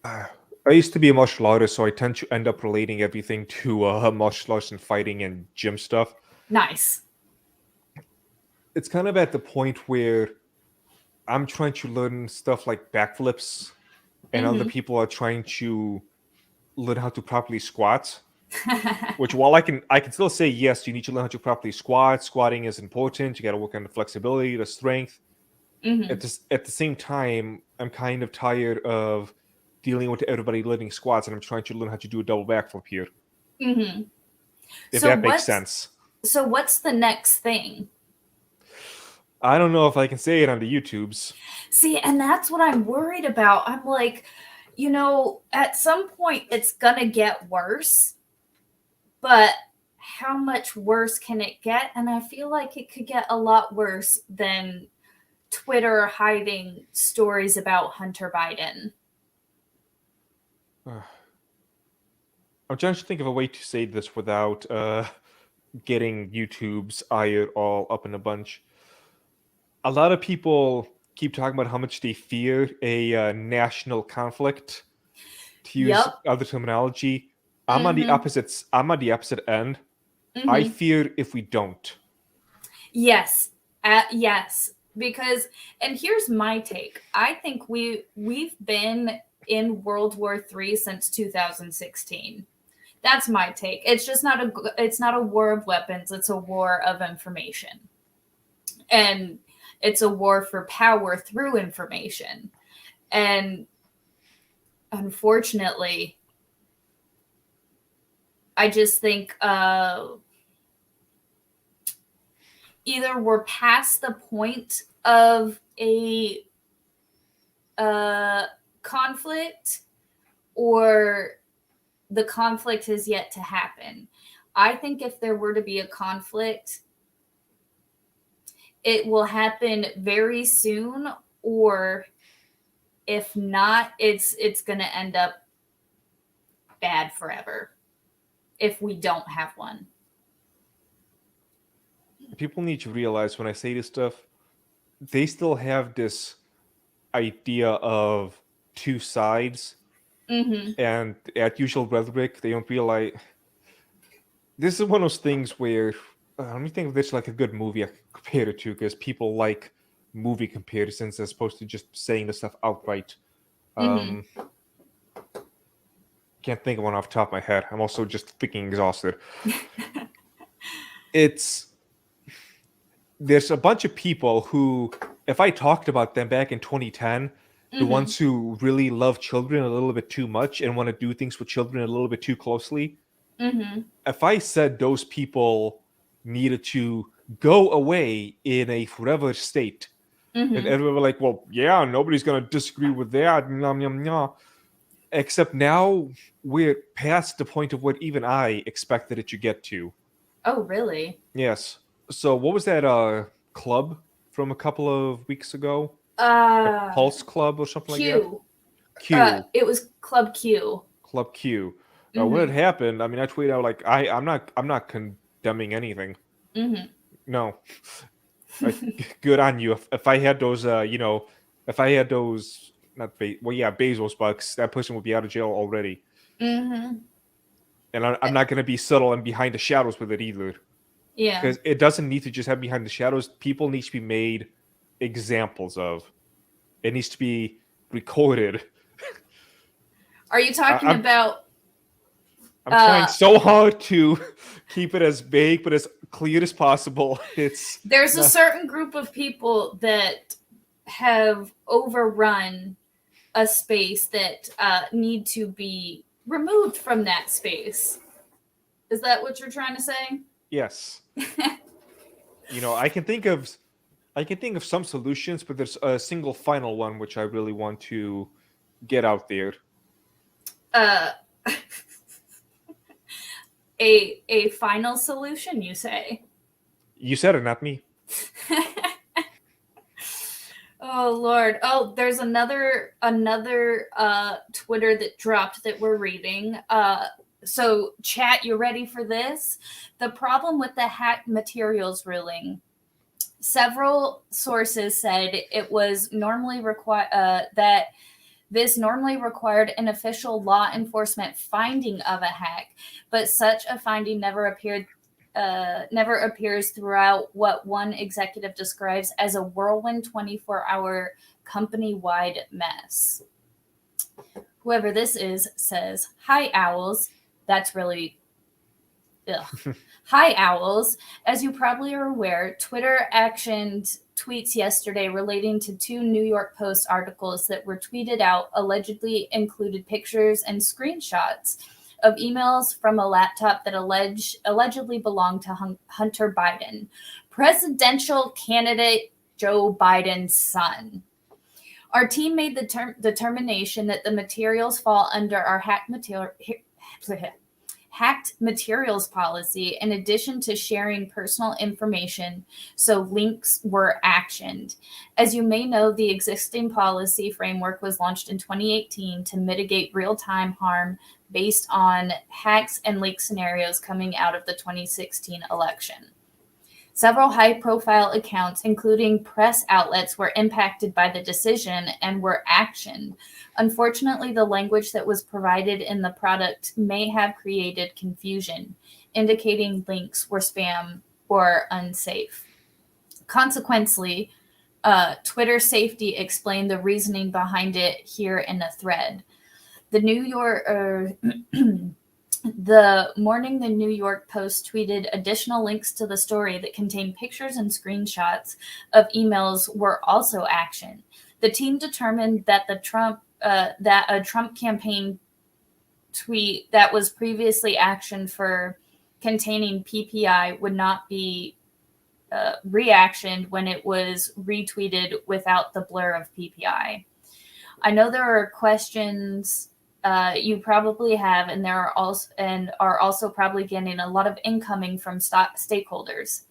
I used to be a martial artist, so I tend to end up relating everything to martial arts and fighting and gym stuff. Nice. It's kind of at the point where I'm trying to learn stuff like backflips, and other people are trying to learn how to properly squat. Which, while I can still say yes, you need to learn how to properly squat. Squatting is important. You got to work on the flexibility, the strength. At the same time, I'm kind of tired of dealing with everybody learning squats, and I'm trying to learn how to do a double backflip here. If that makes sense. So what's the next thing? I don't know if I can say it on the YouTubes. See, and that's what I'm worried about. I'm like, at some point it's gonna get worse. But how much worse can it get? And I feel like it could get a lot worse than Twitter hiding stories about Hunter Biden. I'm trying to think of a way to say this without getting YouTube's ire all up in a bunch. A lot of people keep talking about how much they fear a national conflict. To use Yep. other terminology, I'm on the opposite. I'm on the opposite end. I fear if we don't. Yes. Yes. Because, and here's my take. I think we've been in World War III since 2016. That's my take. It's just not a war of weapons. It's a war of information. And it's a war for power through information. And unfortunately, I just think either we're past the point of a conflict, or the conflict is yet to happen. I think if there were to be a conflict, it will happen very soon, or if not, it's going to end up bad forever if we don't have one. People need to realize when I say this stuff, they still have this idea of two sides, and at usual rhetoric, they don't realize. This is one of those things where let me think of this like a good movie I could compare it to, because people like movie comparisons as opposed to just saying the stuff outright. Can't think of one off the top of my head. I'm also just freaking exhausted. There's a bunch of people who, if I talked about them back in 2010, the ones who really love children a little bit too much and want to do things with children a little bit too closely, if I said those people needed to go away in a forever state, and everyone were like, well, yeah, nobody's going to disagree with that, nom, nom, nom. Except now we're past the point of what even I expected it to get to. Oh, really? Yes. So what was that club from a couple of weeks ago? Pulse Club or something like that? Q. It was Club Q. Club Q. When it happened, I mean, I tweeted out like, I'm not condemning anything. No. Like, good on you. If I had those, if I had those, Bezos bucks, that person would be out of jail already. And I'm not going to be subtle and behind the shadows with it either. Yeah. Because it doesn't need to just have behind the shadows. People need to be made examples of. It needs to be recorded. Are you talking about... I'm trying so hard to keep it as vague but as clear as possible. There's a certain group of people that have overrun a space that need to be removed from that space. Is that what you're trying to say? Yes. I can think of some solutions, but there's a single final one which I really want to get out there. A final solution, you say? You said it, not me. Oh Lord. Oh, there's another Twitter that dropped that we're reading. So chat, you ready for this? The problem with the hacked materials ruling. Several sources said it was normally that this normally required an official law enforcement finding of a hack, but such a finding never appears throughout what one executive describes as a whirlwind 24-hour company-wide mess. Whoever this is says, "Hi, owls." That's really... Ugh. Hi, owls. As you probably are aware, Twitter actioned tweets yesterday relating to 2 New York Post articles that were tweeted out, allegedly included pictures and screenshots of emails from a laptop that allegedly belonged to Hunter Biden, presidential candidate Joe Biden's son. Our team made the determination that the materials fall under our hacked materials policy in addition to sharing personal information, so links were actioned. As you may know, the existing policy framework was launched in 2018 to mitigate real-time harm based on hacks and leak scenarios coming out of the 2016 election. Several high-profile accounts, including press outlets, were impacted by the decision and were actioned. Unfortunately, the language that was provided in the product may have created confusion, indicating links were spam or unsafe. Consequently, Twitter Safety explained the reasoning behind it here in a thread. The morning the New York Post tweeted additional links to the story that contained pictures and screenshots of emails were also actioned. The team determined that a Trump campaign tweet that was previously actioned for containing PPI would not be reactioned when it was retweeted without the blur of PPI. I know there are questions you probably have, and are also probably getting a lot of incoming from stakeholders,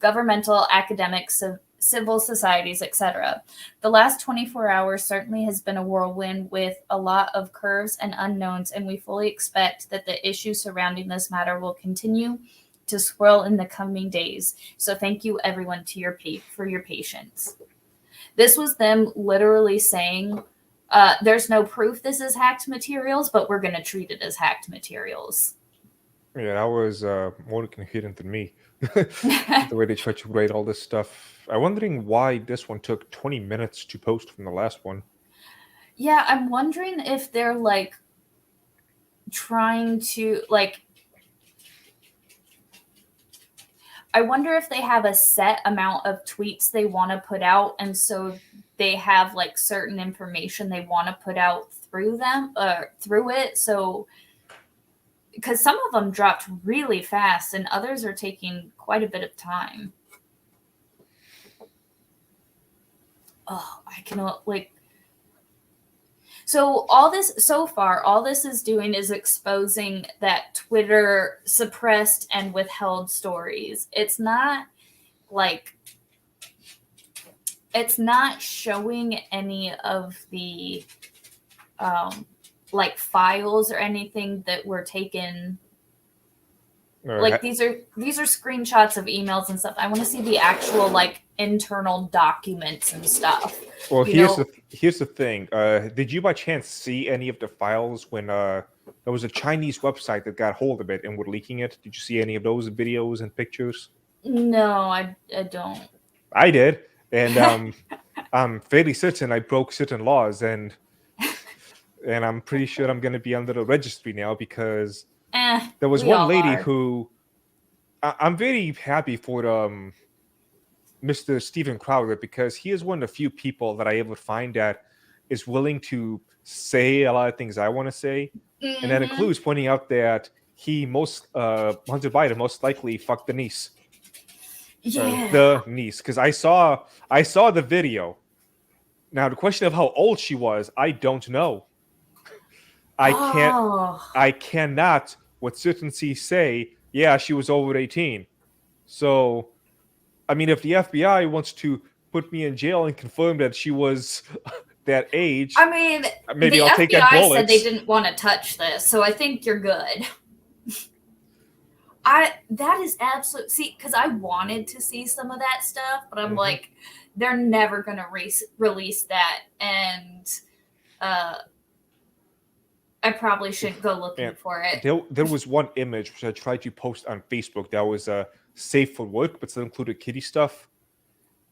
governmental, academics, civil societies, etc. The last 24 hours certainly has been a whirlwind with a lot of curves and unknowns, and we fully expect that the issues surrounding this matter will continue to swirl in the coming days. So thank you, everyone, for your patience. This was them literally saying, there's no proof this is hacked materials, but we're going to treat it as hacked materials. Yeah, that was more coherent than me. The way they tried to write all this stuff. I'm wondering why this one took 20 minutes to post from the last one. Yeah, I'm wondering if they're like trying to I wonder if they have a set amount of tweets they want to put out, and so they have like certain information they want to put out through it. So, because some of them dropped really fast, and others are taking quite a bit of time. Oh, I cannot So all this is doing is exposing that Twitter suppressed and withheld stories. It's not showing any of the files or anything that were taken. These are screenshots of emails and stuff. I want to see the actual internal documents and stuff. Well, here's the thing. Did you by chance see any of the files when there was a Chinese website that got hold of it and were leaking it? Did you see any of those videos and pictures? No, I don't. I did, and I'm fairly certain I broke certain laws, and I'm pretty sure I'm going to be under the registry now because there was one lady who I'm very happy for Mr. Steven Crowder, because he is one of the few people that I ever find that is willing to say a lot of things I want to say. Mm-hmm. And that includes pointing out that Hunter Biden most likely fucked the niece. Yeah. The niece. Because I saw the video. Now, the question of how old she was, I don't know. I cannot with certainty say, yeah, she was over 18. So, I mean, if the FBI wants to put me in jail and confirm that she was that age, I mean, maybe I'll FBI take that bullet. said they didn't want to touch this, so I think you're good. That is absolute. See, because I wanted to see some of that stuff, but I'm like, they're never going to release that, and I probably shouldn't go looking for it. There was one image which I tried to post on Facebook that was safe for work, but still included kiddie stuff.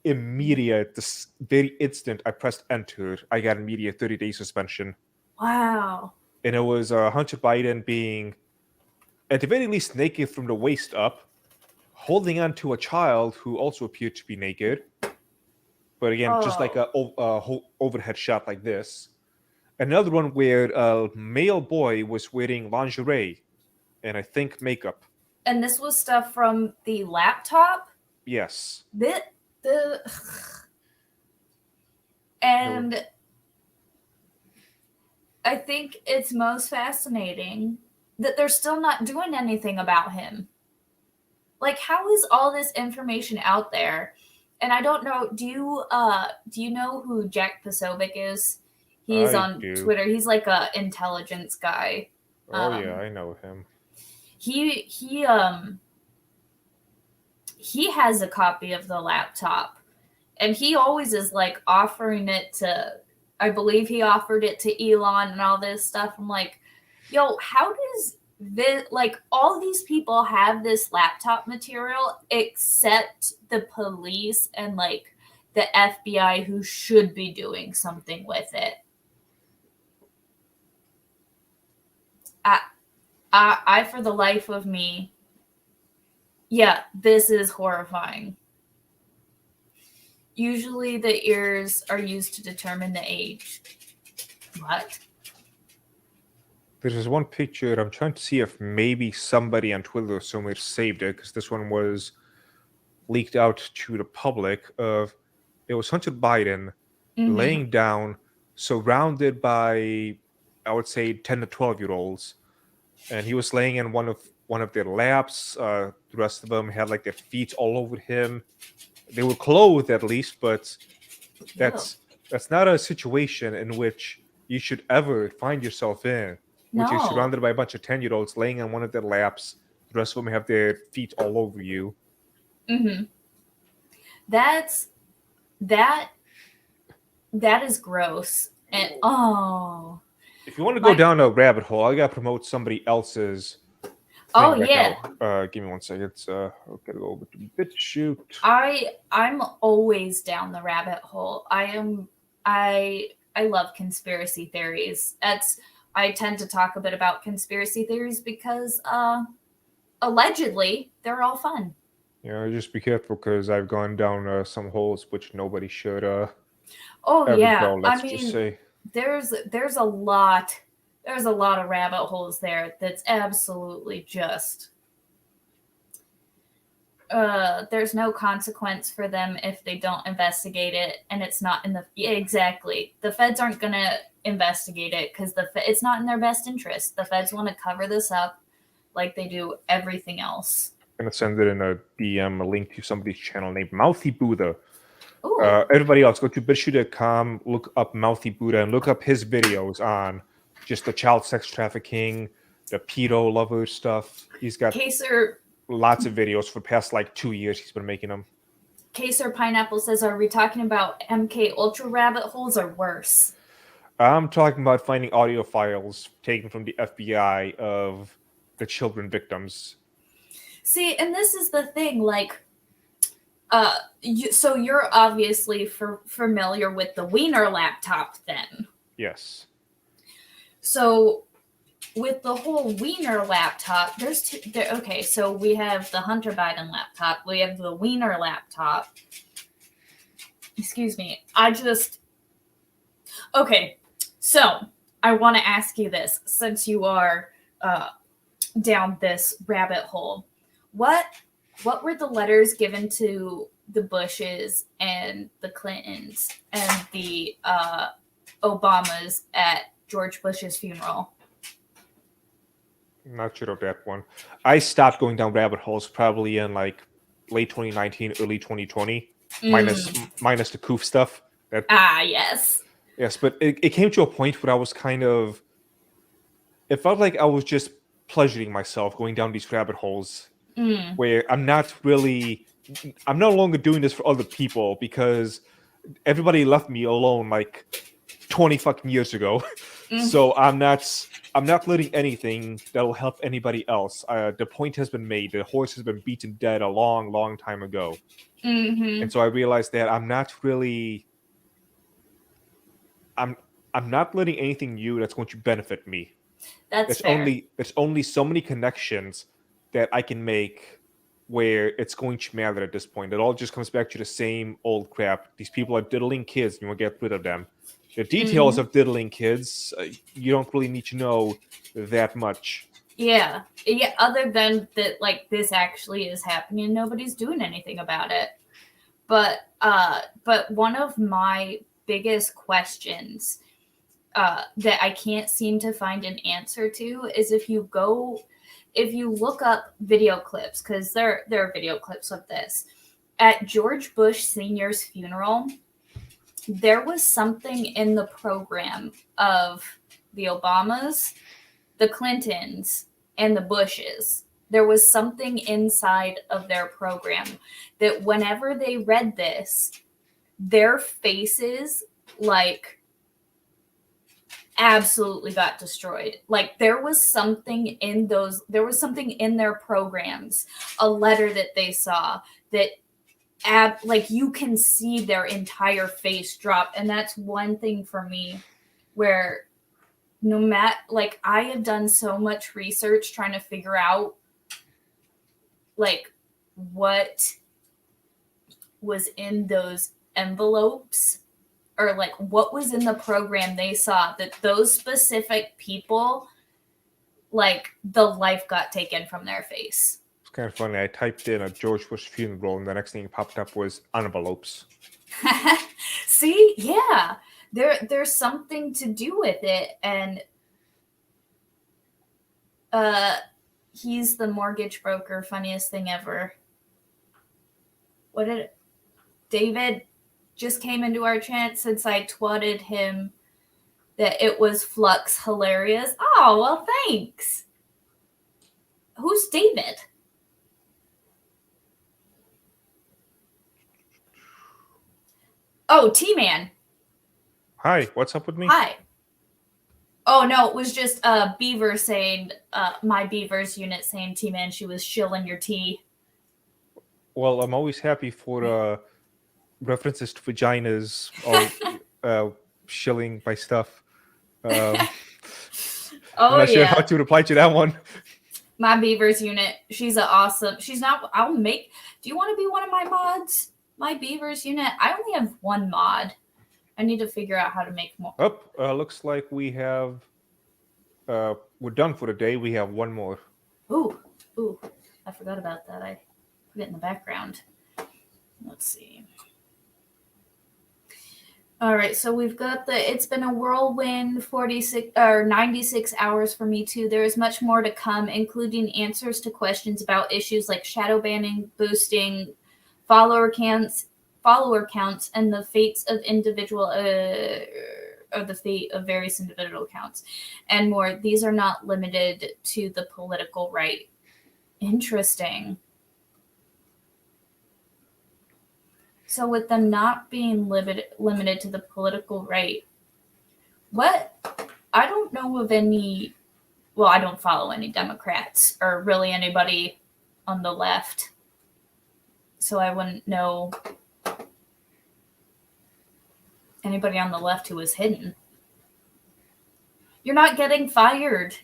Immediate, this very instant I pressed enter, I got immediate 30-day suspension. Wow. And it was Hunter Biden being, at the very least, naked from the waist up, holding on to a child who also appeared to be naked. But again, just like a overhead shot like this. Another one where a male boy was wearing lingerie and I think makeup. And this was stuff from the laptop? Yes. And I think it's most fascinating that they're still not doing anything about him. Like, how is all this information out there? And I don't know, do you know who Jack Posobiec is? He's I on do. Twitter. He's like a intelligence guy. Oh yeah, I know him. He has a copy of the laptop, and he always is like offering it to, I believe he offered it to Elon and all this stuff. I'm like, yo, how does this, like, all these people have this laptop material except the police and like the FBI, who should be doing something with it? I for the life of me, yeah, this is horrifying. Usually the ears are used to determine the age. What? There's this one picture. I'm trying to see if maybe somebody on Twitter or somewhere saved it, because this one was leaked out to the public. Of it was Hunter Biden laying down, surrounded by, I would say, 10 to 12-year-olds, and he was laying in one of their laps. The rest of them had like their feet all over him. They were clothed at least, but that's not a situation in which you should ever find yourself in, which is No. surrounded by a bunch of 10-year-olds laying on one of their laps. The rest of them have their feet all over you. That is gross. And If you want to go down a rabbit hole, I gotta promote somebody else's. Oh yeah. Give me 1 second. I've gotta go over to BitChute. I'm always down the rabbit hole. I love conspiracy theories. I tend to talk a bit about conspiracy theories because allegedly they're all fun. Yeah, just be careful, because I've gone down some holes which nobody should ever go, let's just say. There's a lot of rabbit holes there that's absolutely just there's no consequence for them if they don't investigate it, and it's not in the exactly. The feds aren't gonna investigate it because it's not in their best interest. The feds want to cover this up like they do everything else. I'm gonna send it in a DM, a link to somebody's channel named Mouthy Buddha. Ooh. Everybody else, go to bitchute.com, look up Mouthy Buddha, and look up his videos on just the child sex trafficking, the pedo lover stuff. He's got lots of videos for the past like 2 years. He's been making them. Kaser Pineapple says, are we talking about MK Ultra rabbit holes or worse? I'm talking about finding audio files taken from the FBI of the children victims. See, and this is the thing, like, so you're obviously familiar with the Wiener laptop then. Yes. So with the whole Wiener laptop, there's two. Okay, so we have the Hunter Biden laptop. We have the Wiener laptop. Excuse me. Okay, so I want to ask you this, since you are down this rabbit hole. What were the letters given to the Bushes and the Clintons and the Obamas at George Bush's funeral? I'm not sure of that one. I stopped going down rabbit holes probably in like late 2019, early 2020, minus the Koof stuff. Yes. Yes, but it came to a point where I was it felt like I was just pleasuring myself going down these rabbit holes, where I'm no longer doing this for other people, because everybody left me alone like 20 fucking years ago. So I'm not learning anything that'll help anybody else. The point has been made. The horse has been beaten dead a long, long time ago. And so I realized that I'm not learning anything new that's going to benefit me. That's fair. There's only so many connections that I can make where it's going to matter at this point. It all just comes back to the same old crap. These people are diddling kids, and you want to get rid of them. The details of diddling kids, you don't really need to know that much. Yeah. Other than that, like, this actually is happening and nobody's doing anything about it. But one of my biggest questions that I can't seem to find an answer to is if you look up video clips, because there are video clips of this. At George Bush Sr.'s funeral, there was something in the program of the Obamas, the Clintons, and the Bushes. There was something inside of their program that whenever they read this, their faces, like, absolutely got destroyed. Like, there was something in their programs, a letter that they saw that like you can see their entire face drop. And that's one thing for me where no matter, like, I have done so much research trying to figure out like what was in those envelopes, or like what was in the program they saw, that those specific people, like, the life got taken from their face. It's kind of funny. I typed in a George Bush funeral, and the next thing that popped up was envelopes. See, yeah, there's something to do with it. And he's the mortgage broker, funniest thing ever. What did David just came into our chat since I twatted him that it was Flux hilarious. Oh, well, thanks. Who's David? Oh, Teaman. Hi, what's up with me? Hi. Oh, no, it was just Beaver saying, my Beaver's unit saying, Teaman, she was shilling your tea. Well, I'm always happy for references to vaginas or shilling my stuff. I'm not sure how to reply to that one. My Beaver's unit, she's an awesome. She's not. Do you want to be one of my mods? My Beaver's unit. I only have one mod. I need to figure out how to make more. Looks like we have. We're done for the day. We have one more. Ooh! I forgot about that. I put it in the background. Let's see. All right, so we've got it's been a whirlwind 46 or 96 hours for me too. There is much more to come, including answers to questions about issues like shadow banning, boosting, follower counts, and the fates of the fate of various individual accounts, and more. These are not limited to the political right. Interesting. So with them not being limited to the political right, I don't know of any, well, I don't follow any Democrats or really anybody on the left, so I wouldn't know anybody on the left who was hidden. You're not getting fired.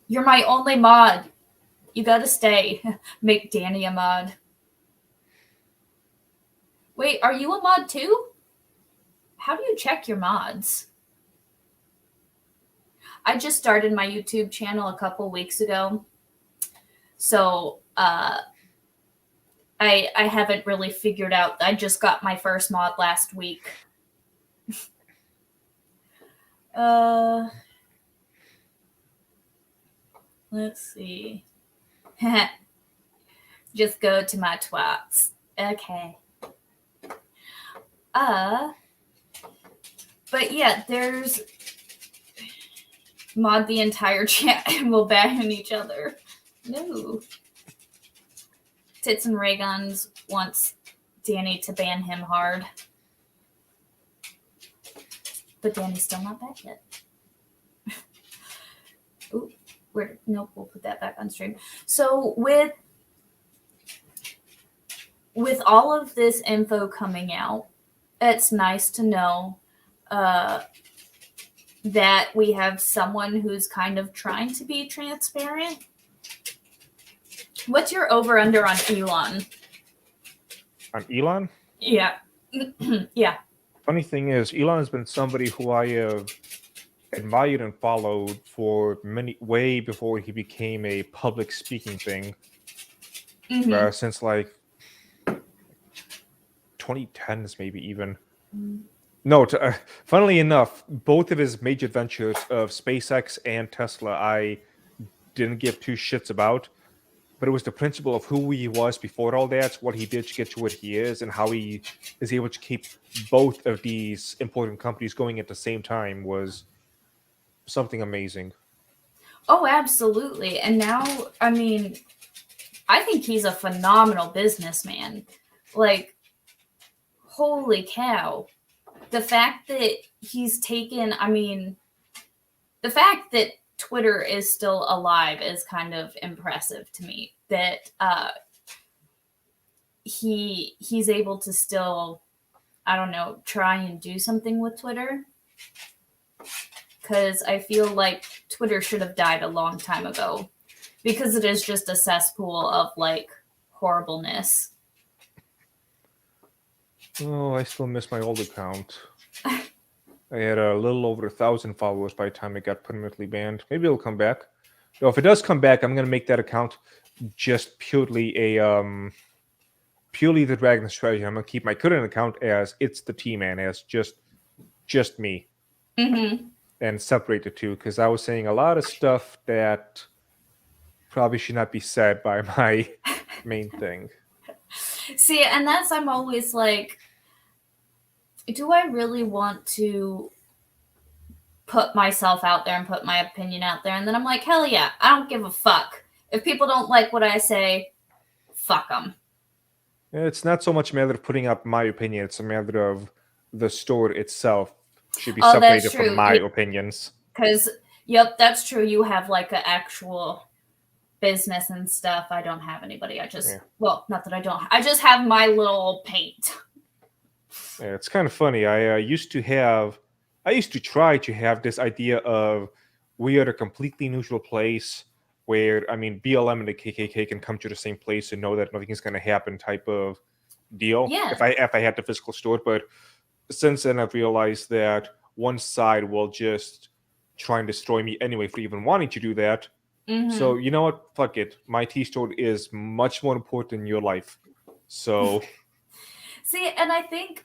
You're my only mod. You gotta stay. Make Dani a mod. Wait, are you a mod too? How do you check your mods? I just started my YouTube channel a couple weeks ago. So I haven't really figured out. I just got my first mod last week. Let's see. Just go to my twats. Okay. But yeah, there's mod the entire chat and we'll ban each other. No. Tits and Ray Guns wants Dani to ban him hard. But Dani's still not back yet. Ooh, nope, we'll put that back on stream. So with all of this info coming out, it's nice to know that we have someone who's kind of trying to be transparent. What's your over-under on Elon? On Elon? Yeah. Yeah. Funny thing is, Elon has been somebody who I have admired and followed for way before he became a public speaking thing. Since like 2010s, maybe even. No, funnily enough, both of his major ventures of SpaceX and Tesla, I didn't give two shits about. But it was the principle of who he was before all that, what he did to get to what he is, and how he is able to keep both of these important companies going at the same time was something amazing. Oh, absolutely. And now, I mean, I think he's a phenomenal businessman. Like, holy cow. The fact that he's taken, I mean, the fact that Twitter is still alive is kind of impressive to me. That he's able to still, I don't know, try and do something with Twitter. Because I feel like Twitter should have died a long time ago. Because it is just a cesspool of like horribleness. Oh, I still miss my old account. I had a little over 1,000 followers by the time it got permanently banned. Maybe it'll come back. No, if it does come back, I'm gonna make that account just purely purely the Dragon strategy. I'm gonna keep my current account as it's the Teaman, as just me, and separate the two, because I was saying a lot of stuff that probably should not be said by my main thing. See, and that's, I'm always like, do I really want to put myself out there and put my opinion out there? And then I'm like, hell yeah, I don't give a fuck. If people don't like what I say, fuck them. It's not so much a matter of putting up my opinion, it's a matter of the store itself should be Oh, separated that's from true. my opinions. Because, yep, that's true. You have like an actual business and stuff. I don't have anybody. I just, well, not that I don't. I just have my little paint. Yeah, it's kind of funny. I used to try to have this idea of we are a completely neutral place where, I mean, BLM and the KKK can come to the same place and know that nothing is going to happen type of deal. Yeah. If I had the physical store, but since then I've realized that one side will just try and destroy me anyway for even wanting to do that. So you know what? Fuck it. My tea store is much more important in your life. So see, and I think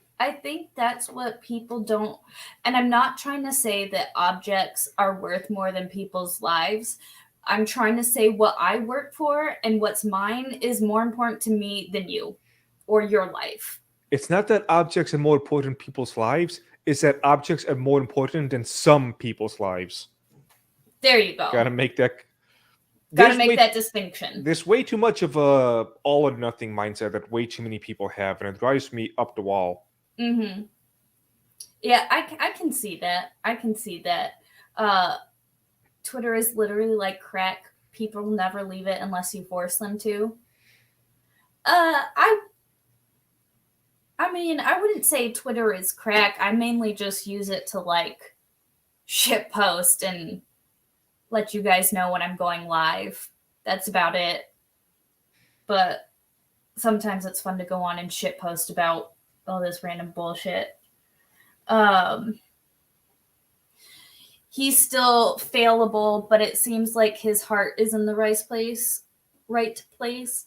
that's what people don't, and I'm not trying to say that objects are worth more than people's lives. I'm trying to say what I work for and what's mine is more important to me than you or your life. It's not that objects are more important in people's lives, it's that objects are more important than some people's lives. There you go. Gotta make that distinction. There's way too much of a all or nothing mindset that way too many people have, and it drives me up the wall. Yeah, I can see that. I can see that. Twitter is literally like crack. People will never leave it unless you force them to. I mean, I wouldn't say Twitter is crack. I mainly just use it to like shit post and let you guys know when I'm going live. That's about it. But sometimes it's fun to go on and shit post about all this random bullshit. He's still failable, but it seems like his heart is in the right place.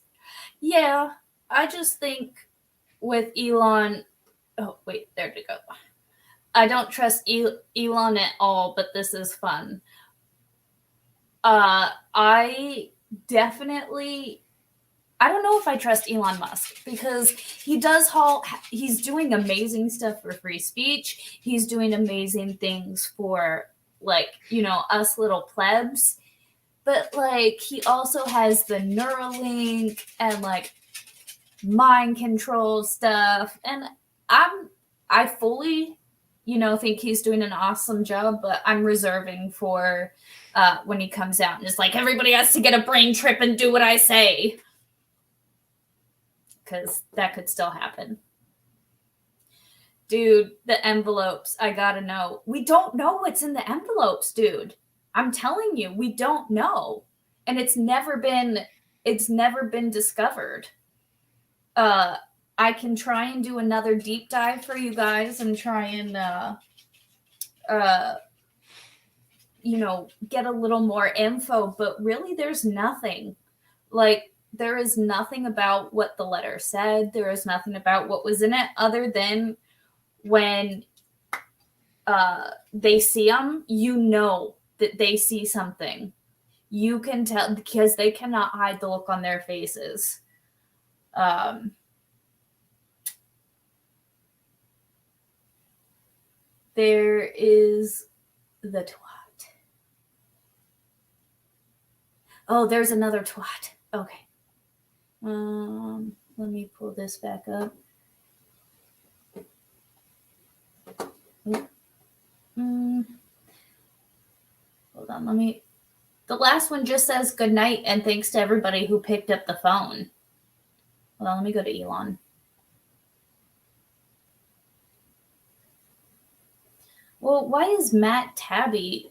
Yeah, I just think with Elon, oh wait, there we go. I don't trust Elon at all, but this is fun. I don't know if I trust Elon Musk because he's doing amazing stuff for free speech. He's doing amazing things for, like, you know, us little plebs. But like he also has the Neuralink and like mind control stuff, and I fully, you know, think he's doing an awesome job, but I'm reserving for when he comes out and is like, everybody has to get a brain trip and do what I say, because that could still happen. Dude, the envelopes, I gotta know. We don't know what's in the envelopes, dude. I'm telling you, we don't know, and it's never been discovered. I can try and do another deep dive for you guys and try and you know, get a little more info, but really there's nothing. Like, there is nothing about what the letter said. There is nothing about what was in it other than when they see them, you know that they see something. You can tell because they cannot hide the look on their faces. There is the twat. Oh, there's another twat. Okay. Let me pull this back up. Hold on, the last one just says good night and thanks to everybody who picked up the phone. Hold on, let me go to Elon. Well, why is Matt Tabby?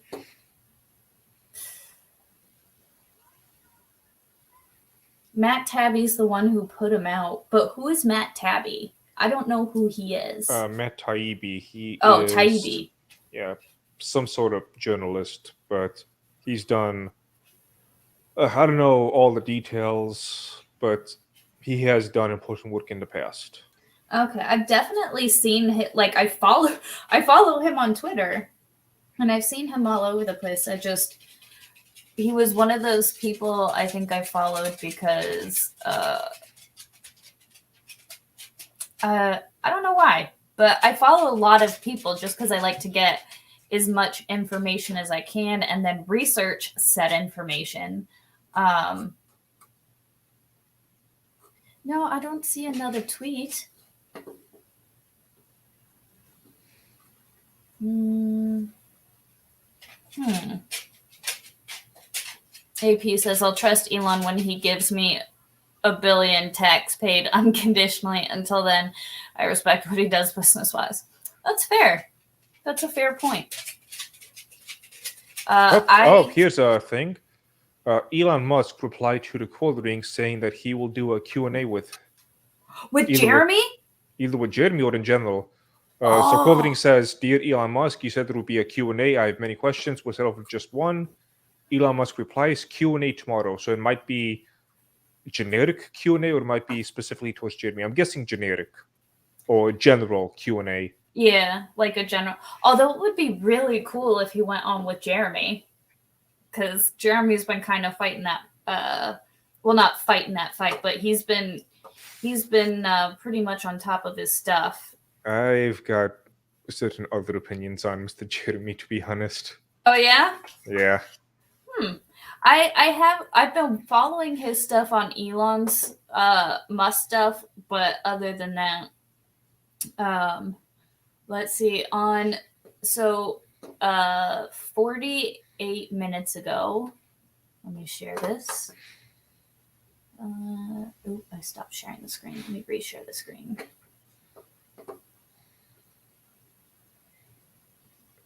Matt Tabby's the one who put him out, but who is Matt Tabby? I don't know who he is. Matt Taibbi. He is, Taibbi. Yeah, some sort of journalist, but he's done. I don't know all the details, but he has done important work in the past. Okay, I've definitely seen him. Like I follow him on Twitter, and I've seen him all over the place. He was one of those people I think I followed because I don't know why, but I follow a lot of people just because I like to get as much information as I can and then research said information. No, I don't see another tweet. AP says, I'll trust Elon when he gives me $1 billion tax paid unconditionally. Until then, I respect what he does business-wise. That's fair. That's a fair point. Here's a thing. Elon Musk replied to the Quoting saying that he will do a Q&A with Jeremy? Either with Jeremy or in general. So Quoting says, Dear Elon Musk, you said there will be a Q&A. I have many questions. We'll set off with just one. Elon Musk replies, Q&A tomorrow. So it might be generic Q&A or it might be specifically towards Jeremy. I'm guessing generic or general Q&A. Yeah, like a general. Although it would be really cool if he went on with Jeremy, because Jeremy's been kind of fighting that. Well, not fighting that fight, but he's been pretty much on top of his stuff. I've got certain other opinions on Mr. Jeremy, to be honest. Oh yeah? Yeah. I've been following his stuff on Elon's Musk stuff, but other than that, let's see. 48 minutes ago, let me share this. I stopped sharing the screen. Let me reshare the screen.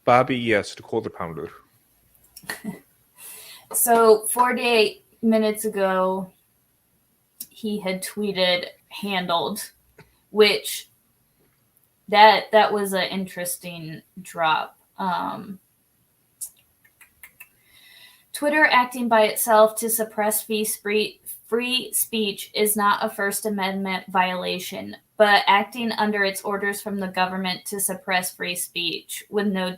Bobby, yes, the quarter pounder. So 48 minutes ago, he had tweeted handled, which that was an interesting drop. Twitter acting by itself to suppress free speech is not a First Amendment violation, but acting under its orders from the government to suppress free speech with no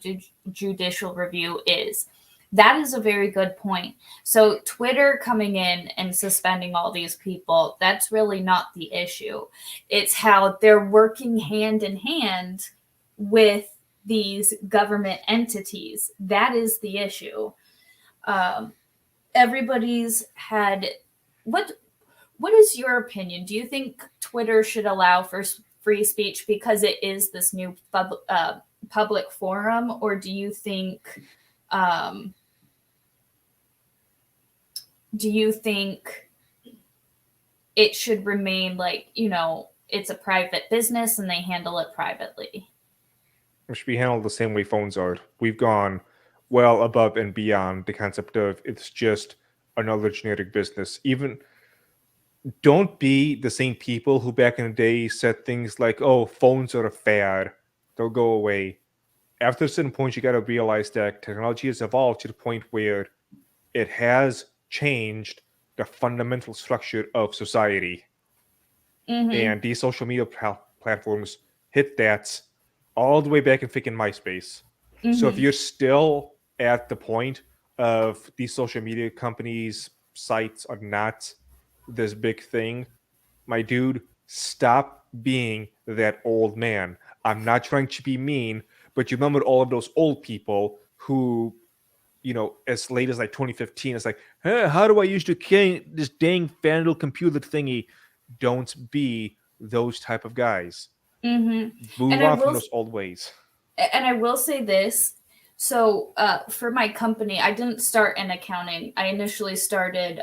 judicial review is. That is a very good point. So Twitter coming in and suspending all these people, that's really not the issue. It's how they're working hand in hand with these government entities. That is the issue. Everybody's had... What is your opinion? Do you think Twitter should allow for free speech because it is this new public forum, or do you think it should remain like, it's a private business and they handle it privately? It should be handled the same way phones are. We've gone well above and beyond the concept of it's just another generic business. Even don't be the same people who back in the day said things like, oh, phones are a fad, they'll go away. After a certain point, you got to realize that technology has evolved to the point where it has changed the fundamental structure of society. Mm-hmm. And these social media platforms hit that all the way back in freaking MySpace. So if you're still at the point of these social media companies' sites are not this big thing, my dude, stop being that old man. I'm not trying to be mean, but you remember all of those old people who, as late as like 2015, it's like, hey, how do I use this dang FanDuel computer thingy? Don't be those type of guys. And Move on from those old ways. And I will say this. So for my company, I didn't start in accounting. I initially started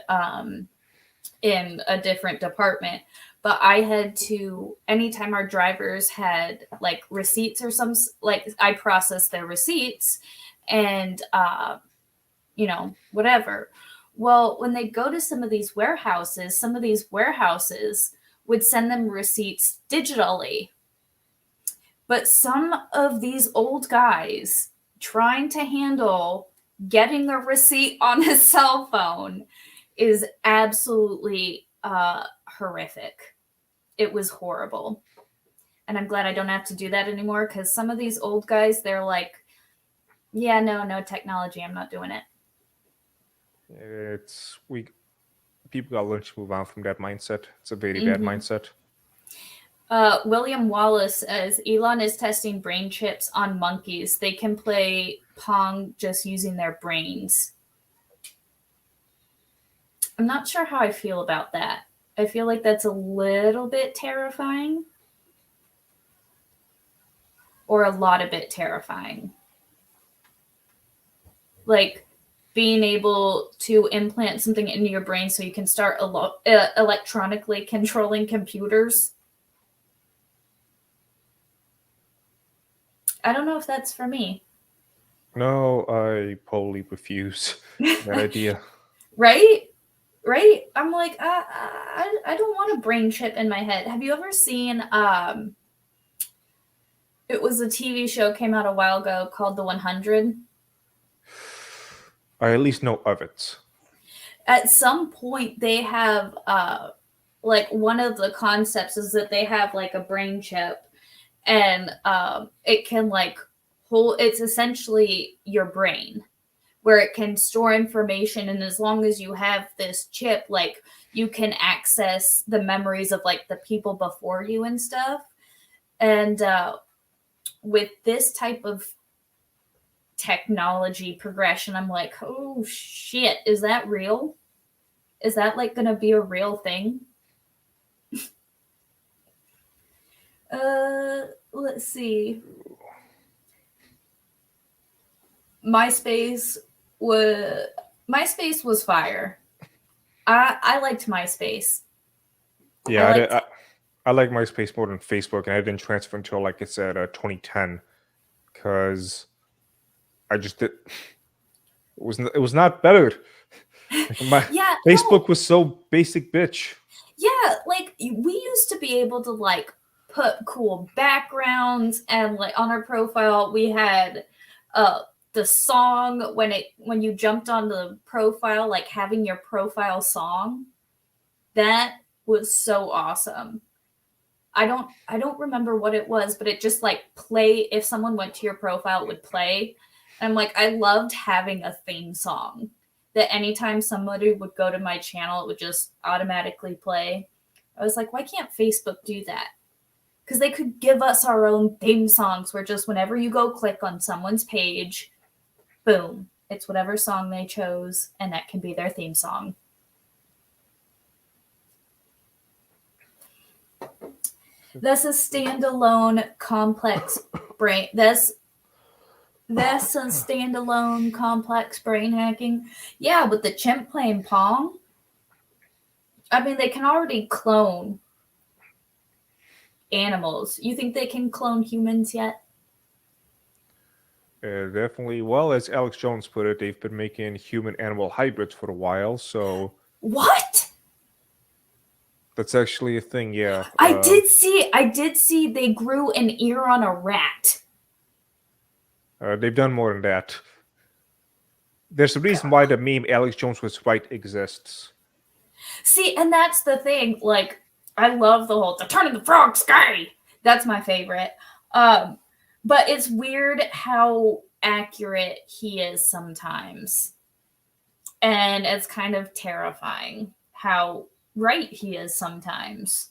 in a different department, but I had to, anytime our drivers had like receipts or some, like I processed their receipts and, whatever. Well, when they go to some of these warehouses would send them receipts digitally. But some of these old guys trying to handle getting a receipt on a cell phone is absolutely horrific. It was horrible. And I'm glad I don't have to do that anymore, because some of these old guys, they're like, yeah, no technology, I'm not doing it. People gotta learn to move on from that mindset. It's a very bad mindset. William Wallace says Elon is testing brain chips on monkeys. They can play Pong just using their brains. I'm not sure how I feel about that. I feel like that's a little bit terrifying. Or a lot of bit terrifying. Like being able to implant something into your brain so you can start electronically controlling computers. I don't know if that's for me. No, I totally refuse that idea. Right? I'm like, I don't want a brain chip in my head. Have you ever seen, it was a TV show came out a while ago called The 100? I at least know of it. At some point, they have, like, one of the concepts is that they have, like, a brain chip, and it can, like, it's essentially your brain, where it can store information, and as long as you have this chip, like, you can access the memories of, like, the people before you and stuff. And with this type of technology progression, I'm like, oh shit, is that real? Is that like gonna be a real thing? Let's see. MySpace was fire. I liked MySpace. Yeah, I like MySpace more than Facebook, and I didn't transfer until, like I said, 2010, because I just did. It was not better. Facebook was so basic, bitch. Yeah, like we used to be able to like put cool backgrounds, and like on our profile we had the song when you jumped on the profile, like having your profile song. That was so awesome. I don't remember what it was, but it just like play, if someone went to your profile, it would play. And I'm like, I loved having a theme song that anytime somebody would go to my channel, it would just automatically play. I was like, why can't Facebook do that? Because they could give us our own theme songs where just whenever you go click on someone's page, boom, it's whatever song they chose, and that can be their theme song. That's a standalone complex brain. That's a standalone complex brain hacking. Yeah, with the chimp playing Pong. I mean, they can already clone animals. You think they can clone humans yet? Definitely. Well, as Alex Jones put it, they've been making human-animal hybrids for a while, so... What? That's actually a thing, yeah. I did see they grew an ear on a rat. They've done more than that. There's a reason why the meme Alex Jones was right exists. See, and that's the thing. Like, I love the whole, they're turning the frog sky. That's my favorite. But it's weird how accurate he is sometimes. And it's kind of terrifying how right he is sometimes.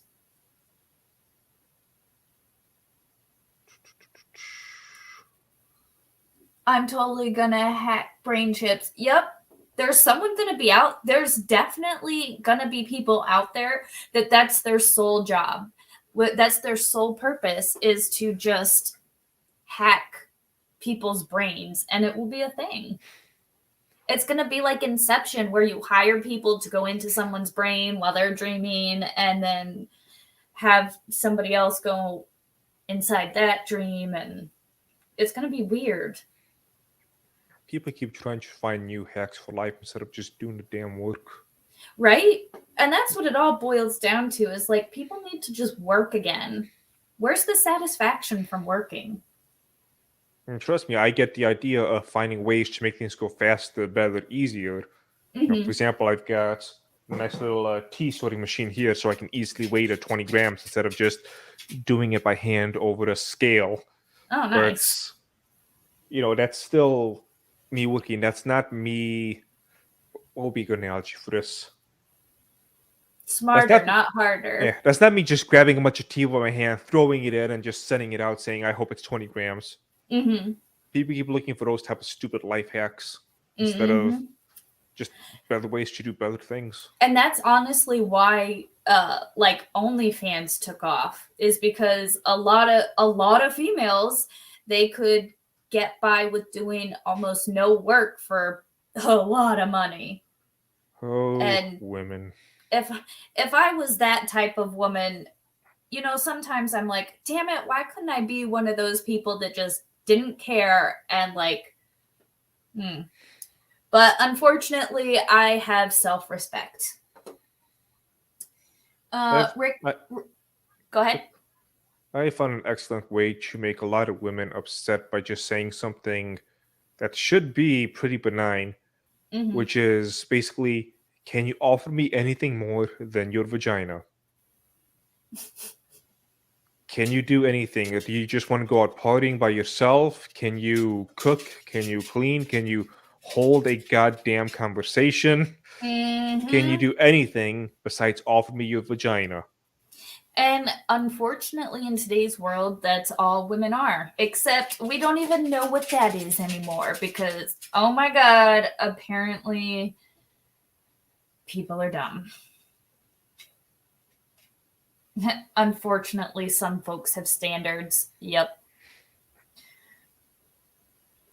I'm totally gonna hack brain chips. Yep. There's someone gonna be out. There's definitely gonna be people out there that's their sole job. That's their sole purpose, is to just hack people's brains, and it will be a thing. It's gonna be like Inception, where you hire people to go into someone's brain while they're dreaming, and then have somebody else go inside that dream, and it's gonna be weird. People keep trying to find new hacks for life instead of just doing the damn work. Right? And that's what it all boils down to, is like, people need to just work again. Where's the satisfaction from working? And trust me, I get the idea of finding ways to make things go faster, better, easier. Mm-hmm. For example, I've got a nice little tea sorting machine here, so I can easily weigh it at 20 grams instead of just doing it by hand over a scale. Oh, nice. But, that's still me working. That's not me. What would be a good analogy for this? Smarter, not harder. Yeah, that's not me just grabbing a bunch of tea with my hand, throwing it in, and just sending it out saying, I hope it's 20 grams. Mm-hmm. People keep looking for those type of stupid life hacks instead of just better ways to do better things. And that's honestly why like OnlyFans took off, is because a lot of females, they could get by with doing almost no work for a lot of money. Oh, and women. If I was that type of woman, sometimes I'm like, damn it, why couldn't I be one of those people that just didn't care and like, But unfortunately, I have self-respect. Rick, go ahead. I found an excellent way to make a lot of women upset by just saying something that should be pretty benign, which is basically, can you offer me anything more than your vagina? Can you do anything? Do you just want to go out partying by yourself? Can you cook? Can you clean? Can you hold a goddamn conversation? Can you do anything besides offer me your vagina? And unfortunately, in today's world, that's all women are. Except we don't even know what that is anymore, because, oh my God, apparently people are dumb. Unfortunately, some folks have standards. Yep.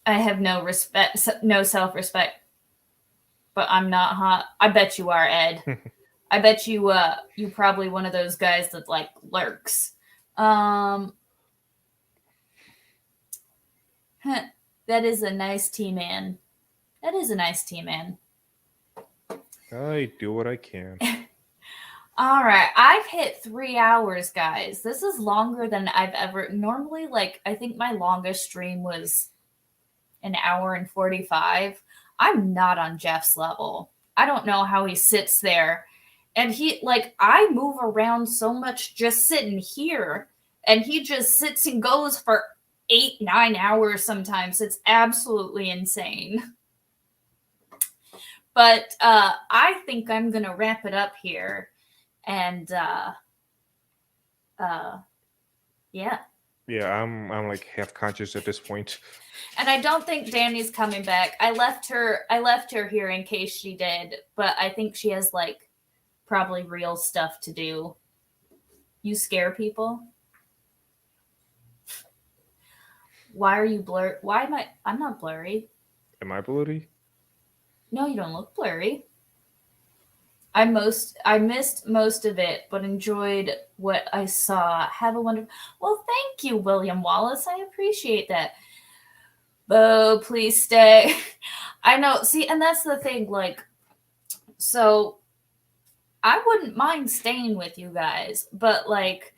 I have no self-respect, but I'm not hot. I bet you are, Ed. I bet you probably one of those guys that like lurks. That is a nice Teaman. That is a nice Teaman. I do what I can. All right, I've hit 3 hours, guys. This is longer than I've ever normally. Like, I think my longest stream was an hour and 45. I'm not on Jeff's level. I don't know how he sits there. And I move around so much just sitting here, and he just sits and goes for 8-9 hours sometimes. It's absolutely insane. But I think I'm going to wrap it up here. And yeah. Yeah, I'm like half conscious at this point. And I don't think Dani's coming back. I left her here in case she did, but I think she has like probably real stuff to do. You scare people? Why are you blurry? Why am I'm not blurry. Am I blurry? No, you don't look blurry. I missed most of it, but enjoyed what I saw. Have a wonderful... Well, thank you, William Wallace. I appreciate that. Bo, please stay. I know. See, and that's the thing. Like, so I wouldn't mind staying with you guys, but like,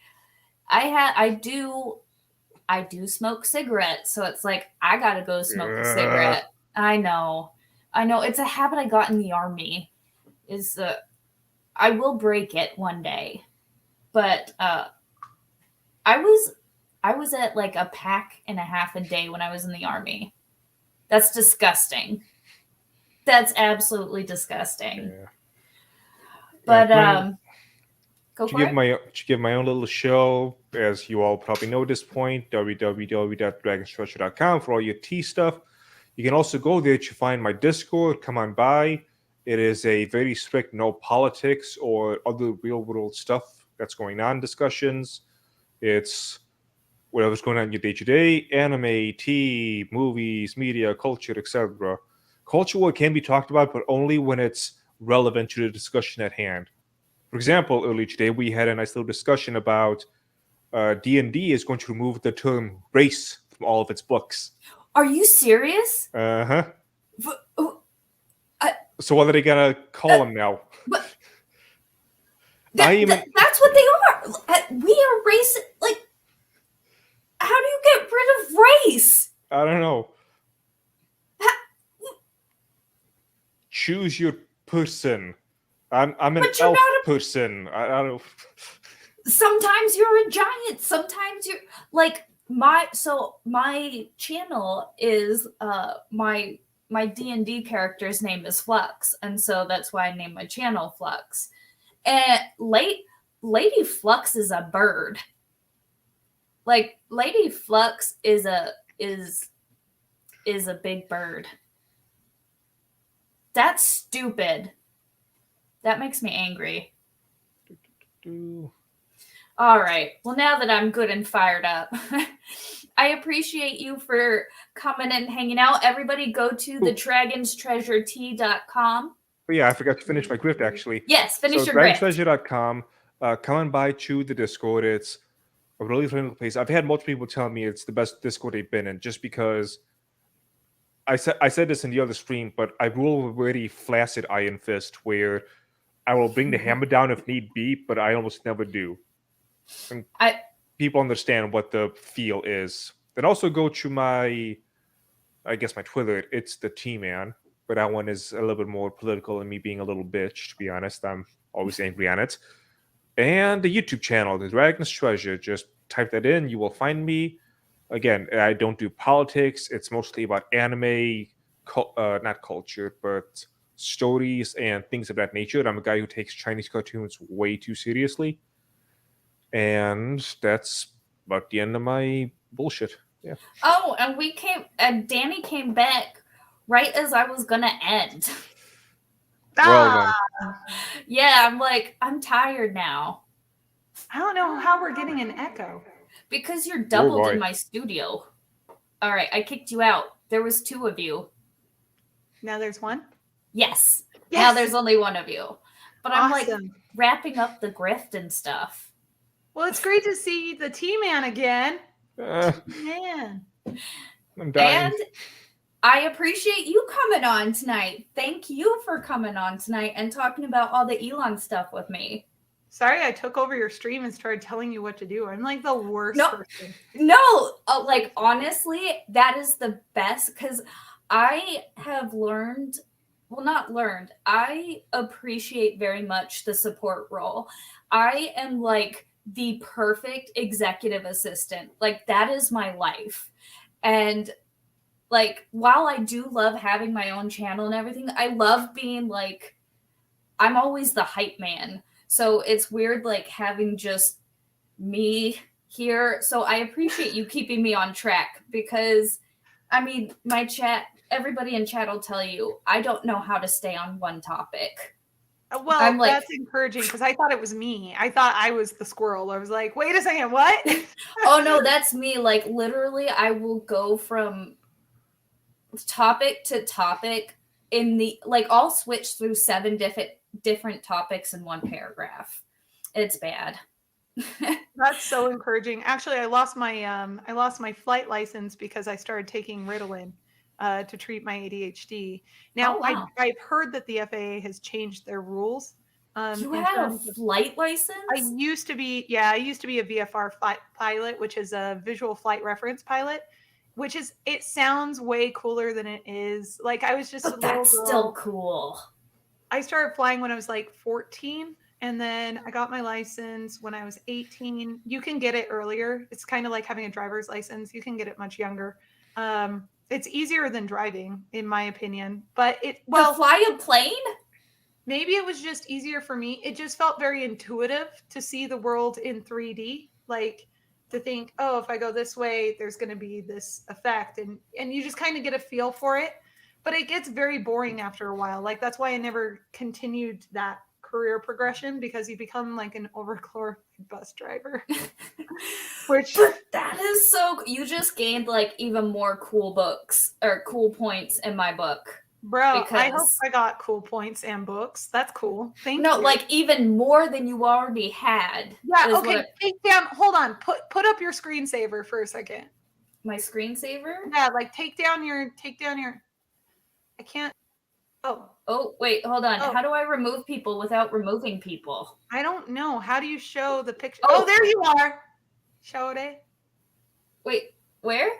I do smoke cigarettes, so it's like I gotta go smoke a cigarette. I know. It's a habit I got in the army. I will break it one day, but I was at like a pack and a half a day when I was in the army. That's disgusting. That's absolutely disgusting. Yeah. But go to for give it. my own little show, as you all probably know at this point, www.dragonsstretcher.com for all your tea stuff. You can also go there to find my Discord. Come on by. It is a very strict no politics or other real world stuff that's going on discussions. It's whatever's going on in your day to day, anime, tea, movies, media, culture, etc. Culture war can be talked about, but only when it's relevant to the discussion at hand. For example, earlier today we had a nice little discussion about D&D is going to remove the term race from all of its books. Are you serious? Uh-huh. Oh, So what are they gonna call them now? but I that's what they are. We are racist. Like, how do you get rid of race? I don't know. Choose your person. I'm an But you're elf not a- person. I don't know. Sometimes you're a giant. Sometimes you're like my channel is my D&D character's name is Flux, and so that's why I named my channel Flux. And Lady Flux is a bird. Like, Lady Flux is a big bird. That's stupid. That makes me angry. All right. Well, now that I'm good and fired up, I appreciate you for coming and hanging out. Everybody go to thedragonstreasuretea.com. But yeah, I forgot to finish my grift actually. Yes, finish your grift. dragonsstreasure.com. Come on by to the Discord. It's a really friendly place. I've had multiple people tell me it's the best Discord they've been in, just because I said this in the other stream, but I rule a very flaccid iron fist where I will bring the hammer down if need be, but I almost never do. And people understand what the feel is. Then also go to my Twitter. It's the Teaman, but that one is a little bit more political and me being a little bitch, to be honest. I'm always angry on it. And the YouTube channel, The Dragon's Treasure. Just type that in. You will find me. Again, I don't do politics. It's mostly about anime, not culture, but stories and things of that nature. I'm a guy who takes Chinese cartoons way too seriously. And that's about the end of my bullshit. Yeah. Oh, and Dani came back right as I was gonna end. Well then. Yeah, I'm like, I'm tired now. I don't know how we're getting an echo. Because you're doubled in my studio. All right, I kicked you out. There was 2 of you. Now there's one? Yes. Now there's only 1 of you. But I'm like wrapping up the grift and stuff. Well, it's great to see the Teaman again. Man. I'm dying. And I appreciate you coming on tonight. Thank you for coming on tonight and talking about all the Elon stuff with me. Sorry, I took over your stream and started telling you what to do. I'm like the worst person. No, like, honestly, that is the best, because I have learned, well, not learned, I appreciate very much the support role. I am like the perfect executive assistant. Like, that is my life. And like, while I do love having my own channel and everything, I love being like, I'm always the hype man. So it's weird, like, having just me here. So I appreciate you keeping me on track, because, I mean, my chat, everybody in chat will tell you, I don't know how to stay on one topic. Well, I'm like, that's encouraging, because I thought it was me. I thought I was the squirrel. I was like, wait a second, what? Oh, no, that's me. Like, literally, I will go from topic to topic I'll switch through 7 different topics in one paragraph. It's bad. That's so encouraging. Actually, I lost my flight license because I started taking Ritalin to treat my ADHD. Now, I've heard that the FAA has changed their rules. You had a flight license? I used to be a VFR pilot, which is a visual flight reference pilot, which is, it sounds way cooler than it is. Like, I was just a little girl. That's still cool. I started flying when I was like 14, and then I got my license when I was 18. You can get it earlier. It's kind of like having a driver's license. You can get it much younger. It's easier than driving, in my opinion. But to fly a plane? Maybe it was just easier for me. It just felt very intuitive to see the world in 3D. Like to think, oh, if I go this way, there's going to be this effect. And you just kind of get a feel for it. But it gets very boring after a while. Like that's why I never continued that career progression, because you become like an overglorified bus driver. Which that is so, you just gained like even more cool books or cool points in my book. Bro, I hope I got cool points and books. That's cool. Thank you. No, like even more than you already had. Yeah, okay. Take down, hold on. Put up your screensaver for a second. My screensaver? Yeah, like take down your I can't. Oh, wait, hold on. How do I remove people without removing people? I don't know. How do you show the picture? Oh, there you are. Show it. Wait, where?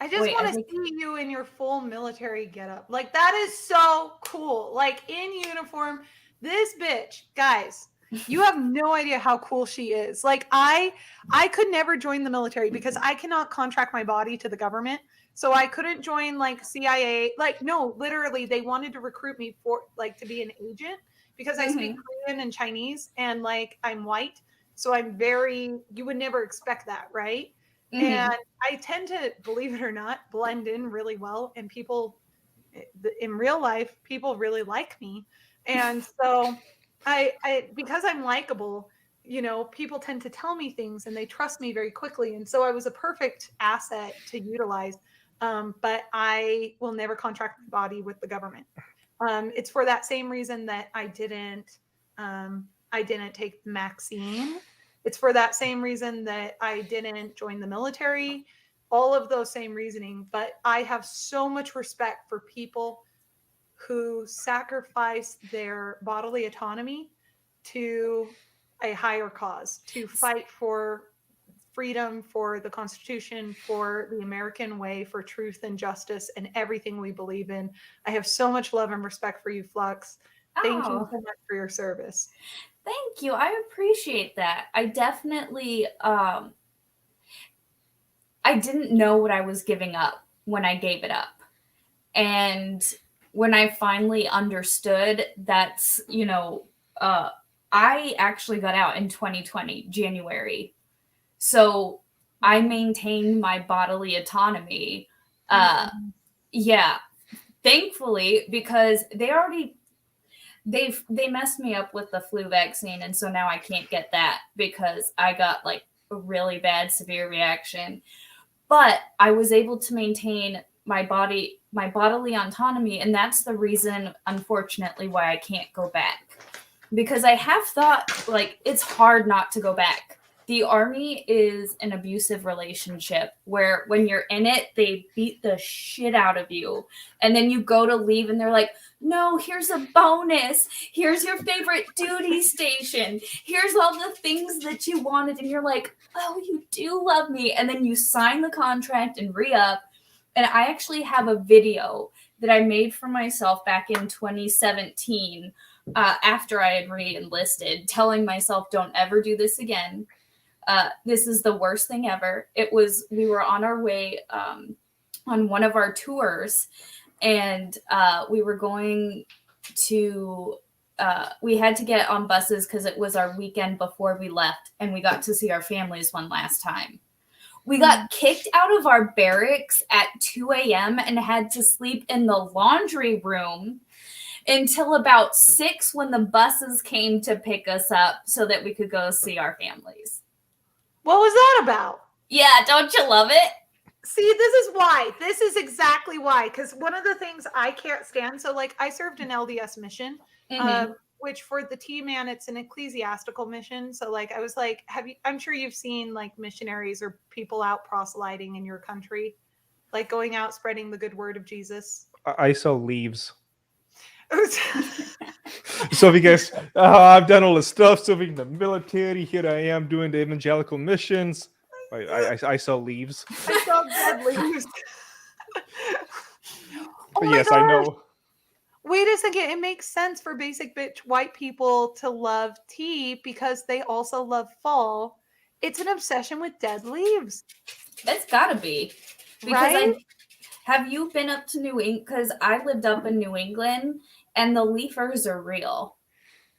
I just want to see you in your full military getup. Like that is so cool. Like in uniform. This bitch, guys, you have no idea how cool she is. Like I could never join the military because I cannot contract my body to the government. So I couldn't join like CIA. Like no, literally they wanted to recruit me for like to be an agent because I speak Korean and Chinese and like I'm white. So I'm you would never expect that, right? And I tend to, believe it or not, blend in really well. And people in real life, people really like me. And so I because I'm likable, you know, people tend to tell me things and they trust me very quickly. And so I was a perfect asset to utilize. But I will never contract my body with the government. It's for that same reason that I didn't take the vaccine. It's for that same reason that I didn't join the military, all of those same reasoning. But I have so much respect for people who sacrifice their bodily autonomy to a higher cause, to fight for freedom, for the Constitution, for the American way, for truth and justice and everything we believe in. I have so much love and respect for you, Flux. Thank you so much for your service. Thank you. I appreciate that. I definitely, I didn't know what I was giving up when I gave it up. And when I finally understood that's, you know, I actually got out in 2020, January. So I maintained my bodily autonomy. Yeah, thankfully, because they messed me up with the flu vaccine, and so now I can't get that because I got like a really bad severe reaction. But I was able to maintain my bodily autonomy, and that's the reason, unfortunately, why I can't go back. Because I have thought, like, it's hard not to go back. The Army is an abusive relationship where when you're in it, they beat the shit out of you. And then you go to leave and they're like, no, here's a bonus. Here's your favorite duty station. Here's all the things that you wanted. And you're like, oh, you do love me. And then you sign the contract and re-up. And I actually have a video that I made for myself back in 2017 after I had re-enlisted, telling myself, don't ever do this again. This is the worst thing ever. We were on our way on one of our tours, and we were going to, we had to get on buses because it was our weekend before we left, and we got to see our families one last time. We got kicked out of our barracks at 2 a.m. and had to sleep in the laundry room until about 6 when the buses came to pick us up so that we could go see our families. What was that about? Yeah, don't you love it? See, this is why. This is exactly why. Because one of the things I can't stand, so like I served an LDS mission, which for the Teaman, it's an ecclesiastical mission. So like I was like, I'm sure you've seen like missionaries or people out proselyting in your country, like going out spreading the good word of Jesus. I saw leaves. So if you guys, I've done all the stuff, serving in the military. Here I am doing the evangelical missions. I saw leaves. I saw dead leaves. But yes, I know. Wait a second. It makes sense for basic bitch white people to love tea because they also love fall. It's an obsession with dead leaves. It's gotta be. Because Have you been up to New England? Because I lived up in New England, and the leafers are real.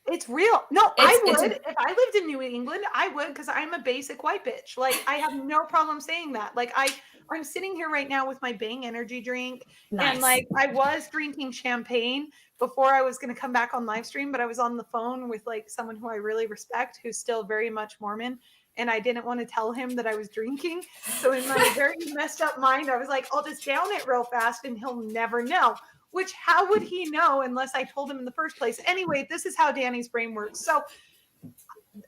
It's real. No, I It's would. If I lived in New England, I would, because I'm a basic white bitch. Like, I have no problem saying that. Like, I'm sitting here right now with my Bang energy drink, and nice. like I was drinking champagne before I was going to come back on live stream, but I was on the phone with like someone who I really respect, who's still very much Mormon, and I didn't want to tell him that I was drinking. So in my very messed up mind, I was like, I'll just down it real fast and he'll never know. Which, how would he know unless I told him in the first place? Anyway, this is how Dani's brain works. So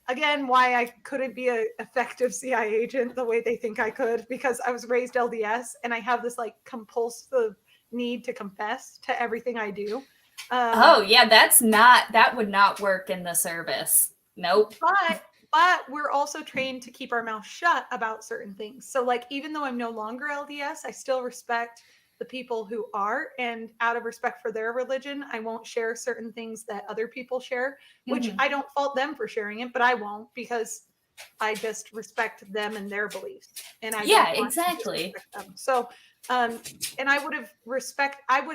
again, why I couldn't be an effective CIA agent the way they think I could, because I was raised LDS and I have this like compulsive need to confess to everything I do. Oh yeah, that would not work in the service. Nope. But we're also trained to keep our mouth shut about certain things. So like, even though I'm no longer LDS, I still respect the people who are, and out of respect for their religion, I won't share certain things that other people share, which I don't fault them for sharing it, but I won't, because I just respect them and their beliefs. And I don't want exactly. to them. So and I would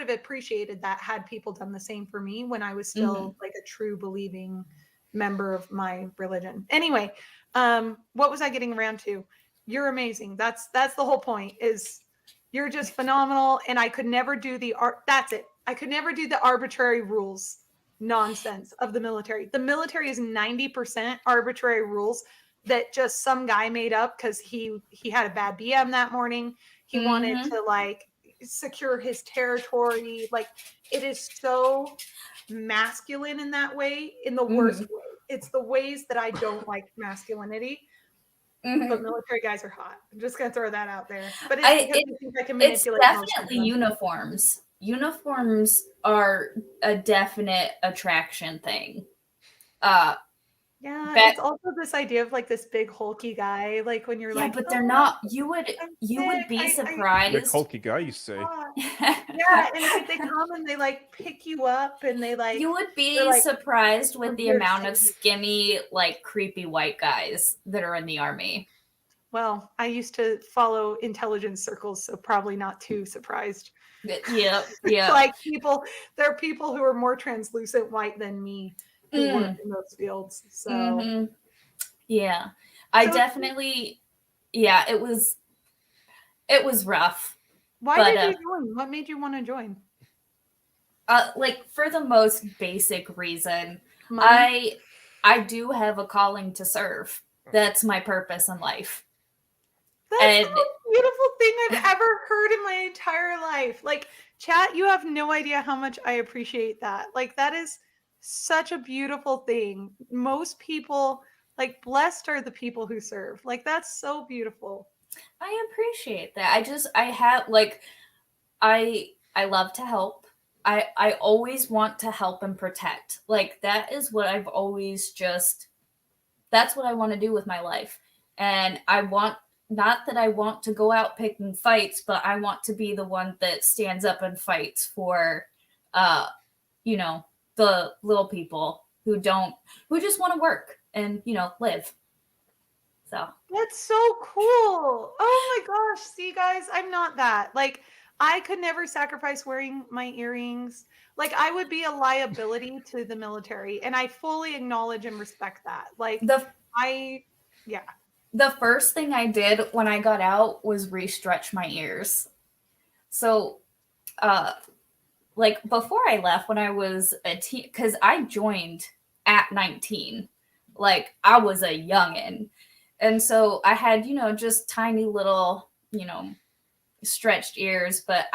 have appreciated that had people done the same for me when I was still like a true believing member of my religion. Anyway, what was I getting around to? You're amazing. That's the whole point, is you're just phenomenal. And I could never do that's it. I could never do the arbitrary rules nonsense of the military. The military is 90% arbitrary rules that just some guy made up because he had a bad BM that morning. He wanted to like secure his territory. Like, it is so masculine in that way, in the worst way. It's the ways that I don't like masculinity. But military guys are hot. I'm just gonna throw that out there. But it's because I think I can manipulate. It's definitely uniforms. Uniforms are a definite attraction thing. Yeah, it's also this idea of like this big hulky guy, like when you're like, but they're not. You would be surprised. Big hulky guy, you say? Yeah, and like they come and they like pick you up and they like. You would be surprised with the amount of skinny, like creepy white guys that are in the army. Well, I used to follow intelligence circles, so probably not too surprised. Yeah. Like there are people who are more translucent white than me who work in those fields. So yeah, I definitely, it was rough. Why did you join? What made you want to join? Like, for the most basic reason, I do have a calling to serve. That's my purpose in life. That's the most beautiful thing I've ever heard in my entire life. Like, chat, you have no idea how much I appreciate that. Like, that is such a beautiful thing. Most people, like, blessed are the people who serve. Like, that's so beautiful. I appreciate that. I love to help. I always want to help and protect. Like, that is what I've always that's what I want to do with my life. And not that I want to go out picking fights, but I want to be the one that stands up and fights for, the little people who just want to work and, live. So that's so cool. Oh my gosh. See, guys, I'm not that. Like, I could never sacrifice wearing my earrings. Like, I would be a liability to the military, and I fully acknowledge and respect that. Like, the first thing I did when I got out was re-stretch my ears. So, like, before I left, when I was a teen, because I joined at 19, like, I was a youngin'. And so I had, just tiny little, stretched ears, but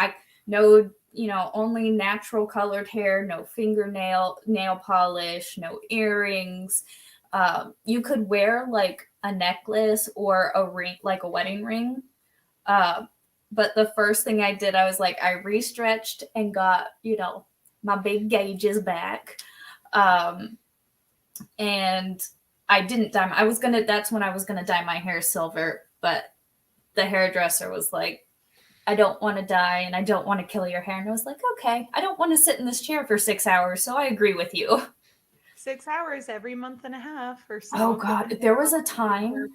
only natural colored hair, no nail polish, no earrings. You could wear like a necklace or a ring, like a wedding ring. But the first thing I did, I was like, I re-stretched and got, my big gauges back. And I didn't dye that's when I was going to dye my hair silver, but the hairdresser was like, I don't want to dye and I don't want to kill your hair. And I was like, okay, I don't want to sit in this chair for 6 hours. So I agree with you. 6 hours every month and a half or so. Oh God. There was a time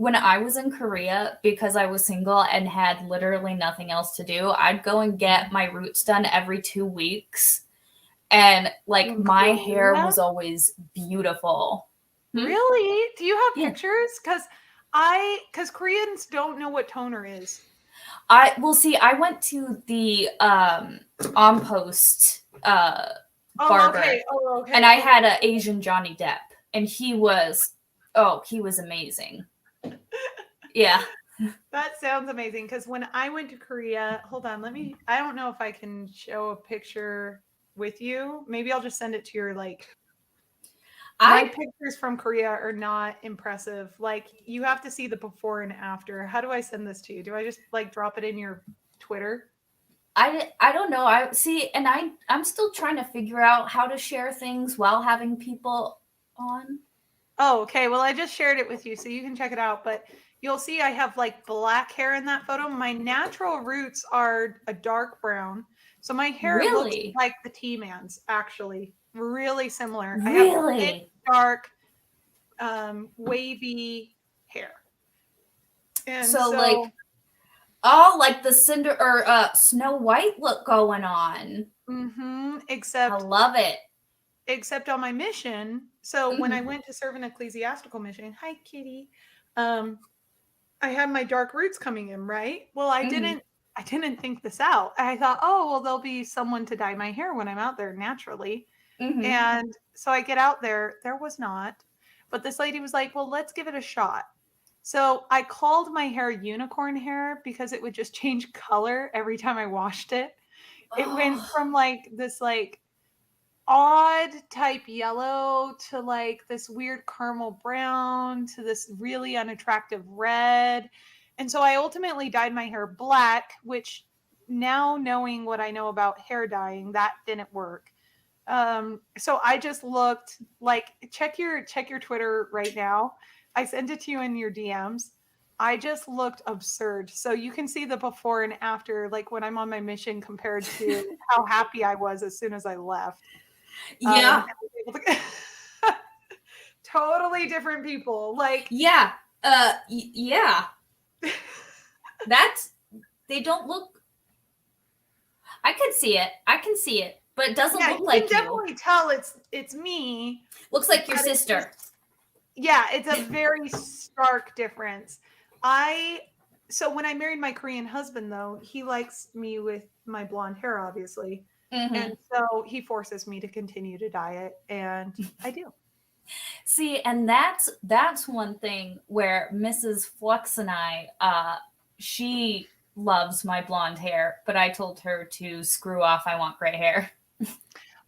when I was in Korea, because I was single and had literally nothing else to do, I'd go and get my roots done every 2 weeks. And like In my hair Korea? was always beautiful. Really? Do you have Yeah. pictures? Because Koreans don't know what toner is. I went to the on post barber, okay. and I had an Asian Johnny Depp, and he was amazing. Yeah. That sounds amazing. Because when I went to Korea, hold on, I don't know if I can show a picture with you. Maybe I'll just send it to your my pictures from Korea are not impressive. Like, you have to see the before and after. How do I send this to you? Do I just drop it in your Twitter? I don't know. I'm still trying to figure out how to share things while having people on. Oh, okay. Well, I just shared it with you so you can check it out. But you'll see I have black hair in that photo. My natural roots are a dark brown. So my hair looks like the Teaman's, actually. Really similar. I have thick, dark, wavy hair. And so like the Cinder or Snow White look going on. Except I love it. Except on my mission. So when I went to serve an ecclesiastical mission, hi kitty, I had my dark roots coming in, right? Well, I didn't think this out. I thought, oh, well, there'll be someone to dye my hair when I'm out there naturally. And so I get out there. There was not. But this lady was like, well, let's give it a shot. So I called my hair unicorn hair because it would just change color every time I washed it. It went from this odd type yellow to this weird caramel brown to this really unattractive red. And so I ultimately dyed my hair black, which now knowing what I know about hair dyeing, that didn't work. So I just looked check your Twitter right now. I sent it to you in your DMs. I just looked absurd. So you can see the before and after, when I'm on my mission compared to how happy I was as soon as I left. Yeah. Totally different people. Yeah. Yeah. They don't look. I can see it, but it doesn't look like you. You can definitely tell it's me. Looks like your sister. Yeah, it's a very stark difference. So when I married my Korean husband, though, he likes me with my blonde hair, obviously. And so he forces me to continue to dye it, and I do. See, and that's one thing where Mrs. Flux and I, she loves my blonde hair, but I told her to screw off. I want gray hair.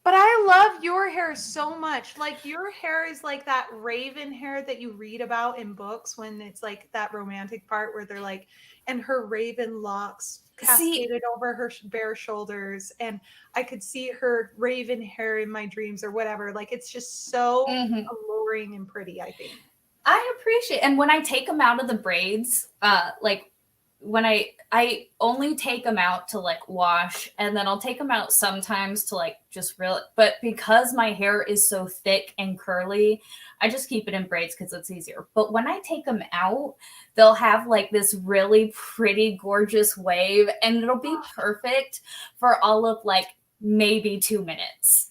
But I love your hair so much. Your hair is like that raven hair that you read about in books when it's that romantic part where they're and her raven locks cascaded over her bare shoulders. And I could see her raven hair in my dreams or whatever. It's just so alluring and pretty, I think. I appreciate it. And when I take them out of the braids, when I only take them out to wash, and then I'll take them out sometimes to just really, but because my hair is so thick and curly, I just keep it in braids because it's easier. But when I take them out, they'll have this really pretty, gorgeous wave, and it'll be perfect for all of maybe 2 minutes.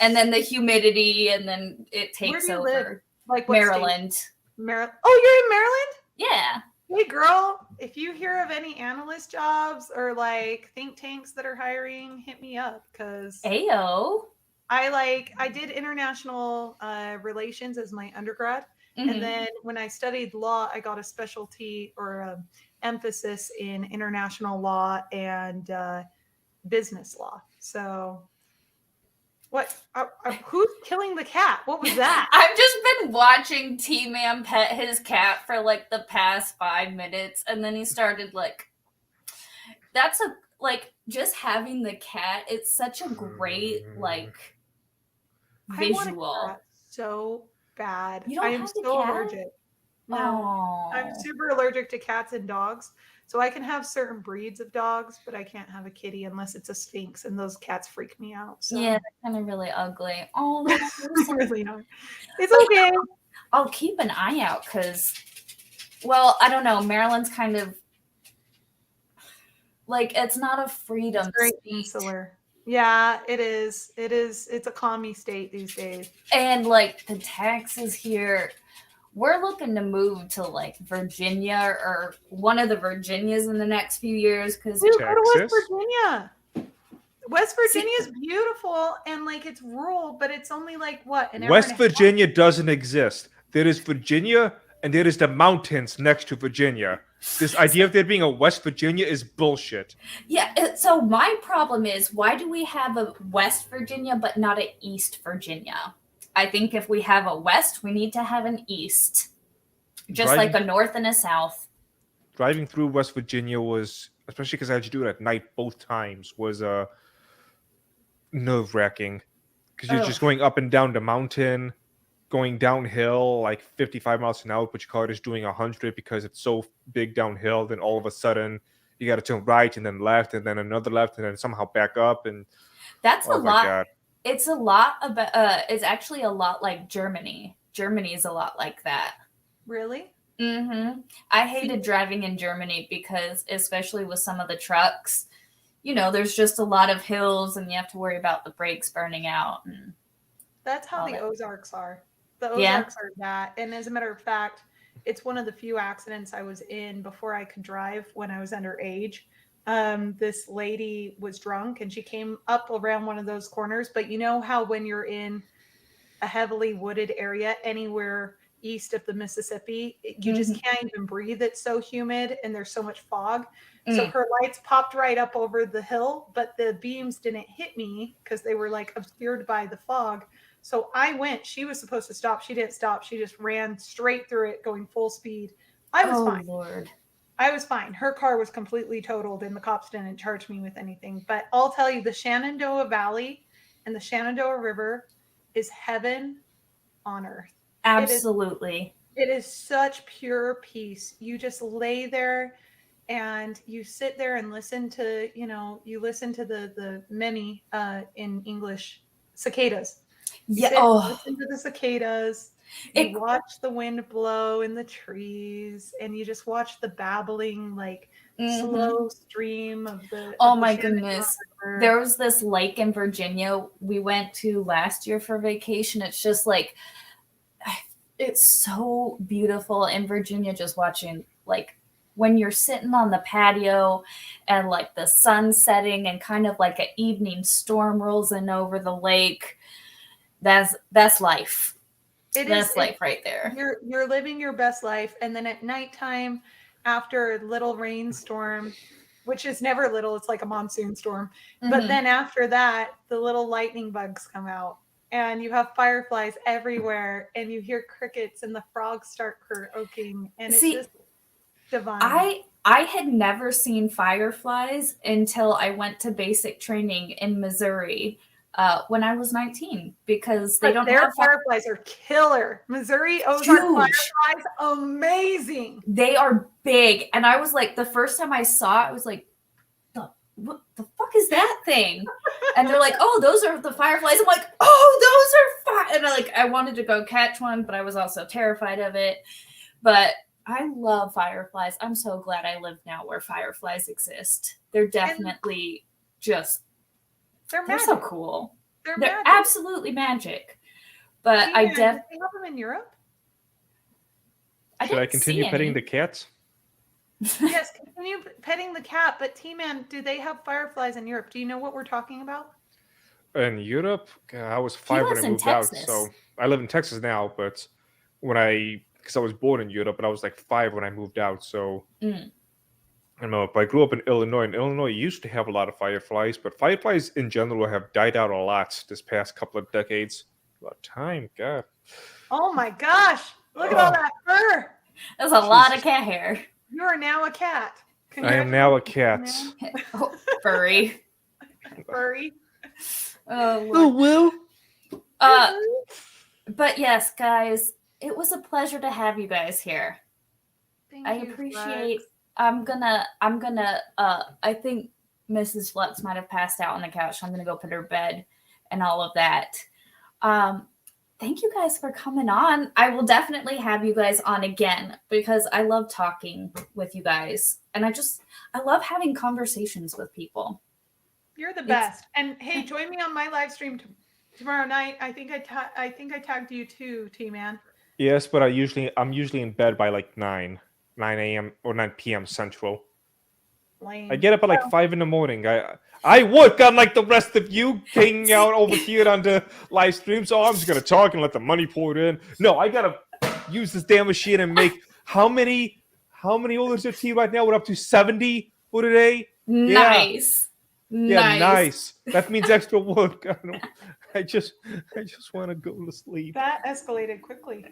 And then the humidity, and then it takes over. Live? Maryland. Maryland. Oh, you're in Maryland? Yeah. Hey girl, if you hear of any analyst jobs or think tanks that are hiring, hit me up because Ayo. I did international relations as my undergrad, and then when I studied law, I got a specialty or emphasis in international law and business law. So. What? Who's killing the cat? What was that? I've just been watching Teaman pet his cat for the past 5 minutes, and then he started that's just having the cat. It's such a great visual. I want a cat so bad. You don't I am have so cat? allergic. No, I'm super allergic to cats and dogs. So I can have certain breeds of dogs, but I can't have a kitty unless it's a Sphinx, and those cats freak me out. So. Yeah, they're kind of really ugly. Oh, really not. It's okay. I'll keep an eye out because Well, I don't know. Maryland's kind of like it's not a freedom It's very state. insular. Yeah, it is. It is. It's a commie state these days. And like the taxes here, we're looking to move to like Virginia or one of the Virginias in the next few years because Dude, go to West Texas? Virginia. West Virginia is beautiful and like it's rural, but it's only like what an hour West and a half? Virginia doesn't exist. There is Virginia, and there is the mountains next to Virginia. This idea of there being a West Virginia is bullshit. yeah. So my problem is why do we have a West Virginia but not a East Virginia? I think if we have a West, we need to have an East, just Driving- like a North and a South. Driving through West Virginia was, especially because I had to do it at night both times, was nerve-wracking. Because you're just going up and down the mountain, going downhill like 55 miles an hour, but your car is doing 100 because it's so big downhill. Then all of a sudden, you got to turn right and then left and then another left and then somehow back up. And That's a oh my lot. God. It's a lot about. It's actually a lot like Germany. Germany is a lot like that. Really? Mm-hmm. I hated driving in Germany because, especially with some of the trucks, you know, there's just a lot of hills and you have to worry about the brakes burning out. And That's how all the that. Ozarks are. The Yeah. Ozarks are that. And as a matter of fact, it's one of the few accidents I was in before I could drive when I was underage. This lady was drunk and she came up around one of those corners. But you know how when you're in a heavily wooded area anywhere east of the Mississippi, you just can't even breathe. It's so humid and there's so much fog. So her lights popped right up over the hill, but the beams didn't hit me because they were like obscured by the fog. So I went. She was supposed to stop. She didn't stop. She just ran straight through it, going full speed. I was fine. Lord. I was fine. Her car was completely totaled and the cops didn't charge me with anything. But I'll tell you, the Shenandoah Valley and the Shenandoah River is heaven on earth. Absolutely. It is such pure peace. You just lay there and you sit there and listen to, you listen to the many in English cicadas. Listen to the cicadas. You watch the wind blow in the trees and you just watch the babbling, like slow stream of the. Oh of my the goodness. River. There was this lake in Virginia we went to last year for vacation. It's just like, it's so beautiful in Virginia, just watching like when you're sitting on the patio and like the sun setting and kind of like an evening storm rolls in over the lake. That's life. That's life right there. You're living your best life. And then at nighttime, after a little rainstorm, which is never little, it's like a monsoon storm. But then after that, the little lightning bugs come out and you have fireflies everywhere and you hear crickets and the frogs start croaking. And it's just divine. I had never seen fireflies until I went to basic training in Missouri when I was 19 because they don't have fireflies are killer. Missouri Ozark fireflies, amazing. They are big. And I was like, the first time I saw it, I was like, what the fuck is that thing? And they're like, oh, those are the fireflies. I'm like, oh, those are fire. And I wanted to go catch one, but I was also terrified of it. But I love fireflies. I'm so glad I live now where fireflies exist. They're definitely they're so cool. They're absolutely magic. But do they have them in Europe? Should I continue petting the cats? Yes, continue petting the cat. But Teaman, do they have fireflies in Europe? Do you know what we're talking about? In Europe, I was 5 when I moved out. So I live in Texas now, but because I was born in Europe, but I was like 5 when I moved out. So I don't know. But I grew up in Illinois, and Illinois used to have a lot of fireflies, but fireflies in general have died out a lot this past couple of decades. About time, God. Oh my gosh! Look at all that fur. That's a lot of cat hair. You are now a cat. I am now a cat. Furry. Furry. Oh, Will. But yes, guys, it was a pleasure to have you guys here. I appreciate. I'm gonna. I think Mrs. Flux might have passed out on the couch. So I'm gonna go put her to bed and all of that. thank you guys for coming on. I will definitely have you guys on again because I love talking with you guys. And I love having conversations with people. You're the best. And hey, join me on my live stream tomorrow night. I think I tagged you too, Teaman. Yes, but I'm usually in bed by like 9 a.m. or 9 p.m. Central. Lame. I get up at like 5 in the morning. I work unlike the rest of you hanging out over here on the live stream, so I'm just gonna talk and let the money pour in. No, I gotta use this damn machine and make how many orders of tea right now? We're up to 70 for today. Nice. Yeah, nice. That means extra work. I just want to go to sleep. That escalated quickly.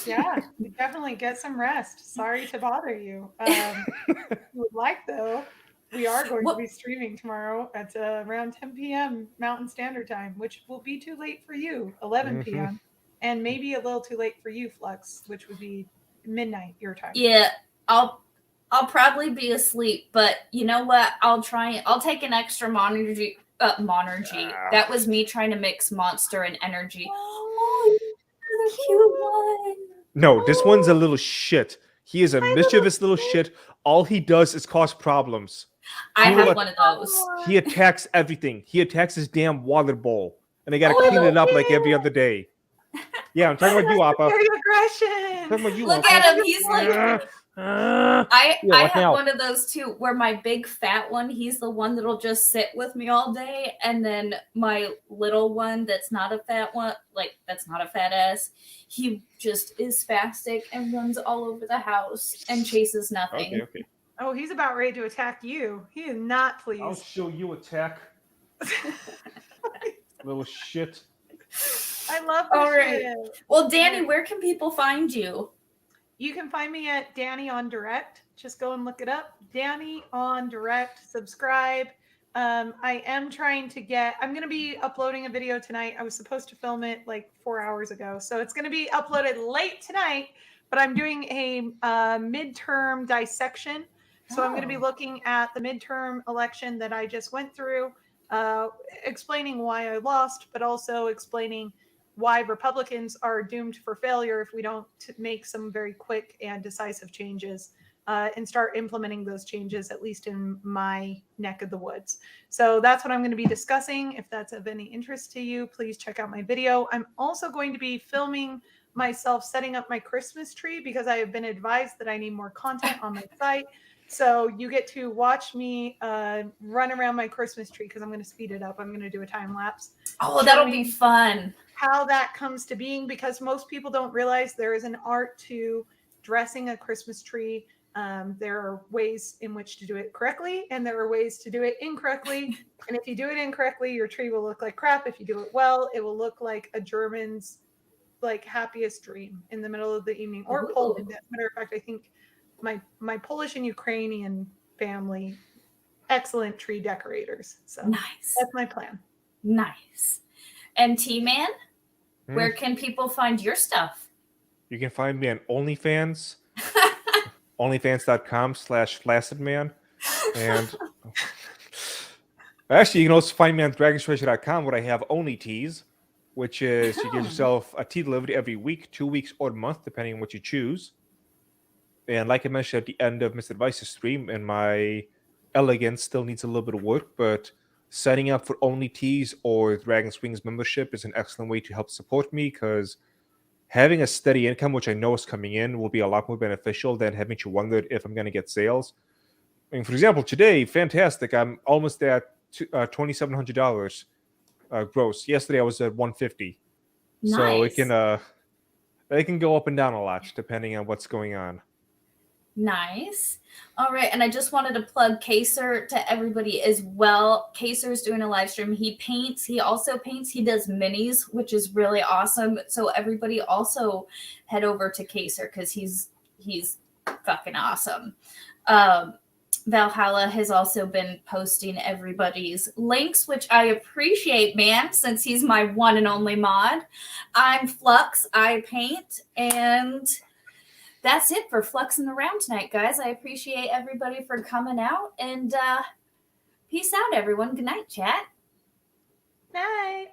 Yeah, definitely get some rest. Sorry to bother you. If you would like though, we are going to be streaming tomorrow at around 10 p.m. Mountain Standard Time, which will be too late for you, 11 p.m. And maybe a little too late for you, Flux, which would be midnight your time. Yeah, I'll probably be asleep, but you know what? I'll take an extra Monergy. That was me trying to mix Monster and Energy. Oh, the cute one. No, this one's a little shit. He is a mischievous little shit. All he does is cause problems. I have one of those. He attacks everything. He attacks his damn water bowl. And I gotta clean it up like every other day. Yeah, I'm talking about you, Appa. Aggression. Look at him. He's like... I have one of those too, where my big fat one, he's the one that'll just sit with me all day, and then my little one that's not a fat one, that's not a fat ass, he just is spastic and runs all over the house and chases nothing. Okay. Oh, he's about ready to attack you. He is not pleased. I'll show you attack. Little shit. I love this shit. Well, Dani, where can people find you? You can find me at Dani on Direct. Just go and look it up. Dani on Direct. Subscribe. I am trying to I'm going to be uploading a video tonight. I was supposed to film it like 4 hours ago. So it's going to be uploaded late tonight, but I'm doing a midterm dissection. So I'm going to be looking at the midterm election that I just went through, explaining why I lost, but also explaining why Republicans are doomed for failure if we don't make some very quick and decisive changes and start implementing those changes, at least in my neck of the woods. So that's what I'm going to be discussing. If that's of any interest to you, please check out my video. I'm also going to be filming myself setting up my Christmas tree because I have been advised that I need more content on my site. So you get to watch me run around my Christmas tree because I'm going to speed it up. I'm going to do a time lapse. Oh, that'll be fun. How that comes to being, because most people don't realize there is an art to dressing a Christmas tree. There are ways in which to do it correctly, and there are ways to do it incorrectly. And if you do it incorrectly, your tree will look like crap. If you do it well, it will look like a German's happiest dream in the middle of the evening, or Poland. As a matter of fact, I think my Polish and Ukrainian family, excellent tree decorators. So nice. That's my plan. Nice. And Teaman, where can people find your stuff? You can find me on OnlyFans, onlyfans.com/flaccidman. And actually, you can also find me on dragonstreasure.com where I have only teas, which is you get yourself a tea delivered every week, 2 weeks, or a month, depending on what you choose. And like I mentioned at the end of Mr. Advice's stream, and my elegance still needs a little bit of work, but signing up for Only Teas or Dragon's Wings membership is an excellent way to help support me, because having a steady income, which I know is coming in, will be a lot more beneficial than having to wonder if I'm going to get sales. I mean, for example, today, fantastic. I'm almost at $2,700 gross. Yesterday, I was at $150. Nice. So it can go up and down a lot depending on what's going on. Nice. All right. And I just wanted to plug Kaser to everybody as well. Kaser's doing a live stream. He paints. He also paints. He does minis, which is really awesome. So everybody also head over to Kaser because he's fucking awesome. Valhalla has also been posting everybody's links, which I appreciate, man, since he's my one and only mod. I'm Flux. I paint, and that's it for Fluxing Around tonight, guys. I appreciate everybody for coming out, and peace out, everyone. Good night, chat. Night.